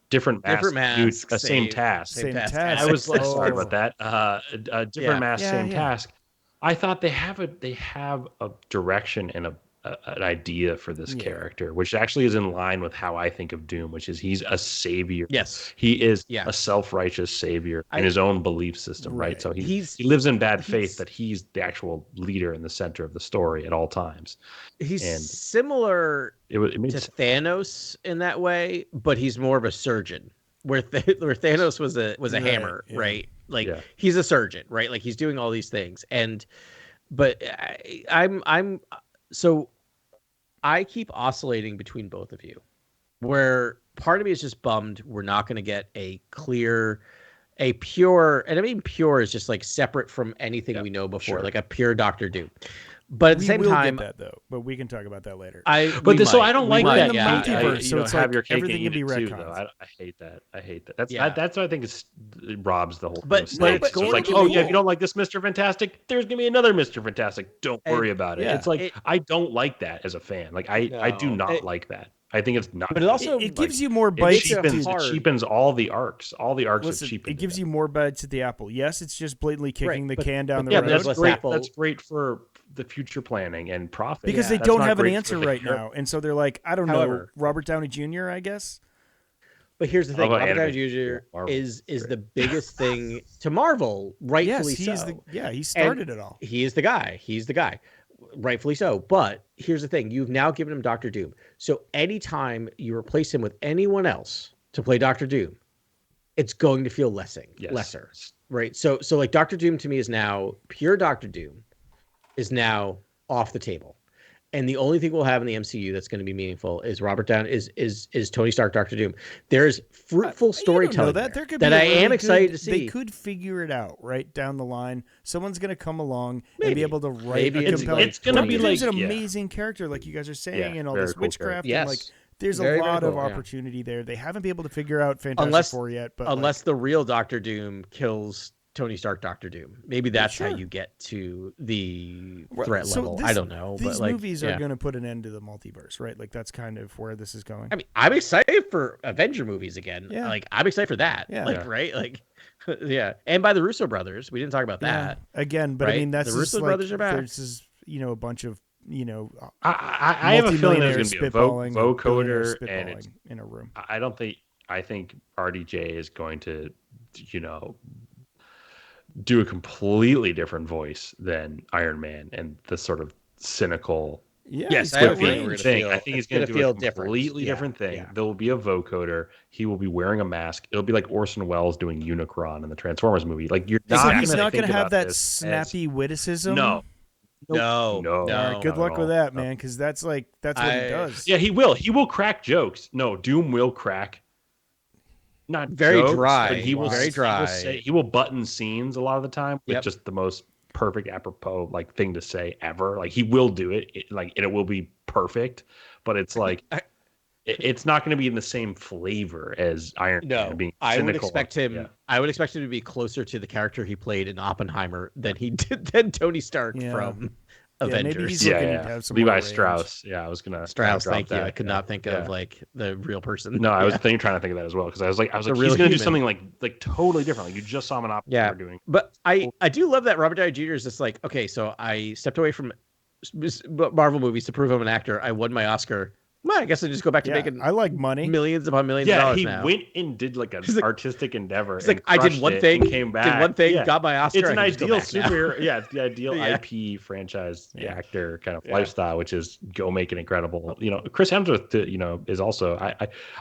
different mask, same task." I was like, sorry about that. Different mask, same task. I thought they have a direction and an idea for this character, which actually is in line with how I think of Doom, which is he's a savior. Yes. He is a self-righteous savior in his own belief system, right? So he lives in bad faith that he's the actual leader in the center of the story at all times. He's similar to Thanos in that way, but he's more of a surgeon. Where Thanos was a hammer, right? Like he's a surgeon, right? Like he's doing all these things. But I keep oscillating between both of you, where part of me is just bummed we're not going to get a pure, and I mean pure is just like separate from anything we know before, like a pure Doctor Doom. But at the same time, get that though. But we can talk about that later. I don't like that. Multiverse, so it's have like your cake everything can be retconned. Though. I hate that. That's what I think it robs the whole thing. But it's just like, if you don't like this Mr. Fantastic, there's gonna be another Mr. Fantastic. Don't worry about it. It's like I don't like that as a fan. Like I do not like that. I think it's not. But it also it gives you more it bites. cheapens all the arcs. All the arcs Listen, are cheapened. it gives you more bites at the apple. Yes, it's just blatantly kicking the but- can down the yeah, road. there's less apple. That's great for the future planning and profit. Because they That's don't not have an great for answer the right character. now. And so they're like, I don't However- know, Robert Downey Jr., I guess. But here's the thing: about Robert Downey animated Jr. Marvel? is the biggest thing to Marvel, rightfully Yes, so. he started it all. He is the guy. He's the guy, rightfully so. But here's the thing: you've now given him Doctor Doom. So anytime you replace him with anyone else to play Doctor Doom, it's going to feel lesser, right? So like Doctor Doom to me is now pure Doctor Doom is now off the table. And the only thing we'll have in the MCU that's going to be meaningful is Robert Downey is Tony Stark, Doctor Doom. There's fruitful storytelling that I am excited to see. They could figure it out right down the line. Someone's going to come along and be able to write a it's compelling. it's going to be like an amazing character, like you guys are saying, and all very this cool witchcraft. character. And like, Yes. there's Very, a very lot cool, of yeah. opportunity there. They haven't been able to figure out Fantastic Four yet, but unless the real Doctor Doom kills Tony Stark, Doctor Doom. Maybe that's how Sure. you get to the Well, threat so level. this- I don't know. These but like, movies yeah. are going to put an end to the multiverse, right? Like that's kind of where this is going. I mean, I'm excited for Avenger movies again. Yeah. Like, I'm excited for that. Yeah. Like, Yeah. right? Like, yeah. And by the Russo brothers. We didn't talk about that. Again, but I right? mean, that's The just Russo like, brothers are back. There's just, a bunch of, I have a feeling there's going to be a spitballing and vocoder, billionaires and it's. spitballing in a room. I think RDJ is going to, do a completely different voice than Iron Man and the sort of cynical. Yeah, Yes, he's I have a got feeling range. we're gonna thing. feel- I think he's it's going to gonna do a feel different. completely Yeah, different thing. yeah. There will be a vocoder. He will be wearing a mask. It'll be like Orson Welles doing Unicron in the Transformers movie. Like you're So not he's going not to have that this snappy witticism. No. No. No. All right, good not luck at with all. that, No. man, because that's what he does. Yeah, he will. He will crack jokes. No, Doom will crack. Not Very jokes, dry. but he will Very dry. He will button scenes a lot of the time with Yep. just the most perfect apropos thing to say ever. Like he will do it, and it will be perfect. But it's like it's not going to be in the same flavor as Iron Man. Being I would cynical. expect him. Yeah. I would expect him to be closer to the character he played in Oppenheimer than he did than Tony Stark Yeah. from maybe Avengers. he's looking to have some more Levi range. Strauss. Yeah, I was gonna Strauss, drop thank you. that. I could not think of like the real person. No, I was Yeah. trying to think of that as well because I was like, The he's real going to do human. something like totally different. Like you just saw him in Oppenheimer doing. But I do love that Robert Downey Jr. is just like, okay, so I stepped away from Marvel movies to prove I'm an actor. I won my Oscar. Well, I guess I just go back to making I like money. millions upon millions of dollars he now. went and did like an He's like- artistic endeavor. He's like, and I did crushed one it thing, and came back. did one thing, Yeah. got my Oscar. It's I an can just go ideal back now. superhero. Yeah, it's the ideal Yeah. IP franchise actor kind of Yeah. lifestyle, which is go make an incredible. Chris Hemsworth, is also.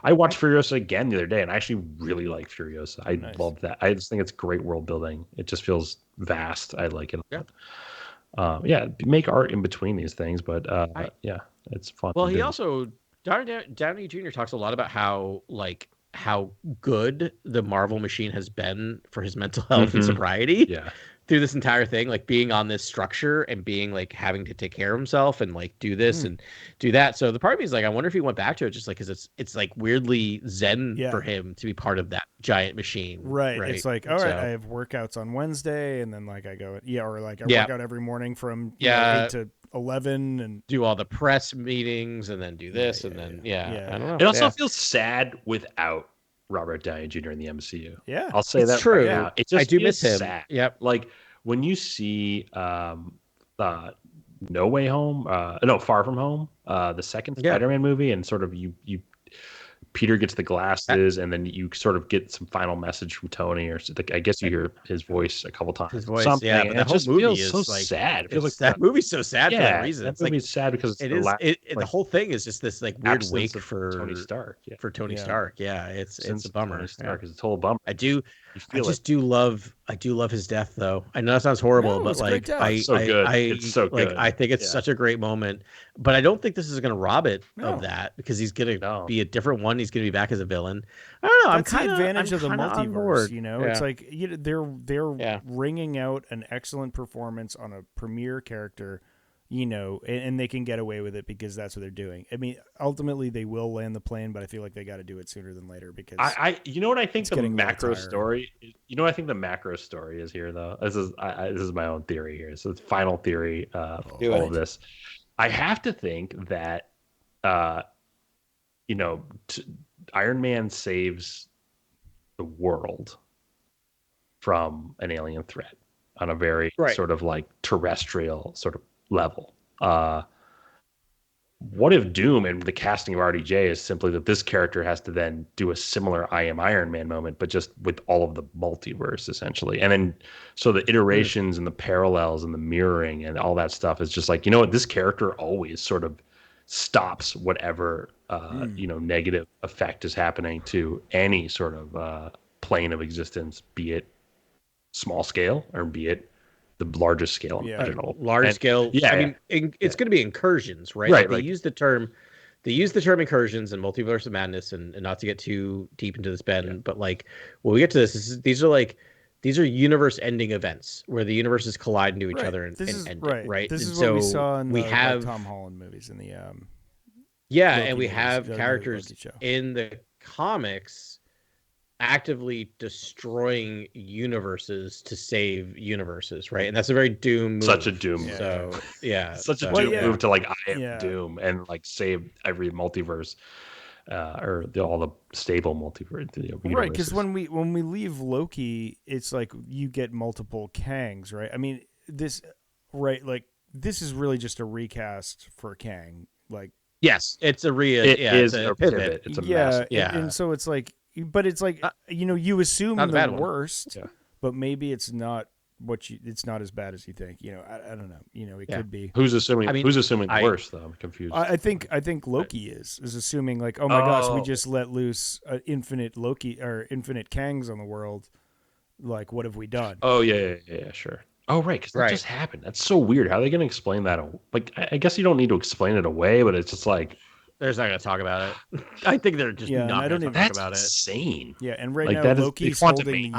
I watched Furiosa again the other day, and I actually really like Furiosa. I love that. I just think it's great world building. It just feels vast. I like it. Yeah. Make art in between these things, but it's fun. Well, to he do. also Downey Jr. talks a lot about how good the Marvel machine has been for his mental health and Mhm. sobriety Yeah. through this entire thing, like being on this structure and being like having to take care of himself and like do this and do that. So the part of me is like, I wonder if he went back to it just like because it's like weirdly zen for him to be part of that giant machine. Right. It's like, all right, So- I have workouts on Wednesday, and then like I go, or like I Yeah. work out every morning from 8 to 11, and do all the press meetings and then do this and then I don't know. It also Yeah. feels sad without Robert Downey Jr. in the MCU. Yeah. I'll say It's that true. right now. It just I do feels miss him. sad. Yep. Like when you see No Way Home, Far From Home, the second Spider-Man movie, and sort of you Peter gets the glasses, and then you sort of get some final message from Tony, or like, I guess you hear his voice a couple times. His voice, something, yeah, but and that it whole just movie feels is so like sad. It feels like that movie's so sad for that reason. That It's like movie's sad because it's it the is. last, The whole thing is just this like weird absence wake of for Tony Stark. Yeah. For Tony Yeah. Stark, yeah, it's a bummer. Tony Stark Yeah. is a total bummer. I You I feel just it. do love his death though. I know that sounds horrible, No, but it's a great like death. It's so good. It's so like good. I think it's Yeah. such a great moment. But I don't think this is gonna rob it No. of that because he's gonna No. be a different one. He's gonna be back as a villain. I don't know. That's the advantage of the multiverse. It's like they're Yeah. wringing out an excellent performance on a premier character, and they can get away with it because that's what they're doing. I mean, ultimately they will land the plane, but I feel like they got to do it sooner than later because you know what I think it's the getting a little macro tiring. story. You know what I think the macro story is here though. This is my own theory here. So it's final theory of Do all it. of this. I have to think that Iron Man saves the world from an alien threat on a very sort of like terrestrial sort of level. What if Doom and the casting of RDJ is simply that this character has to then do a similar I Am Iron Man moment, but just with all of the multiverse essentially? And then so the iterations and the parallels and the mirroring and all that stuff is just like, you know what, this character always sort of stops whatever negative effect is happening to any sort of plane of existence, be it small scale or be it the largest scale imaginable. Large scale. Yeah, I mean, it's going to be incursions, right? Right. They use the term incursions and multiverse of madness, and not to get too deep into this, Ben, but like when we get to this, these are universe-ending events where the universes collide into each other and end. Right. This and is so what we saw in the have Tom Holland movies in the and we have characters in the comics actively destroying universes to save universes, right? And that's a very Doom move. Such a Doom move. So such a Doom move to like I am Doom and like save every multiverse or all the stable multiverse. Right, because when we leave Loki, it's like you get multiple Kangs, right? I mean, this is really just a recast for Kang. Like, yes, it's a it's a pivot. It's a mess. And so it's like, but it's like you assume the worst, but maybe it's not it's not as bad as you think. I don't know. It could be. Who's assuming the worst though? I'm confused. I think Loki is assuming like, oh my gosh, we just let loose infinite Loki or infinite Kangs on the world. Like, what have we done? Oh yeah, sure. Oh right, because that just happened. That's so weird. How are they going to explain that? Like, I guess you don't need to explain it away, but it's just like. They're not going to talk about it. I think they're just not going to talk about it. That's insane. Yeah, and right now Loki's holding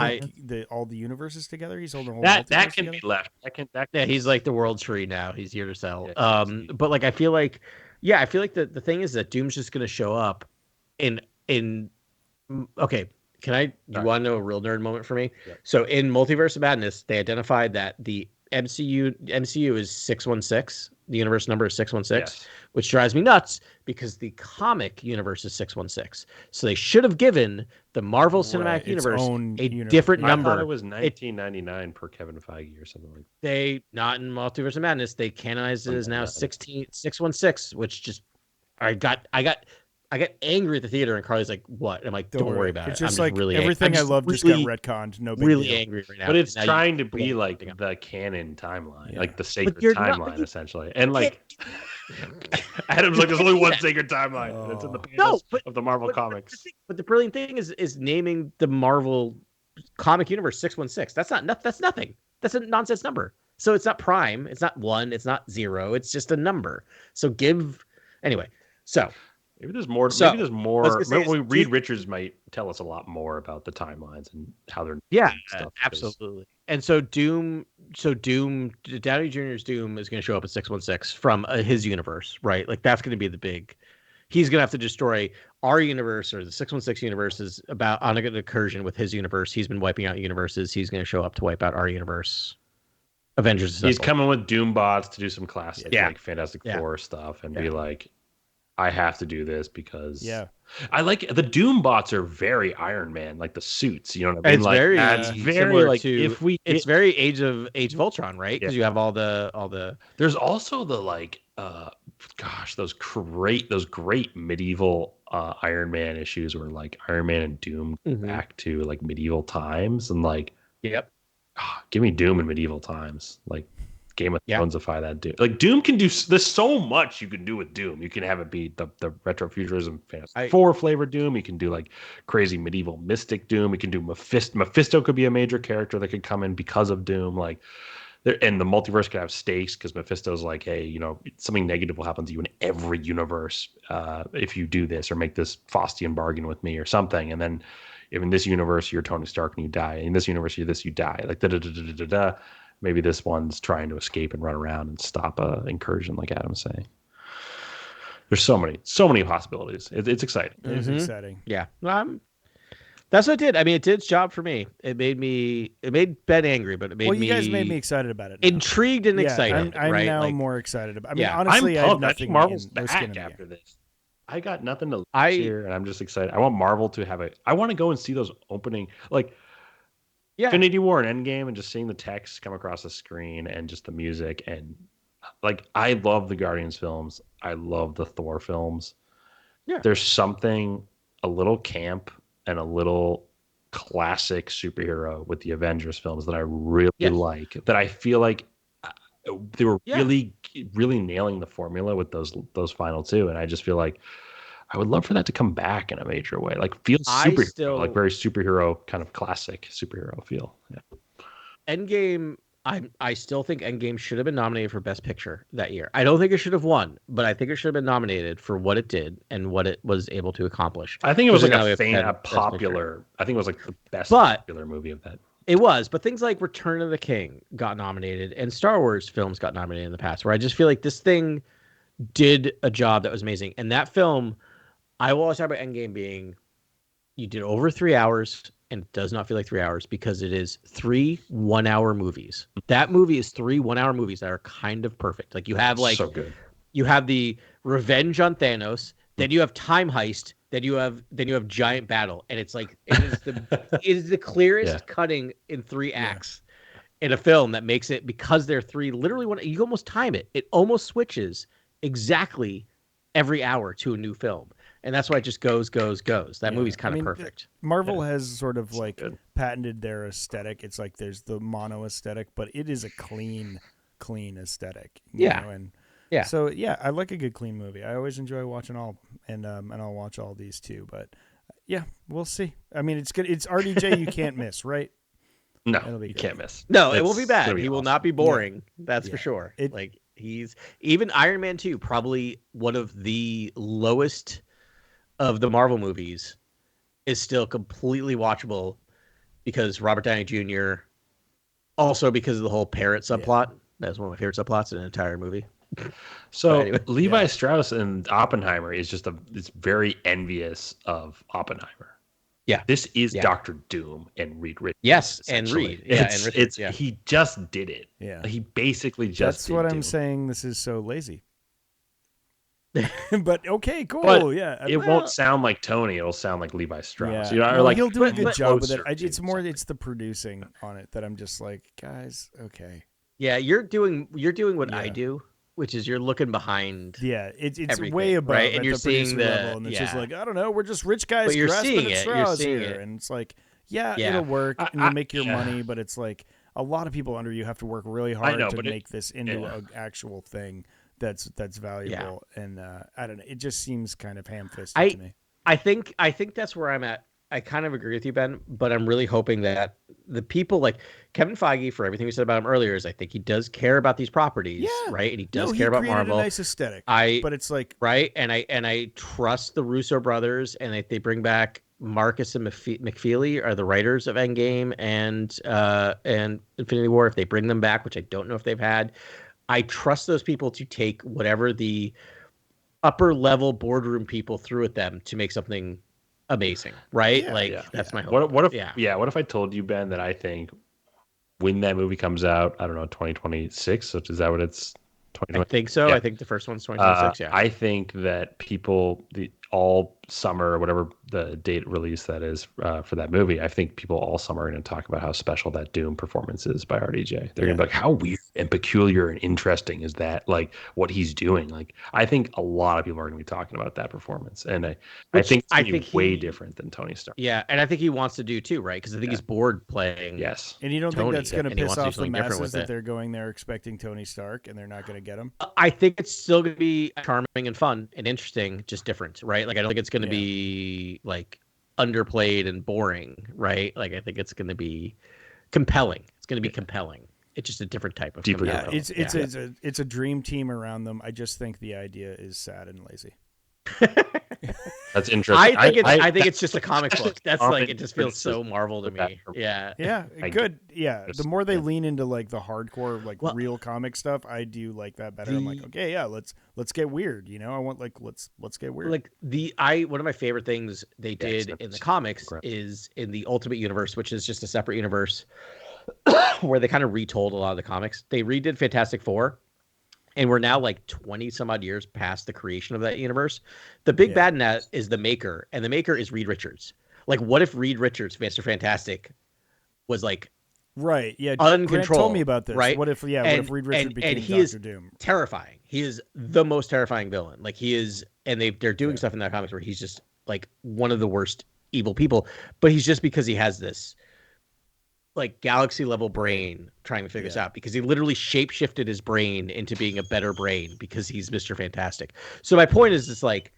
all the universes together. He's holding that can be left. He's like the world tree now. He's here to sell. But like I feel like the thing is that Doom's just going to show up in. Okay, can I? You want to know a real nerd moment for me? Yeah. So in Multiverse of Madness, they identified that the MCU is 616. The universe number is 616, which drives me nuts because the comic universe is 616. So they should have given the Marvel Cinematic Universe a different number. I thought it was 1999 per Kevin Feige or something like that. They, not in Multiverse of Madness, they canonized it as now 616, which just I got angry at the theater, and Carly's like, "What?" And I'm like, "Don't worry about it." It's just I'm like really everything I love just got retconned. No big really deal. angry right now. But it's trying to be like the canon timeline, like the sacred timeline, essentially. And like, Adam's like, "There's only one sacred timeline, and it's in the panels of the Marvel comics." But the brilliant thing is naming the Marvel comic universe 616. That's nothing. That's a nonsense number. So it's not prime. It's not 1. It's not 0. It's just a number. So anyway. So. Maybe there's more. Maybe there's more. Reed Richards might tell us a lot more about the timelines and how they're. Yeah, absolutely. And so Doom, Downey Jr.'s Doom is going to show up at 616 from his universe, right? Like that's going to be the big. He's going to have to destroy our universe, or the 616 universe is about on an incursion with his universe. He's been wiping out universes. He's going to show up to wipe out our universe. Avengers. He's coming with Doom bots to do some classic like Fantastic Four stuff and be like. I have to do this because I like the Doom bots are very Iron Man, like the suits. You know what I mean? It's very like it's very Age of Ultron, right? Because you have all the. There's also the like, those great medieval Iron Man issues where like Iron Man and Doom go back to like medieval times and like, give me Doom in medieval times, like. Game of Thronesify that Doom. Like Doom can do. There's so much you can do with Doom. You can have it be the retrofuturism Fantastic Four flavored Doom. You can do like crazy medieval mystic Doom. You can do Mephisto. Mephisto could be a major character that could come in because of Doom. Like, and the multiverse could have stakes because Mephisto's like, hey, something negative will happen to you in every universe if you do this or make this Faustian bargain with me or something. And then if in this universe you're Tony Stark and you die, in this universe you're this, you die. Like da. Maybe this one's trying to escape and run around and stop a incursion, like Adam's saying. There's so many possibilities. It's exciting. It is exciting. Yeah. That's what it did. I mean, it did its job for me. It made Ben angry, but it made me. Well, you guys made me excited about it. Now. Intrigued and excited. I'm right? now more excited about it. I mean, honestly, I'm I have nothing. nothing. I think Marvel's back after this. I got nothing to lose I here, and I'm just excited. I want Marvel to have I want to go and see those opening, like yeah Infinity War and Endgame, and just seeing the text come across the screen and just the music. And like, I love the Guardians films. I love the Thor films. yeah There's something a little camp and a little classic superhero with the Avengers films that I really yes like. That I feel like they were yeah. really nailing the formula with those final two, and I just feel like I would love for that to come back in a major way, like feel I superhero, like still very superhero kind of classic superhero feel. Yeah. Endgame. I still think Endgame should have been nominated for Best Picture that year. I don't think it should have won, but I think it should have been nominated for what it did and what it was able to accomplish. I think it was like Now we have 10 a Best Picture. popular. I think it was like the best But popular movie of that. it was, but things like Return of the King got nominated and Star Wars films got nominated in the past, where I just feel like this thing did a job that was amazing. And that film, I will always talk about Endgame being you did over 3 hours and it does not feel like 3 hours because it is 3 1 hour movies. That movie is 3 1 hour movies that are kind of perfect. Like you have So good. you have the revenge on Thanos, then you have time heist, then you have giant battle, and it's like it is the clearest cutting in 3 acts in a film that makes it, because they're three literally one, you almost time it. It almost switches exactly every hour to a new film. And that's why it just goes. That movie's kind of perfect. Marvel has sort of like good. patented their aesthetic. It's like there's the mono aesthetic, but it is a clean aesthetic. You know? And so I like a good clean movie. I always enjoy watching all, and I'll watch all these too. But yeah, we'll see. I mean, it's good. It's RDJ. You can't miss, right? No, you can't miss. No, it will be bad. He will not be boring. Yeah. That's for sure. He's even Iron Man 2, probably one of the lowest of the Marvel movies, is still completely watchable because Robert Downey Jr. Also because of the whole parrot subplot. That's one of my favorite subplots in an entire movie. So anyway, Levi Strauss and Oppenheimer is just it's very envious of Oppenheimer. Yeah, this is Dr. Doom and Reed Richards. Yes, and Reed. Yeah, and Richards. He just did it. Yeah, he basically just. That's what I'm saying. This is so lazy. But okay, cool. But yeah, it won't sound like Tony. It'll sound like Levi Strauss. Yeah. You know, or like he'll do a good job with it. It's more it's the producing on it that I'm just like, guys, okay. Yeah, you're doing what I do, which is you're looking behind. Yeah, it's way above, right? And you're seeing the level, and it's just like, I don't know, we're just rich guys. But you're seeing it. You're seeing it, and it's like, it'll work, and you'll make your money. But it's like a lot of people under you have to work really hard to make this into an actual thing that's valuable. And I don't know, it just seems kind of ham-fisted to me. I think that's where I'm at. I kind of agree with you, Ben, but I'm really hoping that the people like Kevin Feige, for everything we said about him earlier, is I think he does care about these properties, right? And he does care about Marvel. A nice aesthetic, but it's like right, and I trust the Russo brothers, and if they bring back Marcus and McFeely are the writers of Endgame and Infinity War. If they bring them back, which I don't know if they've had, I trust those people to take whatever the upper level boardroom people threw at them to make something amazing, right? That's my hope. What if I told you, Ben, that I think when that movie comes out, I don't know, 2026, so is that what it's? I think so. I think the first one's 2026. I think that people, all summer, or whatever the date release that is for that movie, I think people all summer are going to talk about how special that Doom performance is by RDJ. They're going to be like, how weird and peculiar and interesting is that? Like what he's doing. Like I think a lot of people are going to be talking about that performance, and I think it's way different than Tony Stark. Yeah, and I think he wants to do too, right? Because I think he's bored playing. Yes, and you don't Tony, think that's going to piss off the masses that it. They're going there expecting Tony Stark and they're not going to get him? I think it's still going to be charming and fun and interesting, just different, right? Like I don't think it's going to be like underplayed and boring, right? Like I think it's going to be compelling. It's going to be compelling. It's just a different type of deeper. Yeah, it's a dream team around them. I just think the idea is sad and lazy. That's interesting. I think it's just a comic book. That's like, it just feels so Marvel to me. Yeah. Good. Yeah, the more they lean into like the hardcore, like real comic stuff, I do like that better. I'm like, okay, let's get weird. You know, I want let's get weird. Like one of my favorite things they did in the comics is in the Ultimate Universe, which is just a separate universe where they kind of retold a lot of the comics. They redid Fantastic Four, and we're now like 20 some odd years past the creation of that universe. The big bad in that is the maker, and the maker is Reed Richards. Like, what if Reed Richards, Mr. Fantastic, was like uncontrolled? Grant told me about this. Right? What if Reed Richards became Doctor Doom? Terrifying. He is the most terrifying villain. Like, he is, and they're doing stuff in that comics where he's just like one of the worst evil people, but he's just because he has this like galaxy level brain trying to figure this out, because he literally shapeshifted his brain into being a better brain because he's Mr. Fantastic. So my point is, it's like,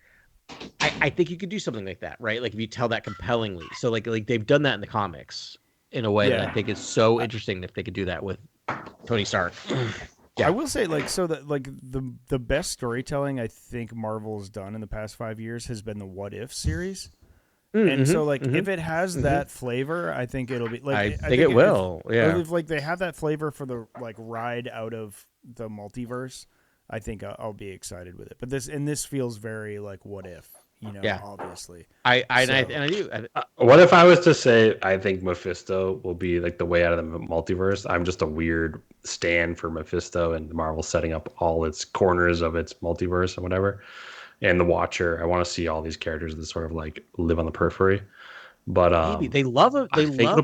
I think you could do something like that, right? Like if you tell that compellingly. So like they've done that in the comics in a way that I think is so interesting if they could do that with Tony Stark. I will say, like, so that like the best storytelling I think Marvel's done in the past 5 years has been the What If series. And so, like, if it has that flavor, I think it'll be like. I think it will. If like they have that flavor for the like ride out of the multiverse, I think I'll be excited with it. But this feels very like What If, obviously. I do. What if I was to say I think Mephisto will be like the way out of the multiverse? I'm just a weird stand for Mephisto, and Marvel setting up all its corners of its multiverse and whatever. And the Watcher, I want to see all these characters that sort of like live on the periphery. But maybe they love it. I think it'll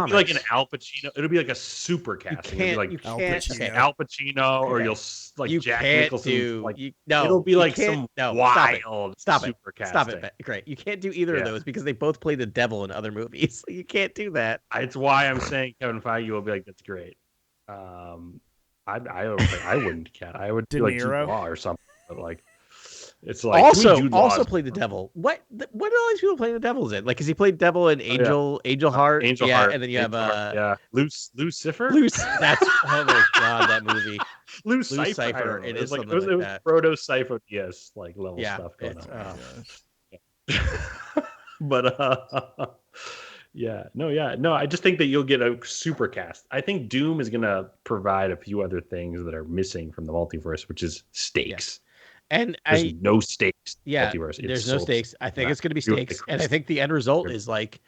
be like an Al Pacino. It'll be like a super casting. You can't Al Pacino, or you'll like Jack Nicholson. It'll be like some wild super casting. Stop it, great. You can't do either of those because they both play the devil in other movies. You can't do that. It's why I'm saying Kevin Feige will be like, that's great. I wouldn't cat. I would do like Jude Law or something. But like. It's like also play the devil. What do all these people play the devils in? Like, because he played devil in Angel Heart, Heart, and then you have Lucifer. That's oh my god, that movie. Lucifer. It is like something it was that. Proto Cypher, like level stuff going on. But no. I just think that you'll get a super cast. I think Doom is gonna provide a few other things that are missing from the multiverse, which is stakes. And there's no stakes. Multiverse. There's no stakes. I think it's going to be stakes, and I think the end result is like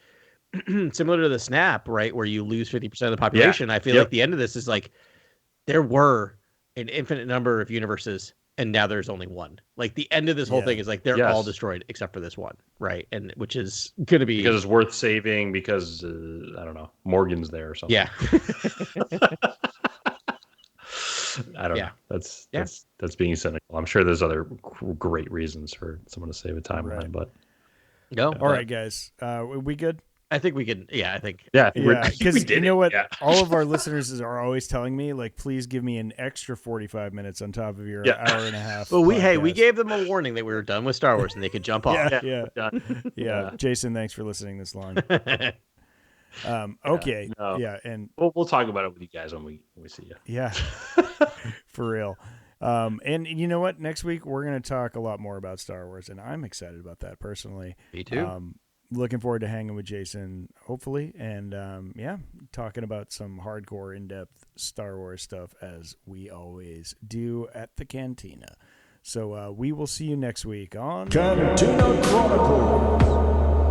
similar to the Snap, right, where you lose 50% of the population. I feel like the end of this is like there were an infinite number of universes, and now there's only one. Like the end of this whole thing is like they're all destroyed except for this one, right? And which is going to be because it's worth saving because I don't know, Morgan's there or something. Yeah. I don't know. That's being cynical. I'm sure there's other great reasons for someone to save a timeline, but all right, guys, we good? I think we can. Yeah, I think. Yeah, because you know what? All of our listeners are always telling me, like, please give me an extra 45 minutes on top of your hour and a half. Well, we gave them a warning that we were done with Star Wars and they could jump off. Yeah. Jason, thanks for listening this long. Okay. And we'll talk about it with you guys when we see you. Yeah. For real. And you know what? Next week we're going to talk a lot more about Star Wars, and I'm excited about that personally. Me too. Looking forward to hanging with Jason, hopefully, and talking about some hardcore, in-depth Star Wars stuff as we always do at the Cantina. So we will see you next week on Cantina Chronicles.